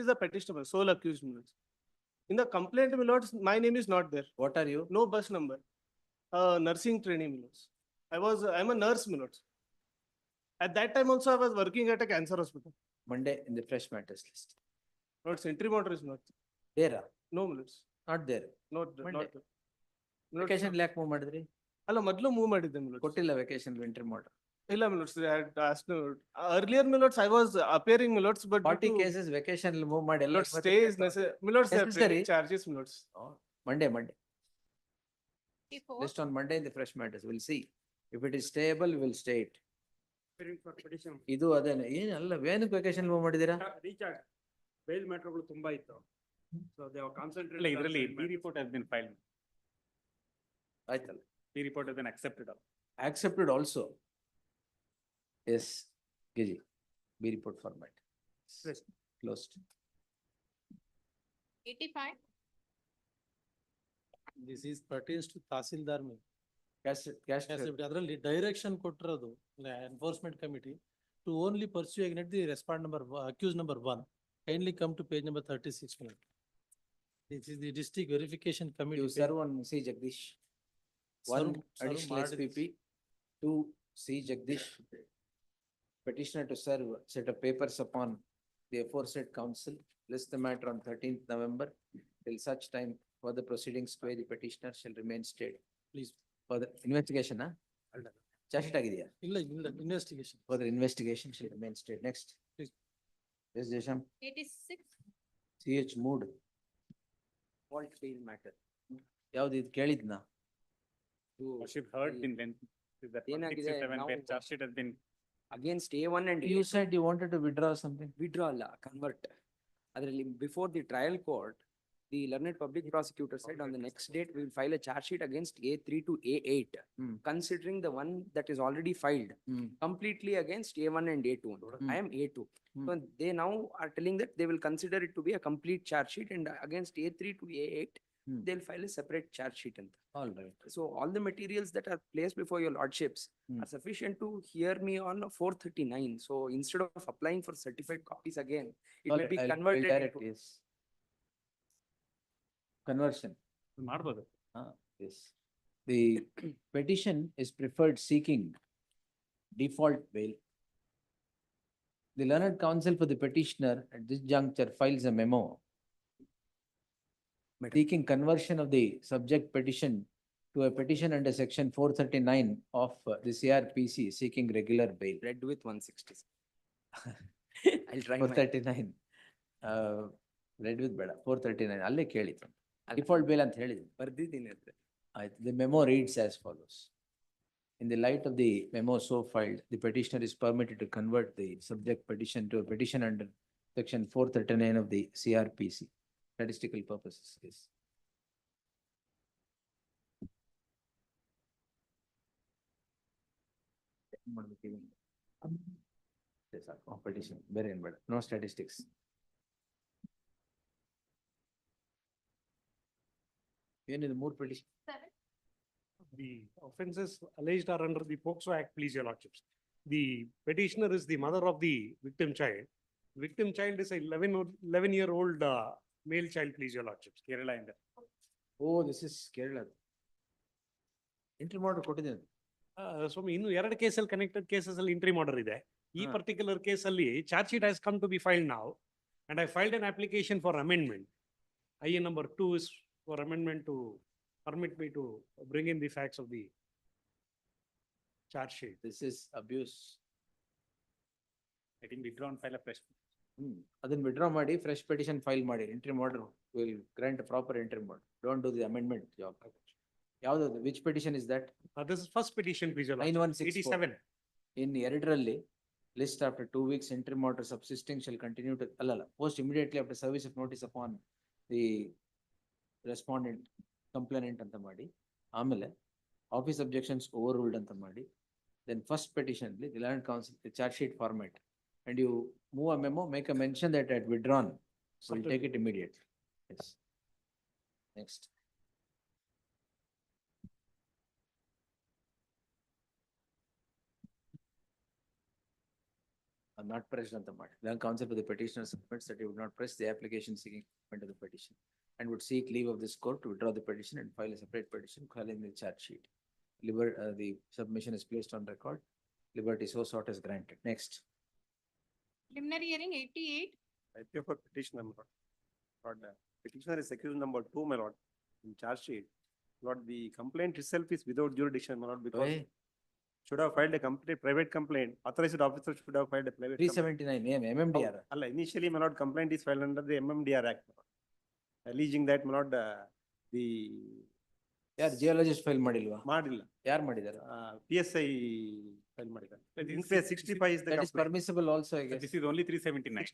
is the petitioner, sole accused, Lords. In the complaint, Lords, my name is not there. What are you? No bus number. Nursing training, Lords. I'm a nurse, Lords. At that time also, I was working at a cancer hospital. Monday in the fresh matters list. Lords, entry order is not There, no, Lords. not there. Not Monday. there. Vacation ಯಾಕೆ move ಮಾಡಿದ್ರಿ? ಅಲ್ಲ, ಮೊದಲು move ಮಾಡಿದ್ದೆ, Lords. ಕೊಟ್ಟಿಲ್ಲ vacation entry ಮಾಡ್ರಿ. ಇಲ್ಲ, Lords, I had asked, earlier, Lords, I was appearing, Lords, but 40 cases vacation move ಮಾಡಿ ಎಲ್ಲ Lords, stay is necessary. Lords, there are Necessary. training charges, Lords. Monday. 84. List on Monday in the fresh matters. We'll see. If it is stable, we will stay it. ಇದು ಅದೇನೆ, ಏನಲ್ಲ, ಏನಕ್ಕೆ vacation move ಮಾಡಿದೀರಾ? Bail ಮ್ಯಾಟರ್ಗಳು ತುಂಬಾ ಇತ್ತು. So they have concentrated. ಇಲ್ಲ, ಇದರಲ್ಲಿ on B report has been filed. ಆಯ್ತಲ್ಲ. B report has been accepted. Accepted also. Yes, Giri. B report format. Yes. Closed. 85. This is pertains to Tahsildar me. Cash. ಅದರಲ್ಲಿ direction ಕೊಟ್ಟಿರೋದು enforcement committee to only pursue against the respond number accuse number 1. Kindly come to page number 36. This is the district verification committee. You serve on C Jagdish. One additional SPP, 2 C Jagdish. Petitioner to serve set of papers upon the aforesaid council. List the matter on 13th November. Till such time further proceedings where the petitioner shall remain stayed. Please. Further investigation, charge sheet ಆಗಿದೆಯಾ? ಇಲ್ಲ, investigation. Further investigation shall remain stayed. Next. Please. Yes, Jesham. 86. CH mood. Fault field matter. ಯಾವ್ದು ಇದು ಕೇಳಿದ್ನಾ? Worship heard in length. ಏನಾಗಿದೆ, 67 ನಾವು- page charge sheet has been. Against A1 and You said you wanted to withdraw something. withdraw ಅಲ್ಲ, convert. ಅದರಲ್ಲಿ before the trial court, the learned public prosecutor said on the next date, we will file a charge sheet against A3 to A8, considering the one that is already filed completely against A1 and A2. I am A2. So they now are telling that they will consider it to be a complete charge sheet, and against A3 to A8, they'll file a separate charge sheet. All right. So all the materials that are placed before your lordships are sufficient to hear me on 439. So instead of applying for certified copies again, it may be converted direct, into. yes. Conversion. ಮಾಡ್ಬೋದು. Yes. the petition is preferred seeking default bail. The learned counsel for the petitioner at this juncture files a memo seeking conversion of the subject petition to a petition under section 439 of the CRPC seeking regular bail. Read with 160. I'll try my. 439. Read with ಬೇಡ 439 ಅಲ್ಲೇ ಕೇಳಿತ್ತು default bale ಅಂತ ಹೇಳಿದ್ರು. ಬರ್ದಿದ್ದೀನಿ ಅದ್ರೆ. The memo reads as follows. In the light of the memo so filed, the petitioner is permitted to convert the subject petition to a petition under section 439 of the CRPC. Statistical purposes, yes. Petition, ಬೇರೆ ಏನ್ ಬೇಡ, no statistics. ಏನಿದೆ ಮೂರು petition? The offences alleged are under the POCSO Act, please your lordships. The petitioner is the mother of the victim child. Victim child is a 11-year-old male child, please your lordships, Kerala in there. Oh, this is Kerala. Interim order ಕೊಟ್ಟಿದ್ದೇನೆ. So ಇನ್ನು ಎರಡು ಕೇಸಲ್ಲಿ connected cases ಅಲ್ಲಿ interim order ಇದೆ. ಈ particular case ಅಲ್ಲಿ charge sheet has come to be filed now and I filed an application for amendment. IA number 2 is for amendment to permit me to bring in the facts of the charge sheet. This is abuse. I think withdraw and file a fresh. ಅದನ್ನ withdraw ಮಾಡಿ fresh petition file ಮಾಡಿ. Interim order will grant a proper interim order. Don't do the amendment job. ಯಾವ್ದು? Which petition is that? This is first petition, please your lordship. 9164. 87. In ಎರಡರಲ್ಲಿ list after 2 weeks interim order subsisting shall continue to ಅಲ್ಲಲ್ಲ post immediately after service of notice upon the respondent complainant ಅಂತ ಮಾಡಿ ಆಮೇಲೆ office objections overruled ಅಂತ ಮಾಡಿ then first petition the learned counsel the charge sheet format and you move a memo, make a mention that at withdrawn we'll take it immediately. Yes. Next. Not pressed on the matter. Learned counsel for the petitioner submits that he would not press the application seeking amendment of the petition and would seek leave of this court to withdraw the petition and file a separate petition calling the charge sheet. The submission is placed on record. Liberty so sought is granted. Next. Preliminary hearing 88. I pay for petitioner, my lord. Lord, petitioner is accused number 2, my lord, in charge sheet. Lord, the complaint itself is without jurisdiction, my lord, because Why? should have filed a complaint, private complaint. Authorized officer should have filed a private. 379 MMDR. Allah, initially, my lord, complaint is filed under the MMDR Act, my lord. Alleging that, my lord, the. ಯಾರು geologist file ಮಾಡಿಲ್ವಾ? ಮಾಡಿಲ್ಲ. ಯಾರು ಮಾಡಿದ್ದಾರೆ? PSI file ಮಾಡಿದ್ದಾರೆ. In phase 65 is the. That is permissible also, I guess. This is only 379.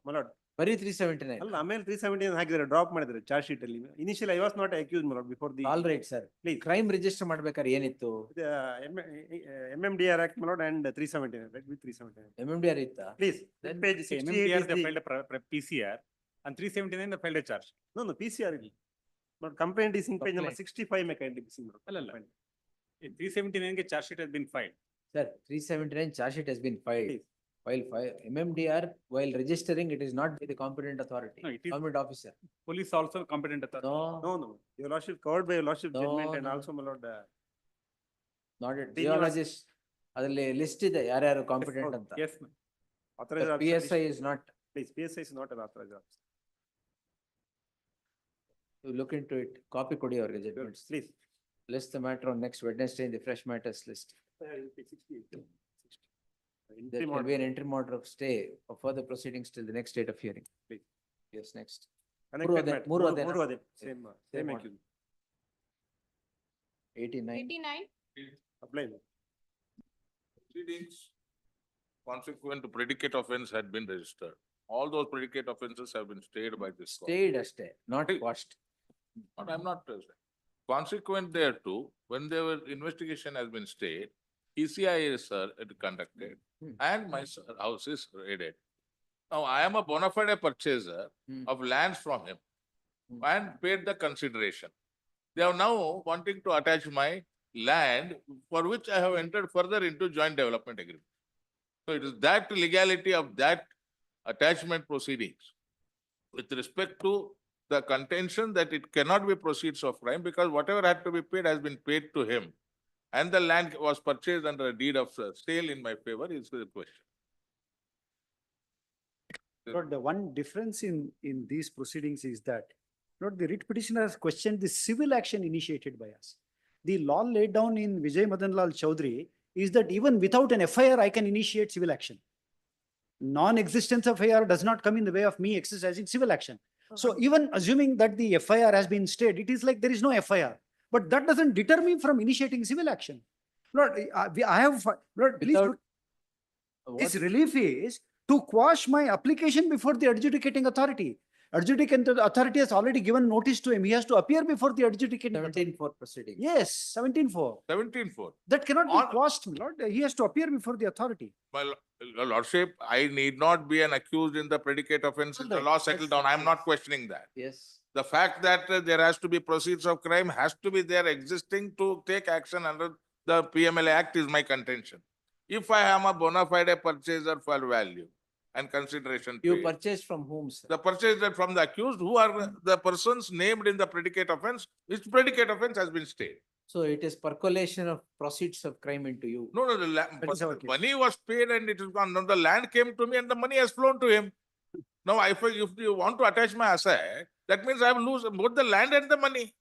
My lord. ಬರೀ 379. ಅಲ್ಲ, ಆಮೇಲೆ 379 ಹಾಕಿದ್ದಾರೆ, ಡ್ರಾಪ್ ಮಾಡಿದ್ದಾರೆ ಚಾರ್ಜ್ ಶೀಟ್ ಅಲ್ಲಿ. Initially I was not accused, my lord, before the. All right, sir. Please. Crime register ಮಾಡ್ಬೇಕಾದ್ರೆ ಏನಿತ್ತು? MMDR Act, my lord, and 379, right, with 379. MMDR ಇತ್ತಾ? Please, Then page 68 MMDR is they the. filed a PCR and 379 they filed a charge. No, PCR ಇಲ್ಲ. But complaint is in page number Complaint. 65, may kindly be seen, my lord. ಅಲ್ಲಲ್ಲ. 379 ಗೆ charge sheet has been filed. Sir, 379 charge sheet has been filed. Please. While MMDR, while registering, it is not by the competent authority, No, it is- government officer. Police also competent authority. No, No, your lordship covered by your lordship No, judgment and no. also, my lord. not it. Then you are- Geologist, ಅದರಲ್ಲಿ list ಇದೆ ಯಾರ್ಯಾರು competent ಹೌದು. ಅಂತ. Yes, ma'am. Authorized But officer. PSI is not. Please, PSI is not an authorized officer. You look into it, copy ಕೊಡಿ ಅವ್ರಿಗೆ judgments. Please. List the matter on next Wednesday in the fresh matters list. There Interim will be order. an interim order of stay of further proceedings till the next date of hearing. Please. Yes, next. Connected ಅದೇ- matter. ಮೂರು ಅದೇನಾ? ಮೂರು ಅದೇ. Same, Same same order. accused. 89. 89. Apply. Proceedings consequent to predicate offense had been registered. All those predicate offenses have been stayed by this court. Stayed ಅಷ್ಟೇ, not Hey. quashed. But I'm not. Consequent thereto, when their investigation has been stayed, ECI is conducted and my house is raided. Now, I am a bona fide purchaser of lands from him and paid the consideration. They are now wanting to attach my land for which I have entered further into joint development agreement. So it is that legality of that attachment proceedings with respect to the contention that it cannot be proceeds of crime because whatever had to be paid has been paid to him. And the land was purchased under a deed of sale in my favor is the question. But the one difference in these proceedings is that, not the writ petitioner has questioned the civil action initiated by us. The law laid down in Vijay Madan Lal Chaudhary is that even without an FIR, I can initiate civil action. Non-existence of FIR does not come in the way of me exercising civil action. So even assuming that the FIR has been stayed, it is like there is no FIR. But that doesn't deter me from initiating civil action. Lord, I have, Lord, please, Without- this relief is to quash my application before the adjudicating authority. Adjudicating authority has already given notice to him. He has to appear before the adjudicating authority. 17-4 proceeding. Yes, 17-4. 17-4. That cannot be On- quashed, my lord. He has to appear before the authority. Your lordship, I need not be an accused in the predicate offense if the law settled down. I am not questioning that. Yes. The fact that there has to be proceeds of crime has to be there existing to take action under the PMLA Act is my contention. If I am a bona fide purchaser for value and consideration You paid, purchased from whom, sir? the purchaser from the accused who are the persons named in the predicate offense, which predicate offense has been stayed. So it is percolation of proceeds of crime into you. No, That is our case. money was paid and it is gone. Now the land came to me and the money has flown to him. Now, if you want to attach my asset, that means I will lose both the land and the money.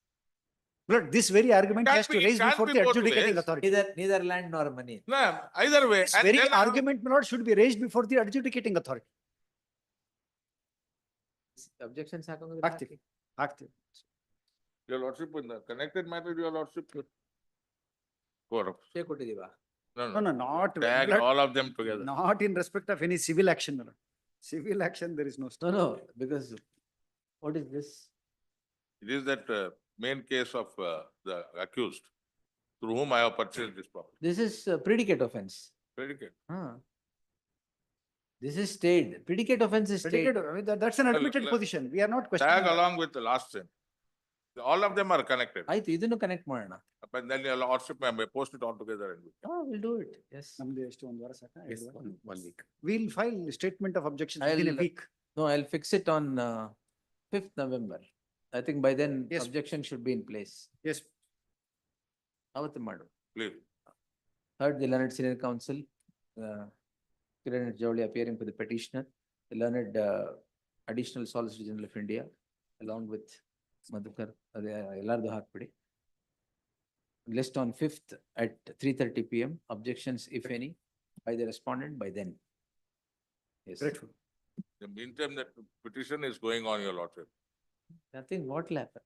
But this very argument he has to It raise can't before be the both adjudicating ways. authority. Neither land nor money. No, either way. This And very then I have- argument, my lord, should be raised before the adjudicating authority. Objections Active. Active. Your lordship, in the connected matter, your lordship. No, No, no, not. Tag my lord, all of them together. Not in respect of any civil action, my lord. Civil action, there is no. No, because what is this? It is that main case of the accused through whom I have purchased this property. This is predicate offense. Predicate. This is stayed. Predicate offense is stayed. Predicate, I mean, that's an admitted let- position. We are not questioning. Tag that. along with the last thing. All of them are connected. ಆಯ್ತು ಇದನ್ನು connect ಮಾಡೋಣ. But then your lordship may post it all together and We'll do it. Yes. ನಮ್ದು ಎಷ್ಟು ಒಂದು ವಾರ ಸಾಕಾ? Yes, ಎರಡು ವಾರ? one week. We'll file statement of objections within a I'll- week. No, I'll fix it on 5th November. I think by then Yes. objection should be in place. Yes. ಅವತ್ತು ಮಾಡು. please. Heard the learned senior counsel, Kiran Jawli appearing for the petitioner, the learned additional solicitor general of India, along with Madhukar, Ellardu Hakpidi. List on 5th at 3:30 PM. Objections, if any, by the respondent by then. Yes. Grateful. The meantime, that petition is going on, your lordship. Nothing, what will happen?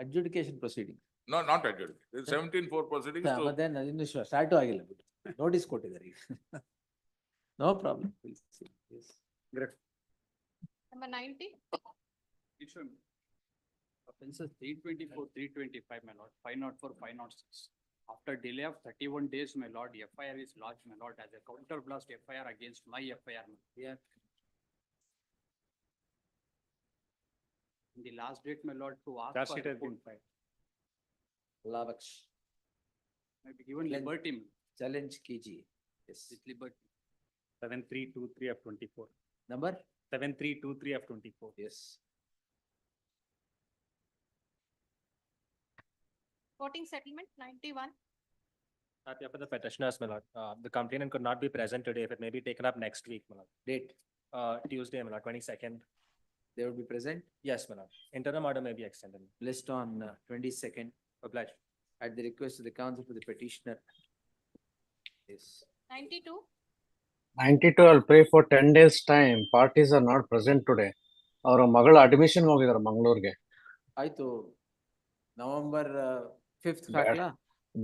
Adjudication proceeding. No, not adjudicated. It's 17-4 proceedings. But then ಇನ್ನು start ಆಗಿಲ್ಲ ಬಿಡು. Notice ಕೊಟ್ಟಿದ್ದಾರೆ ಈಗ. No problem. We'll see. Yes. Grateful. Number 90. Offenses 324, 325, my lord, 504, 506. After delay of 31 days, my lord, FIR is lodged, my lord, as a counter blast FIR against my FIR. Yeah. In the last date, my lord, to ask Charge for sheet has been report, filed. Lavaksh. may be given Glenn. liberty Challenge KG. Yes. with liberty. 7323 of 24. Number? 7323 of 24. Yes. Voting settlement 91. For the petitioners, my lord, the complainant could not be present today. If it may be taken up next week, my lord. Date. Tuesday, my lord, 22nd. They would be present. Yes, my lord. Interim order may be extended. List on 22nd Obliged. at the request of the counsel for the petitioner. Yes. 92. 92, I'll pray for 10 days time. Parties are not present today. ಅವರ ಮಗಳ admission ಹೋಗಿದ್ದಾರೆ ಮಂಗಳೂರಿಗೆ. ಆಯ್ತು. November 5th ಬೇಡ. ಹಾಕ್ಲಾ?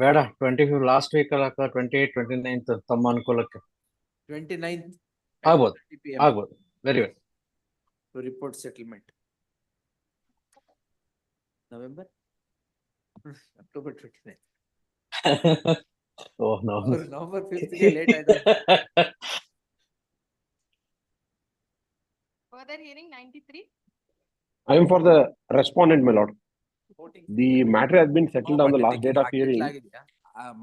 ಬೇಡ 25 last week ಅಲ್ಲಿ 28, 29 ತಮ್ಮ ಅನುಕೂಲಕ್ಕೆ 29th. ಆಗ್ಬೋದು 30 PM. ಆಗ್ಬೋದು very well. To report settlement. November? October 29th. Oh no. November 5th ಗೆ late ಆಯ್ತು. Further hearing 93. I am for the respondent, my lord. The matter has been settled on the last date of hearing.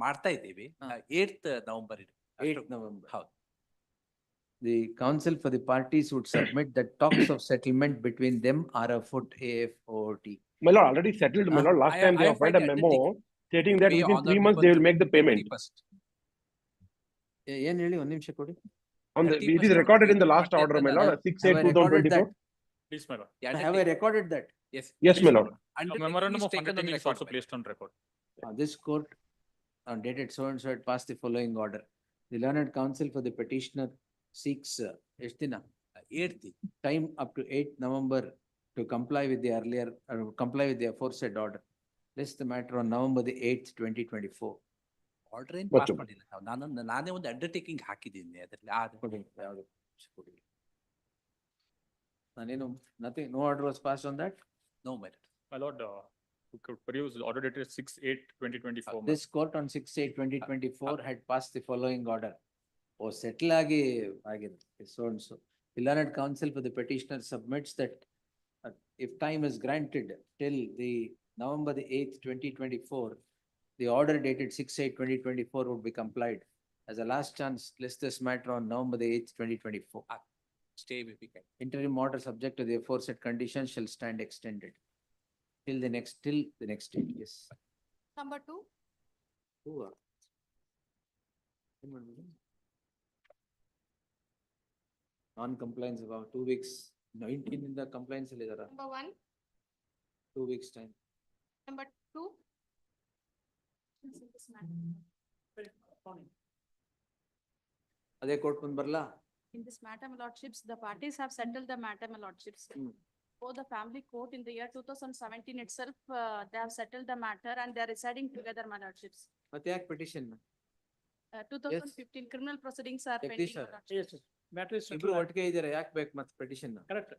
ಮಾಡ್ತಾ ಇದ್ದೀವಿ 8th November. 8th November. ಹೌದು. the counsel for the parties would submit that talks of settlement between them are afoot AFOT. My lord, already settled, my lord. Last time they have filed a memo stating that within 3 months they will make the payment. ಏನ್ ಹೇಳಿ ಒಂದ್ ನಿಮಿಷ ಕೊಡಿ. On the, it is recorded in the last order, my lord, 6/8/2024. Please, my lord. Have I recorded that? Yes. Yes, my lord. Memorandum of undertaking is also placed on record. This court dated so and so had passed the following order. The learned counsel for the petitioner seeks time up to 8th November to comply with the earlier, comply with the aforesaid order. List the matter on November the 8th, 2024. Order ಏನ್ What pass to- ಮಾಡಿಲ್ಲ ನಾನೇ ಒಂದು undertaking ಹಾಕಿದ್ದೀನಿ ಅದರಲ್ಲಿ ನಾನೇನು nothing, no order was passed on that? No merit. My lord, who could produce the order dated 6/8/2024. This court on 6/8/2024 had passed the following order. Oh, settle ಆಗಿ ಆಗಿದೆ. So and so. The learned counsel for the petitioner submits that if time is granted till the November the 8th, 2024, the order dated 6/8/2024 would be complied. As a last chance, list this matter on November the 8th, 2024. Stay ವಿಪಿಕೆ. Interim order subject to the aforesaid conditions shall stand extended till the next date. Yes. Number 2. Non-compliance about 2 weeks, 19 in the compliance. Number 1. 2 weeks time. Number 2. ಅದೇ court ಬಂದ್ ಬರ್ಲಾ? In this matter, my lordships, the parties have settled the matter, my lordships. For the family court in the year 2017 itself, they have settled the matter and they are residing together, my lordships. ಮತ್ತೆ ಯಾಕೆ petition? 2015 criminal proceedings are pending, Jagdish my sir. lordships. Matter is ಇಬ್ರು ಒಟ್ಟಿಗೆ ಇದ್ದಾರೆ, ಯಾಕೆ ಬೇಕು ಮತ್ತೆ petition? Correct.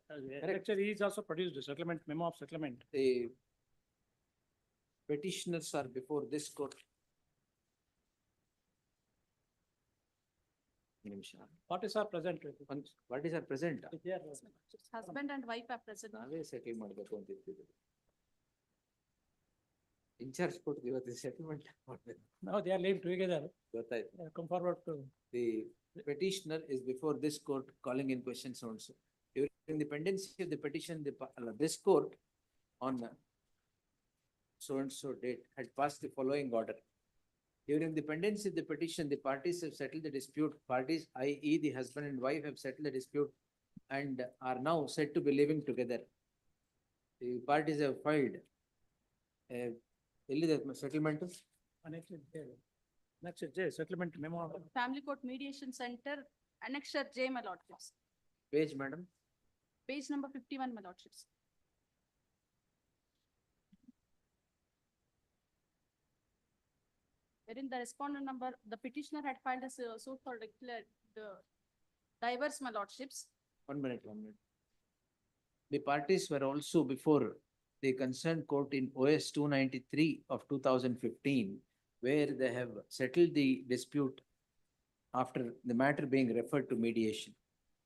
Actually, he is also produced a settlement, memo of settlement. The petitioners are before this court. ನಿಮಿಷ. Parties are present. Parties are present. Husband and wife are present. ನಾವೇ settle ಮಾಡ್ಬೇಕು ಅಂತ ಇರ್ತಿದ್ರು. ಇನ್ಚಾರ್ಜ್ ಕೊಟ್ಟು ಇವತ್ತು settlement ಮಾಡ್ಬೇಕು. Now they are living together. ಗೊತ್ತಾಯ್ತು. Come forward to. The petitioner is before this court calling in questions also. During the pendency of the petition, this court on so and so date had passed the following order. During the pendency of the petition, the parties have settled the dispute. Parties, i.e. the husband and wife, have settled the dispute and are now said to be living together. The parties have filed settlement. Next J, settlement memo. Family court mediation center, annexure J, my lordships. Page, madam. Page number 51, my lordships. Wherein the respondent number, the petitioner had filed a suit for declare the diverse, my lordships. 1 minute. The parties were also before the concerned court in OS 293 of 2015, where they have settled the dispute after the matter being referred to mediation.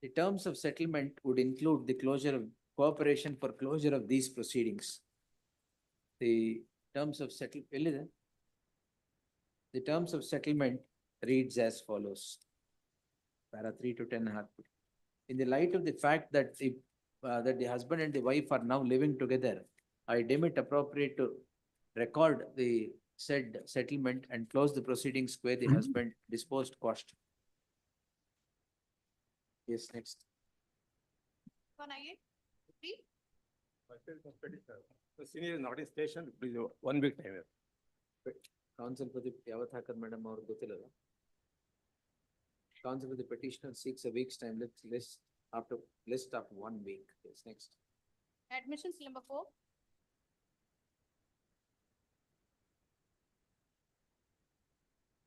The terms of settlement would include the closure of cooperation for closure of these proceedings. The terms of the terms of settlement reads as follows. Para 3 to 10 In the light of the fact that the husband and the wife are now living together, I deem it appropriate to record the said settlement and close the proceedings where the husband disposed quashed. Yes, next. The senior is not in station, please, 1 week time. Counsel for the ಯಾವತ್ತು ಹಾಕದ್ madam ಅವ್ರಿಗೆ ಗೊತ್ತಿಲ್ಲಲ್ಲ. Counsel for the petitioner seeks a week's time. Let's list after 1 week. Yes, next. Admissions number 4.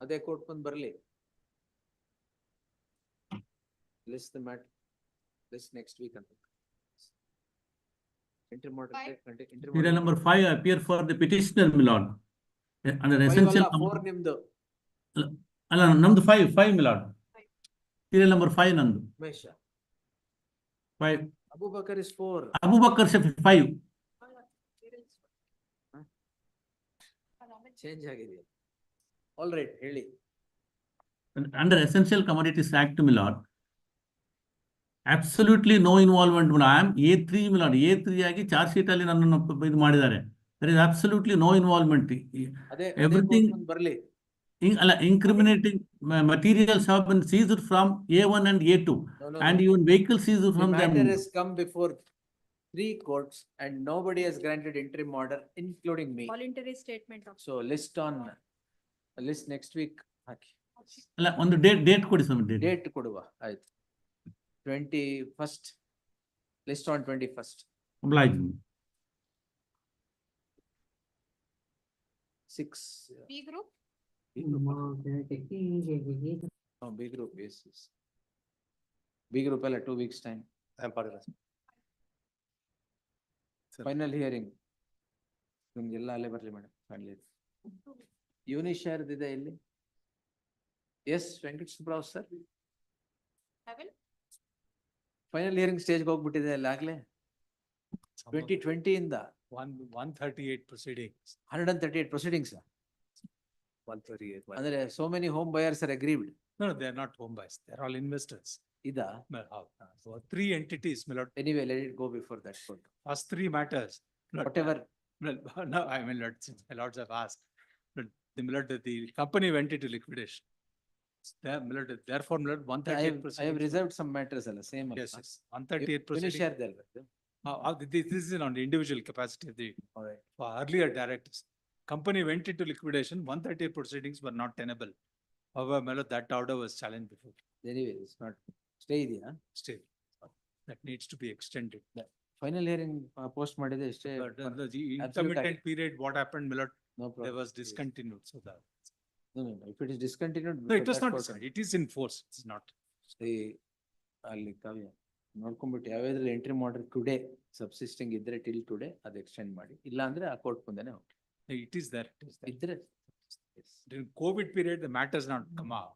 ಅದೇ court ಬಂದು ಬರಲಿ. List the matter. List next week ಅಂತ. Interim order. Serial number 5 appear for the petitioner, my lord. Under essential. 4 ನಿಮ್ದು. ಅಲ್ಲ ನಮ್ದು 5 my lord. Serial number 5 ನಂದು. Mesha. 5. Abubakar is 4. Abubakar is 5. Change ಆಗಿದೆ. All right, ಹೇಳಿ. Under Essential Commodities Act, my lord, Absolutely no involvement. I am A3 milord. A3 ಆಗಿ charge sheet ಅಲ್ಲಿ ನನ್ನನ್ನು ಇದು ಮಾಡಿದ್ದಾರೆ. There is absolutely no involvement. Everything ಬರ್ಲಿ. ಅಲ್ಲ, incriminating materials have been seized from A1 and A2 and even vehicles seized from The them. matter has come before 3 courts and nobody has granted interim order, including me. Voluntary statement of. So list next week ಹಾಕಿ. ಅಲ್ಲ, ಒಂದು date ಕೊಡಿ ಸ್ವಾಮಿ. Date ಕೊಡುವ, ಆಯ್ತು. 21st, list on 21st. Oblige. 6. B group? No, B group basis. B group alla 2 weeks time. I am part of that. Final hearing. ನಿಮ್ಗೆಲ್ಲ ಅಲ್ಲೇ ಬರ್ಲಿ madam. Final ಯೂನಿಶೇರ್ ಇದೆ ಇಲ್ಲಿ. Yes Venkatesh Subrao sir. Final hearing stage ಹೋಗ್ಬಿಟ್ಟಿದೆ ಅಲ್ಲ ಆಗ್ಲೇ. 2020 ಇಂದ 138 proceedings. 138 proceedings. 138. ಅಂದ್ರೆ so many home buyers are aggrieved. No, they are not home buyers. They are all investors. Ida. So 3 entities, my lord. Anyway, let it go before that court. First 3 matters. Whatever. No, I mean, since my lords have asked, the company went into liquidation. Therefore, my lord, 138 proceedings. I have reserved some matters alla same. Yes, 138 proceedings. Share there. This is on the individual capacity of the earlier directors. Company went into liquidation, 138 proceedings were not tenable. However, my lord, that order was challenged before. Anyway, it's not stay idea. Stay. That needs to be extended. Final hearing post ಮಾಡಿದೆ ಅಷ್ಟೇ. The intermittent period, what happened, my lord? No problem. There was discontinued, so that. No. If it is discontinued. No, it was not discontinued. It is in force. It's not. ಅಲ್ಲಿ ಕಾವ್ಯ ನೋಡ್ಕೊಂಡ್ಬಿಟ್ಟು ಯಾವ್ಯಾವ್ದ್ರಲ್ಲಿ entry ಮಾಡ್ರಿ today ಸಬ್ಸಿಸ್ಟಿಂಗ್ ಇದ್ರೆ till today ಅದು extend ಮಾಡಿ, ಇಲ್ಲ ಅಂದ್ರೆ ಆ court ಮುಂದೆನೆ ಹೋಗಿ. It is there. It is there. ಇದ್ರೆ During COVID period, the matters not come out.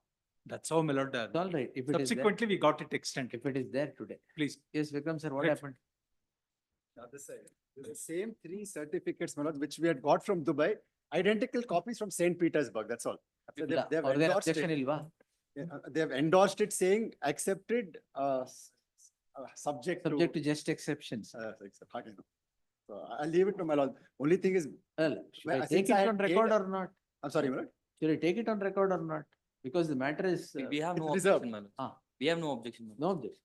That's how, my lord. all right. If it is Subsequently, we got it extended. if it is there today. Please. Yes, Vikram sir, what Right. happened? The same 3 certificates, my lord, which we had got from Dubai, identical copies from St. Petersburg, that's all. So they have ಅವ್ರದ್ದೇನು endorsed objection it. ಇಲ್ವಾ? They have endorsed it saying accepted, subject Subject to just exceptions. So I'll leave it to my lord. Only thing is, Well, should I since take I it had on record paid- or not? I'm sorry, my lord. Should I take it on record or not? Because the matter is. We have no it's reserved. objection, my lord. We have no objection. my lord. No objection.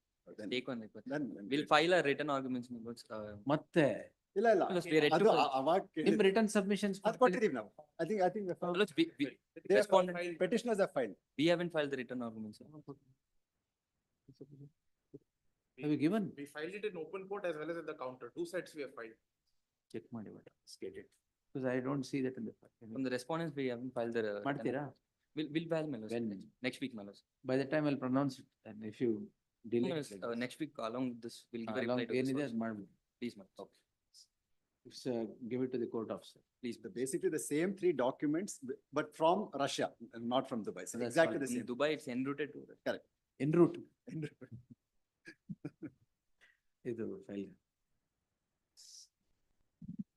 Take on record. Then We'll file a written arguments, my lords. ಮತ್ತೆ ಇಲ್ಲ ಇಲ್ಲ Because we are yet to ಅದು file. ಅವಾಗ ನಿಮ್ return submissions ಅದು ಕೊಟ್ಟಿದೀವಿ ನಾವು. I think My lords, they have respondent, filed, petitioners have filed. we haven't filed the written arguments. have you given? We filed it in open court as well as at the counter. 2 sets we have filed. Check ಮಾಡಿ ಬೇಡ stated. Because I don't see that in the file. From the respondents, we haven't filed the. written ಮಾಡ್ತೀರಾ? We'll file, my lords. When? Next week, my lords. By the time I'll pronounce it and if you No, delay. my lords, next week along with this, we'll give a reply to this ಏನಿದೆ also. ಅದು ಮಾಡ್ಬಿಡಿ. Please, my lords. It's give it to the court officer. Please. Basically the same 3 documents, but from Russia, not from Dubai. So That's exactly fine. the In same. Dubai, it's enrouted to. En route. ಇದು file.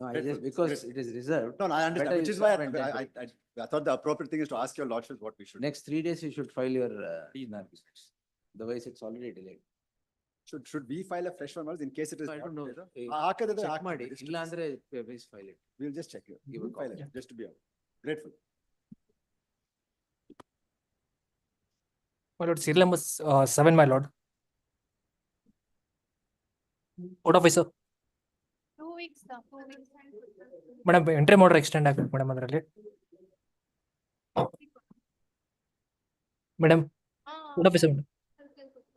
No, I just, because it is reserved. No, I understand, better which you is why stop and then I thought the appropriate thing is to ask your lordship what we should. Next 3 days you should file your arguments. Otherwise it's already delayed. Should we file a fresh one or in case it is? I don't know. ಹಾಕದಿದ್ರೆ Check ಹಾಕಿ. ಮಾಡಿ, ಇಲ್ಲ ಅಂದ್ರೆ please file it. We'll just check you. Give a We'll file copy. it, just to be grateful. My lord, serial number 7, my lord. Court officer. 2 weeks. Madam, interim order extend ಆಗಬೇಕು madam ಅದರಲ್ಲಿ. Madam, court officer.